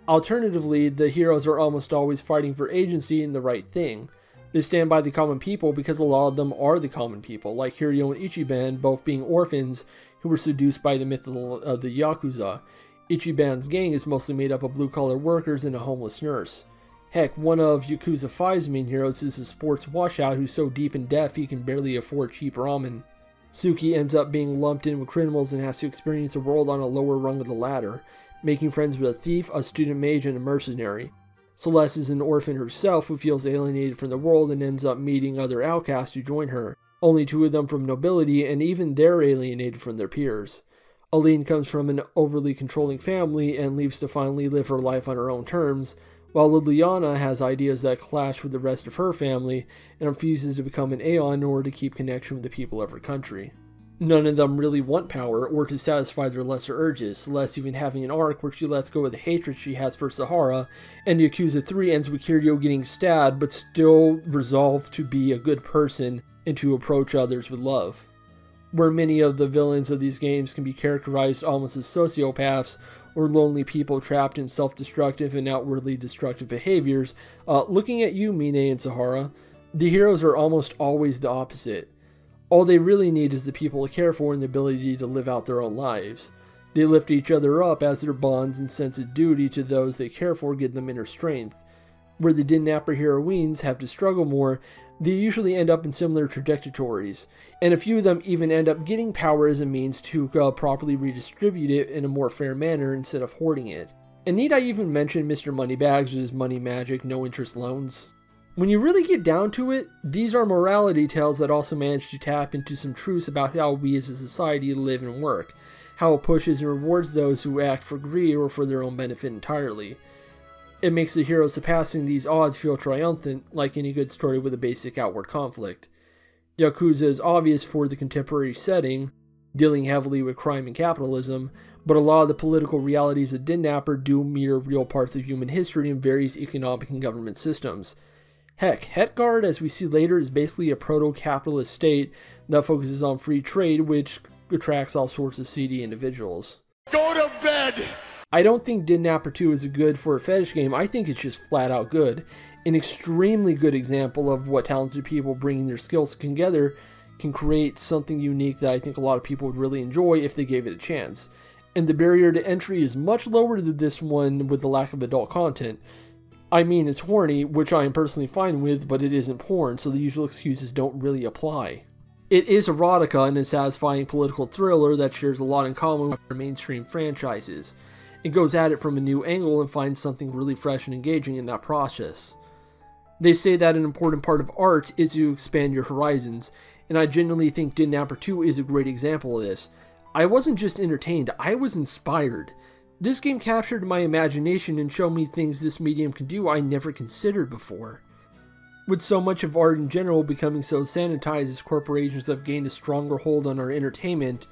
Alternatively, the heroes are almost always fighting for agency and the right thing. They stand by the common people because a lot of them are the common people, like Hiryo and Ichiban both being orphans who were seduced by the myth of the Yakuza. Ichiban's gang is mostly made up of blue-collar workers and a homeless nurse. Heck, one of Yakuza 5's main heroes is a sports washout who's so deep in debt he can barely afford cheap ramen. Suki ends up being lumped in with criminals and has to experience the world on a lower rung of the ladder, making friends with a thief, a student mage, and a mercenary. Celeste is an orphan herself who feels alienated from the world and ends up meeting other outcasts who join her, only two of them from nobility, and even they're alienated from their peers. Aline comes from an overly controlling family and leaves to finally live her life on her own terms, while Liliana has ideas that clash with the rest of her family and refuses to become an Aeon in order to keep connection with the people of her country. None of them really want power or to satisfy their lesser urges, Celeste even having an arc where she lets go of the hatred she has for Sahara, and Yakuza 3 ends with Kiryu getting stabbed but still resolved to be a good person and to approach others with love. Where many of the villains of these games can be characterized almost as sociopaths or lonely people trapped in self-destructive and outwardly destructive behaviors, looking at you, Mine and Sahara, the heroes are almost always the opposite. All they really need is the people to care for and the ability to live out their own lives. They lift each other up as their bonds and sense of duty to those they care for give them inner strength. Where the Didnapper heroines have to struggle more, they usually end up in similar trajectories, and a few of them even end up getting power as a means to properly redistribute it in a more fair manner instead of hoarding it. And need I even mention Mr. Moneybags with his money magic, no interest loans? When you really get down to it, these are morality tales that also manage to tap into some truths about how we as a society live and work, how it pushes and rewards those who act for greed or for their own benefit entirely. It makes the heroes surpassing these odds feel triumphant, like any good story with a basic outward conflict. Yakuza is obvious for the contemporary setting, dealing heavily with crime and capitalism, but a lot of the political realities of Didnapper do mirror real parts of human history in various economic and government systems. Heck, Hetgard, as we see later, is basically a proto-capitalist state that focuses on free trade, which attracts all sorts of seedy individuals. Go to bed! I don't think Didnapper 2 is good for a fetish game. I think it's just flat out good. An extremely good example of what talented people bringing their skills together can create something unique that I think a lot of people would really enjoy if they gave it a chance. And the barrier to entry is much lower than this one with the lack of adult content. I mean, it's horny, which I am personally fine with, but it isn't porn, so the usual excuses don't really apply. It is erotica and a satisfying political thriller that shares a lot in common with mainstream franchises. It goes at it from a new angle and finds something really fresh and engaging in that process. They say that an important part of art is to expand your horizons, and I genuinely think Didnapper 2 is a great example of this. I wasn't just entertained, I was inspired. This game captured my imagination and showed me things this medium can do I never considered before. With so much of art in general becoming so sanitized as corporations have gained a stronger hold on our entertainment,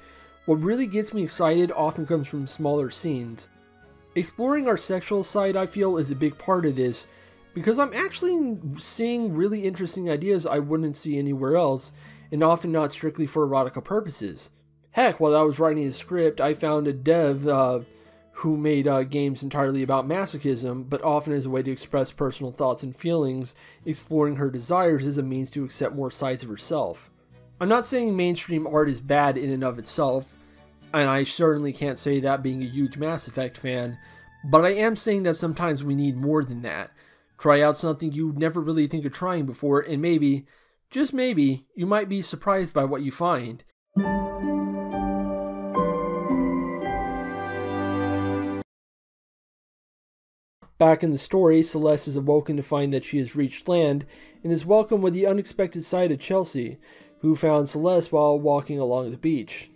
what really gets me excited often comes from smaller scenes. Exploring our sexual side, I feel, is a big part of this, because I'm actually seeing really interesting ideas I wouldn't see anywhere else, and often not strictly for erotica purposes. Heck, while I was writing the script, I found a dev who made games entirely about masochism, but often as a way to express personal thoughts and feelings, exploring her desires as a means to accept more sides of herself. I'm not saying mainstream art is bad in and of itself, and I certainly can't say that being a huge Mass Effect fan, but I am saying that sometimes we need more than that. Try out something you never really think of trying before, and maybe, just maybe, you might be surprised by what you find. Back in the story, Celeste is awoken to find that she has reached land, and is welcomed with the unexpected sight of Chelsea, who found Celeste while walking along the beach.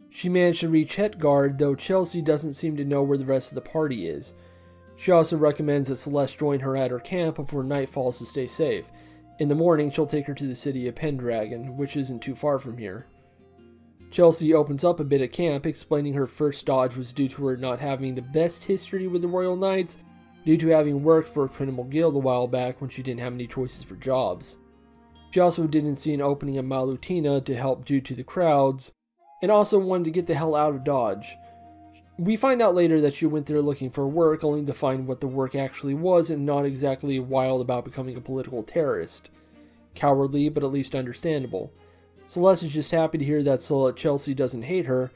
She managed to reach Hetgard, though Chelsea doesn't seem to know where the rest of the party is. She also recommends that Celeste join her at her camp before night falls to stay safe. In the morning, she'll take her to the city of Pendragon, which isn't too far from here. Chelsea opens up a bit at camp, explaining her first dodge was due to her not having the best history with the Royal Knights, due to having worked for a criminal guild a while back when she didn't have any choices for jobs. She also didn't see an opening in Malutina to help due to the crowds, and also wanted to get the hell out of Dodge. We find out later that she went there looking for work, only to find what the work actually was and not exactly wild about becoming a political terrorist. Cowardly, but at least understandable. Celeste is just happy to hear that Chelsea doesn't hate her,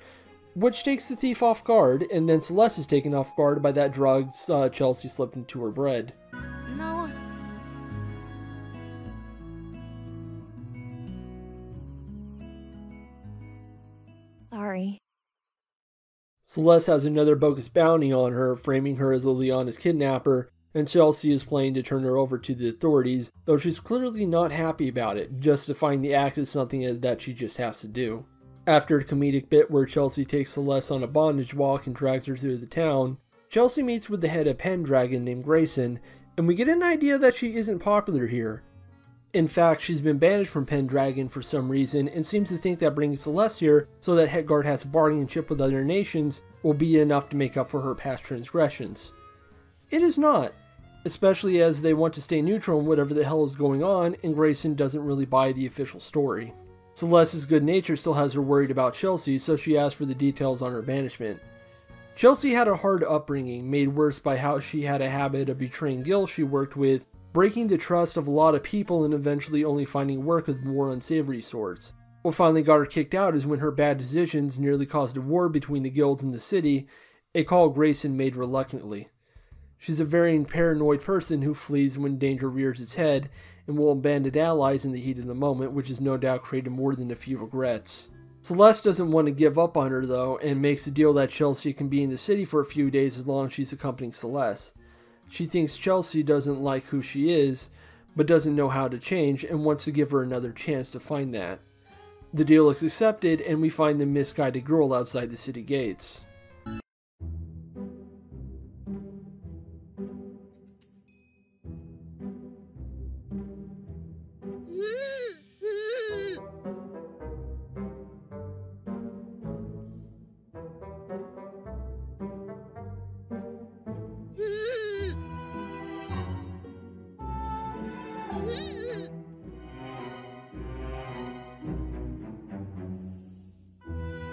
which takes the thief off guard, and then Celeste is taken off guard by that drugs Chelsea slipped into her bread. No. Sorry. Celeste has another bogus bounty on her, framing her as Liliana's kidnapper, and Chelsea is planning to turn her over to the authorities, though she's clearly not happy about it, justifying the act as something that she just has to do. After a comedic bit where Chelsea takes Celeste on a bondage walk and drags her through the town, Chelsea meets with the head of Pendragon named Grayson, and we get an idea that she isn't popular here. In fact, she's been banished from Pendragon for some reason, and seems to think that bringing Celeste here so that Headguard has a bargaining chip with other nations will be enough to make up for her past transgressions. It is not, especially as they want to stay neutral in whatever the hell is going on, and Grayson doesn't really buy the official story. Celeste's good nature still has her worried about Chelsea, so she asks for the details on her banishment. Chelsea had a hard upbringing, made worse by how she had a habit of betraying guilds she worked with, breaking the trust of a lot of people, and eventually only finding work with more unsavory sorts. What finally got her kicked out is when her bad decisions nearly caused a war between the guilds and the city, a call Grayson made reluctantly. She's a very paranoid person who flees when danger rears its head, and will abandon allies in the heat of the moment, which has no doubt created more than a few regrets. Celeste doesn't want to give up on her though, and makes the deal that Chelsea can be in the city for a few days as long as she's accompanying Celeste. She thinks Chelsea doesn't like who she is, but doesn't know how to change, and wants to give her another chance to find that. The deal is accepted, and we find the misguided girl outside the city gates.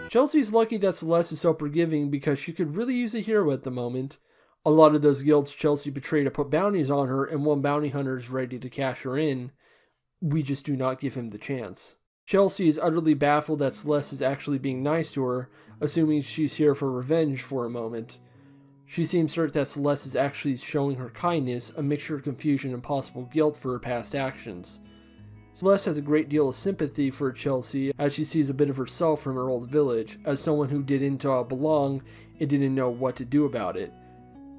Chelsea's lucky that Celeste is so forgiving because she could really use a hero at the moment. A lot of those guilds Chelsea betrayed to put bounties on her, and one bounty hunter is ready to cash her in. We just do not give him the chance. Chelsea is utterly baffled that Celeste is actually being nice to her, assuming she's here for revenge for a moment. She seems certain that Celeste is actually showing her kindness, a mixture of confusion and possible guilt for her past actions. Celeste has a great deal of sympathy for Chelsea as she sees a bit of herself from her old village, as someone who didn't belong and didn't know what to do about it.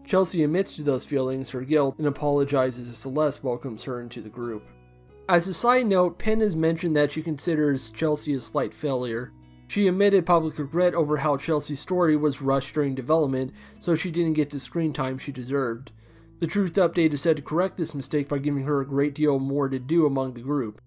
Chelsea admits to those feelings, her guilt, and apologizes as Celeste welcomes her into the group. As a side note, Penn has mentioned that she considers Chelsea a slight failure. She admitted public regret over how Chelsea's story was rushed during development, so she didn't get the screen time she deserved. The Truth Update is said to correct this mistake by giving her a great deal more to do among the group.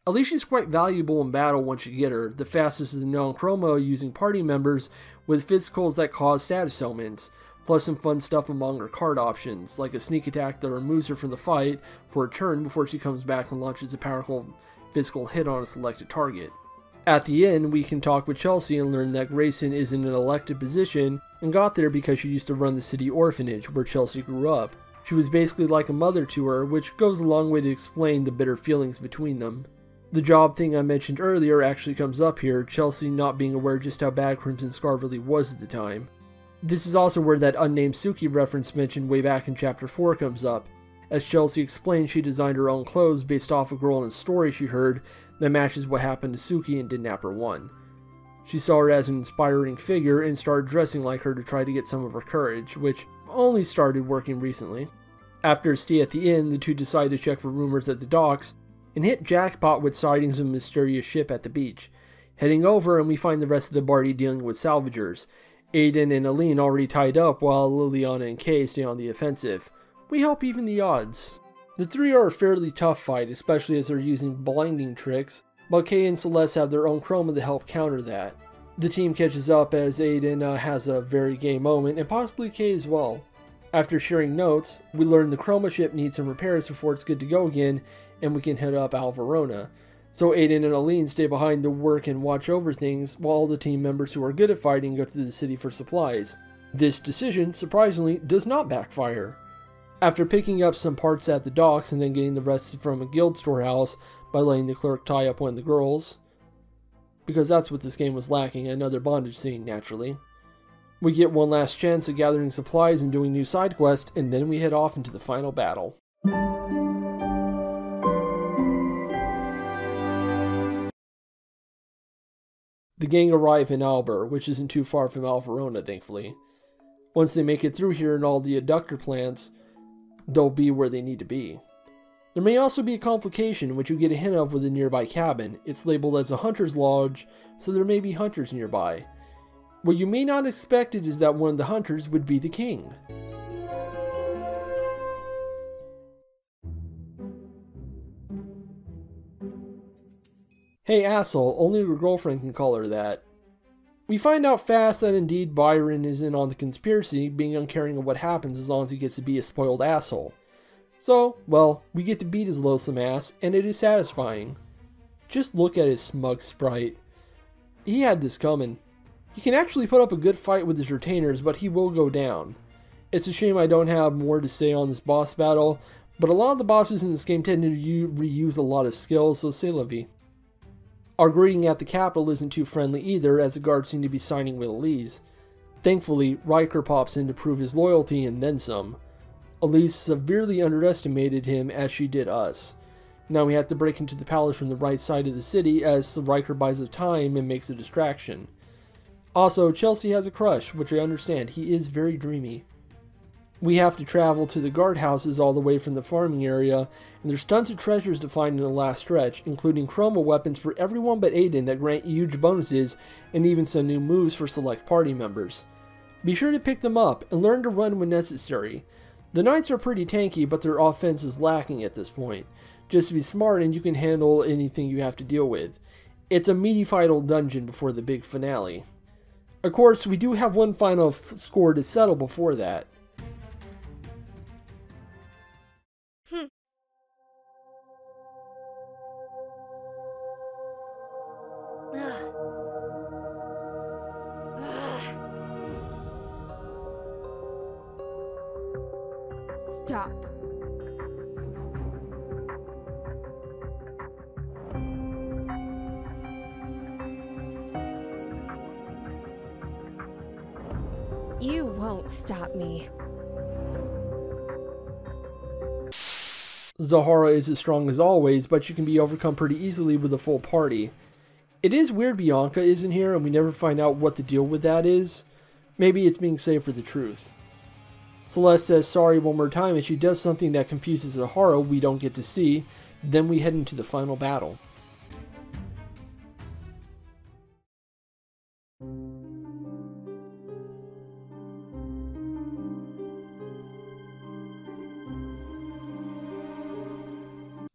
Alicia's quite valuable in battle once you get her, the fastest of the non-chroma using party members with physicals that cause status ailments, plus some fun stuff among her card options, like a sneak attack that removes her from the fight for a turn before she comes back and launches a powerful physical hit on a selected target. At the end, we can talk with Chelsea and learn that Grayson is in an elected position and got there because she used to run the city orphanage where Chelsea grew up. She was basically like a mother to her, which goes a long way to explain the bitter feelings between them. The job thing I mentioned earlier actually comes up here, Chelsea not being aware just how bad Crimson Scar really was at the time. This is also where that unnamed Suki reference mentioned way back in Chapter 4 comes up. As Chelsea explained, she designed her own clothes based off a girl in a story she heard that matches what happened to Suki in Didnapper 1. She saw her as an inspiring figure and started dressing like her to try to get some of her courage, which only started working recently. After a stay at the inn, the two decide to check for rumors at the docks, and hit jackpot with sightings of a mysterious ship at the beach. Heading over, and we find the rest of the party dealing with salvagers. Aiden and Aline already tied up, while Liliana and Kay stay on the offensive. We help even the odds. The three are a fairly tough fight, especially as they're using blinding tricks, but Kay and Celeste have their own chroma to help counter that. The team catches up as Aiden has a very gay moment, and possibly Kay as well. After sharing notes, we learn the Chroma ship needs some repairs before it's good to go again, and we can head up Alvarona. So Aiden and Aline stay behind to work and watch over things, while all the team members who are good at fighting go to the city for supplies. This decision, surprisingly, does not backfire. After picking up some parts at the docks and then getting the rest from a guild storehouse by letting the clerk tie up one of the girls, because that's what this game was lacking, another bondage scene, naturally. We get one last chance at gathering supplies and doing new side quests, and then we head off into the final battle. The gang arrive in Albert, which isn't too far from Alvarona, thankfully. Once they make it through here and all the adductor plants, they'll be where they need to be. There may also be a complication, which you get a hint of with a nearby cabin. It's labeled as a hunter's lodge, so there may be hunters nearby. What you may not expect is that one of the hunters would be the king. Hey asshole, only your girlfriend can call her that. We find out fast that indeed Byron is in on the conspiracy, being uncaring of what happens as long as he gets to be a spoiled asshole. So, well, we get to beat his loathsome ass, and it is satisfying. Just look at his smug sprite. He had this coming. He can actually put up a good fight with his retainers, but he will go down. It's a shame I don't have more to say on this boss battle, but a lot of the bosses in this game tend to reuse a lot of skills, so c'est la vie. Our greeting at the capital isn't too friendly either, as the guards seem to be siding with Elise. Thankfully, Riker pops in to prove his loyalty and then some. Elise severely underestimated him as she did us. Now we have to break into the palace from the right side of the city as Riker buys the time and makes a distraction. Also, Chelsea has a crush, which I understand. He is very dreamy. We have to travel to the guardhouses all the way from the farming area, and there's tons of treasures to find in the last stretch, including chroma weapons for everyone but Aiden that grant huge bonuses, and even some new moves for select party members. Be sure to pick them up, and learn to run when necessary. The knights are pretty tanky, but their offense is lacking at this point. Just be smart and you can handle anything you have to deal with. It's a meaty final dungeon before the big finale. Of course, we do have one final score to settle before that. Stop. You won't stop me. Zahara is as strong as always, but she can be overcome pretty easily with a full party. It is weird Bianca isn't here and we never find out what the deal with that is. Maybe it's being saved for the truth. Celeste says sorry one more time and she does something that confuses Zahara we don't get to see. Then we head into the final battle.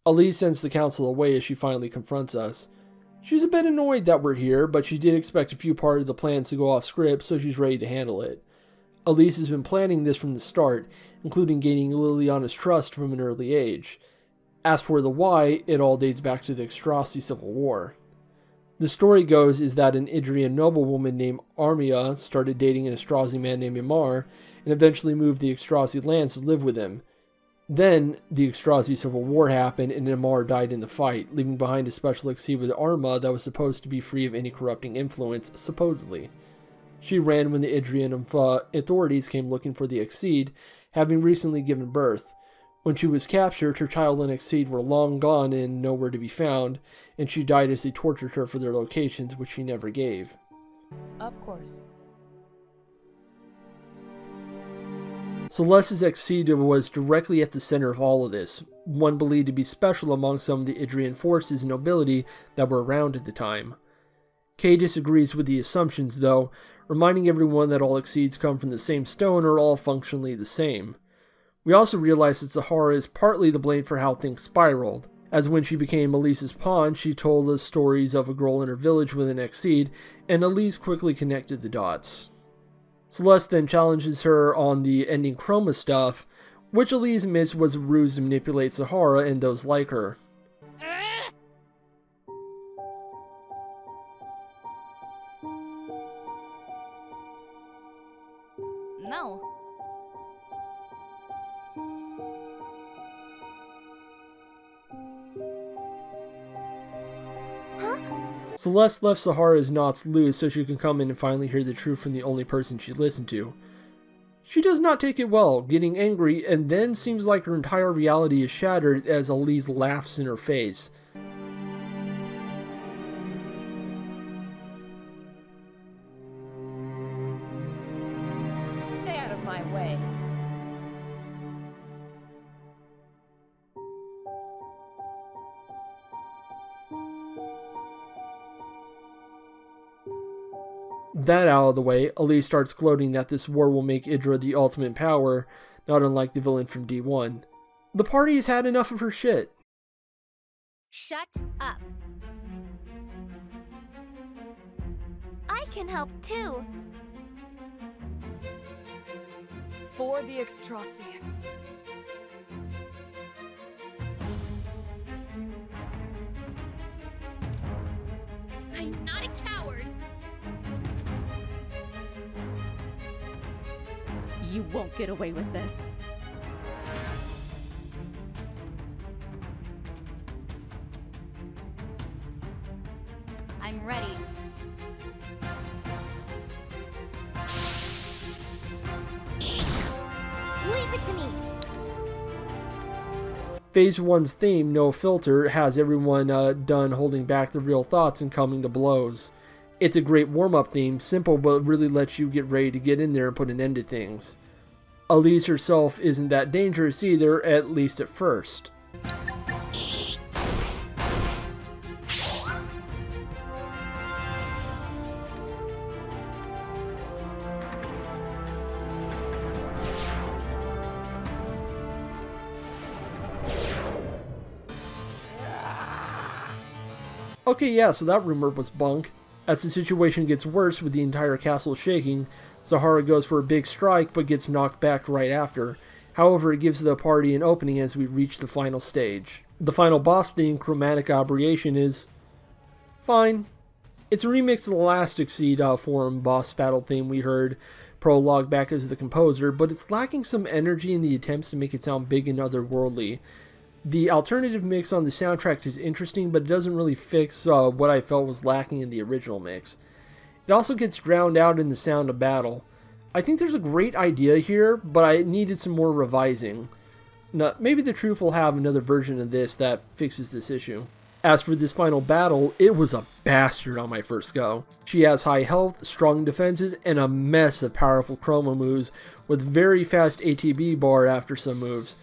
Elise sends the council away as she finally confronts us. She's a bit annoyed that we're here, but she did expect a few parts of the plans to go off script, so she's ready to handle it. Elise has been planning this from the start, including gaining Liliana's trust from an early age. As for the why, it all dates back to the Extrasi Civil War. The story goes is that an Idrian noblewoman named Armia started dating an Extrasi man named Imar, and eventually moved the Extrasi lands to live with him. Then, the Extrasi Civil War happened and Imar died in the fight, leaving behind a special exceed with Arma that was supposed to be free of any corrupting influence, supposedly. She ran when the Idrian authorities came looking for the Exceed, having recently given birth. When she was captured, her child and Exceed were long gone and nowhere to be found, and she died as they tortured her for their locations, which she never gave. Of course. Celeste's Exceed was directly at the center of all of this, one believed to be special among some of the Idrian forces and nobility that were around at the time. Kay disagrees with the assumptions though, reminding everyone that all Exceeds come from the same stone or all functionally the same. We also realize that Zahara is partly to blame for how things spiraled, as when she became Elise's pawn, she told us stories of a girl in her village with an Exceed, and Elise quickly connected the dots. Celeste then challenges her on the ending Chroma stuff, which Elise admits was a ruse to manipulate Sahara and those like her. No. Celeste left Sahara's knots loose so she can come in and finally hear the truth from the only person she listened to. She does not take it well, getting angry, and then seems like her entire reality is shattered as Elise laughs in her face. Stay out of my way. That out of the way, Elise starts gloating that this war will make Idra the ultimate power, not unlike the villain from D1. The party has had enough of her shit. Shut up. I can help too. For the Extrossi. I'm not a coward. You won't get away with this. I'm ready. Leave it to me. Phase 1's theme, No Filter, has everyone done holding back their real thoughts and coming to blows. It's a great warm-up theme, simple but really lets you get ready to get in there and put an end to things. Elise herself isn't that dangerous either, at least at first. Okay, yeah, so that rumor was bunk. As the situation gets worse with the entire castle shaking, Sahara goes for a big strike but gets knocked back right after. However, it gives the party an opening as we reach the final stage. The final boss theme, Chromatic Aberration, is fine. It's a remix of the last Exceed Forum boss battle theme we heard prologue back as the composer, but it's lacking some energy in the attempts to make it sound big and otherworldly. The alternative mix on the soundtrack is interesting, but it doesn't really fix what I felt was lacking in the original mix. It also gets drowned out in the sound of battle. I think there's a great idea here, but I needed some more revising. Now, maybe the truth will have another version of this that fixes this issue. As for this final battle, it was a bastard on my first go. She has high health, strong defenses, and a mess of powerful chroma moves with very fast ATB bar after some moves.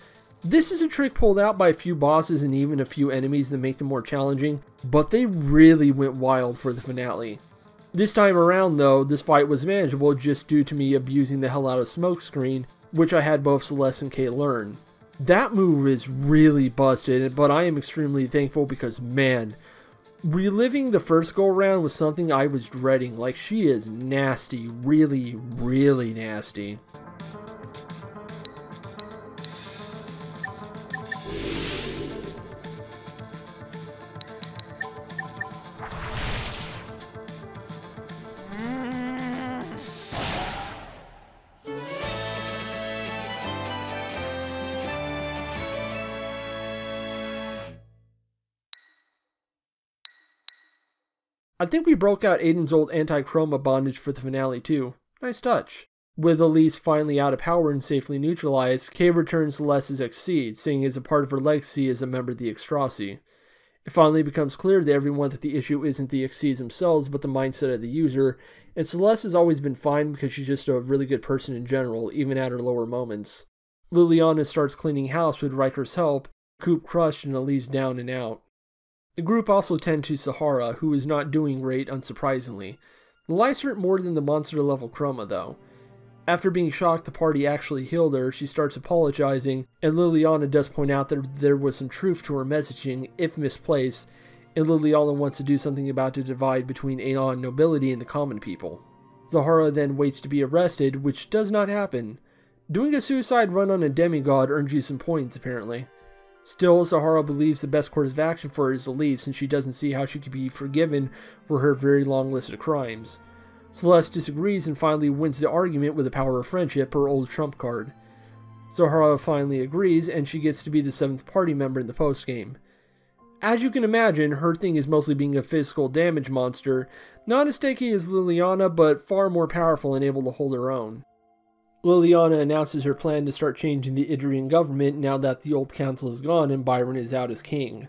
This is a trick pulled out by a few bosses and even a few enemies that make them more challenging, but they really went wild for the finale. This time around though, this fight was manageable just due to me abusing the hell out of Smokescreen, which I had both Celeste and Kay learn. That move is really busted, but I am extremely thankful because man, reliving the first go around was something I was dreading. Like, she is nasty, really, really nasty. I think we broke out Aiden's old anti-chroma bondage for the finale too. Nice touch. With Elise finally out of power and safely neutralized, Kay returns Celeste's Exceed, seeing as a part of her legacy as a member of the Extrossi. It finally becomes clear to everyone that the issue isn't the Exceeds themselves, but the mindset of the user, and Celeste has always been fine because she's just a really good person in general, even at her lower moments. Liliana starts cleaning house with Riker's help, Coop crushed and Elise down and out. The group also tend to Sahara, who is not doing great unsurprisingly. The lice hurt more than the monster level chroma though. After being shocked the party actually healed her, she starts apologizing, and Liliana does point out that there was some truth to her messaging, if misplaced, and Liliana wants to do something about the divide between Aeon nobility and the common people. Zahara then waits to be arrested, which does not happen. Doing a suicide run on a demigod earns you some points, apparently. Still, Zahara believes the best course of action for her is to leave, since she doesn't see how she could be forgiven for her very long list of crimes. Celeste disagrees and finally wins the argument with the power of friendship, her old trump card. Zahara finally agrees, and she gets to be the 7th party member in the postgame. As you can imagine, her thing is mostly being a physical damage monster, not as tanky as Liliana, but far more powerful and able to hold her own. Liliana announces her plan to start changing the Idrian government now that the old council is gone and Byron is out as king.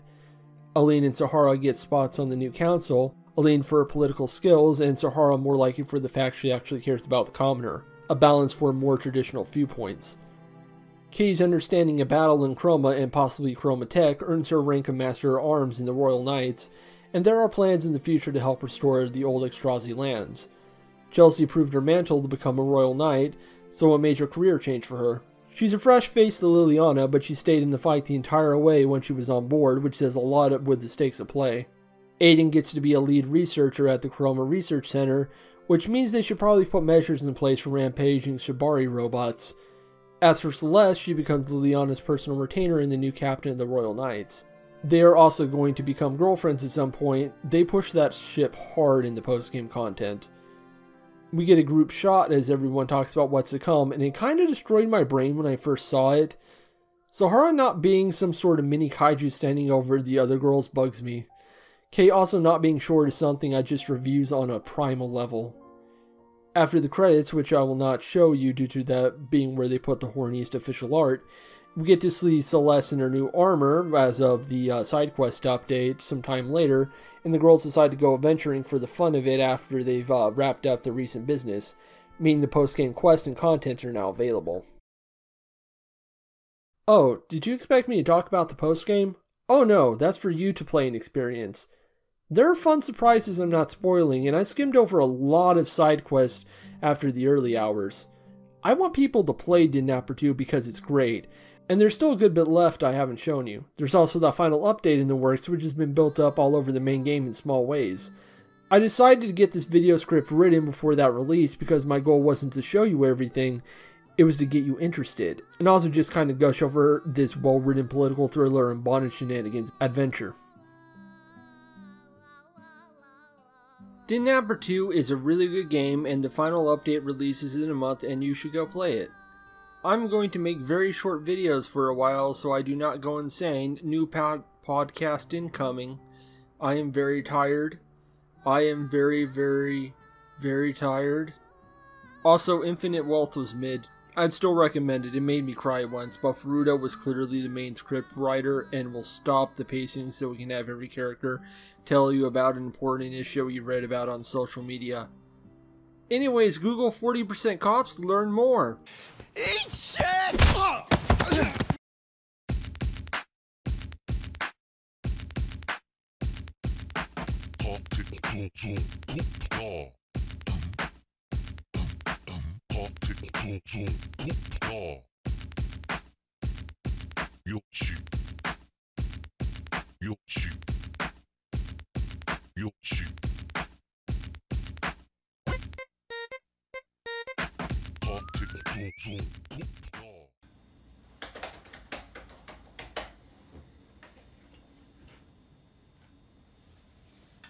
Aline and Zahara get spots on the new council, Aline for her political skills, and Zahara more likely for the fact she actually cares about the commoner, a balance for more traditional viewpoints. Kay's understanding of battle in Chroma and possibly Chroma Tech earns her rank of Master of Arms in the Royal Knights, and there are plans in the future to help restore the old Extrazi lands. Chelsea proved her mantle to become a Royal Knight, so a major career change for her. She's a fresh face to Liliana, but she stayed in the fight the entire way when she was on board, which says a lot with the stakes at play. Aiden gets to be a lead researcher at the Chroma Research Center, which means they should probably put measures in place for rampaging Shibari robots. As for Celeste, she becomes Liliana's personal retainer and the new captain of the Royal Knights. They are also going to become girlfriends at some point. They push that ship hard in the post-game content. We get a group shot as everyone talks about what's to come, and it kind of destroyed my brain when I first saw it. Zahara not being some sort of mini kaiju standing over the other girls bugs me. Kay also not being short is something I just reviews on a primal level. After the credits, which I will not show you due to that being where they put the horniest official art, we get to see Celeste in her new armor as of the side quest update sometime later, and the girls decide to go adventuring for the fun of it after they've wrapped up their recent business, meaning the post-game quest and content are now available. Oh, did you expect me to talk about the post-game? Oh no, that's for you to play and experience. There are fun surprises I'm not spoiling, and I skimmed over a lot of side quests after the early hours. I want people to play Didnapper 2 because it's great, and there's still a good bit left I haven't shown you. There's also that final update in the works, which has been built up all over the main game in small ways. I decided to get this video script written before that release because my goal wasn't to show you everything, it was to get you interested, and also just kind of gush over this well-written political thriller and bondage shenanigans adventure. Didnapper 2 is a really good game, and the final update releases in a month and you should go play it. I'm going to make very short videos for a while so I do not go insane. New podcast incoming. I am very tired. I am very, very, very tired. Also, Infinite Wealth was mid. I'd still recommend it. It made me cry once, but Furuta was clearly the main script writer and will stop the pacing so we can have every character tell you about an important issue you read about on social media. Anyways, Google 40% cops to learn more. Eat shit!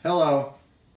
Hello.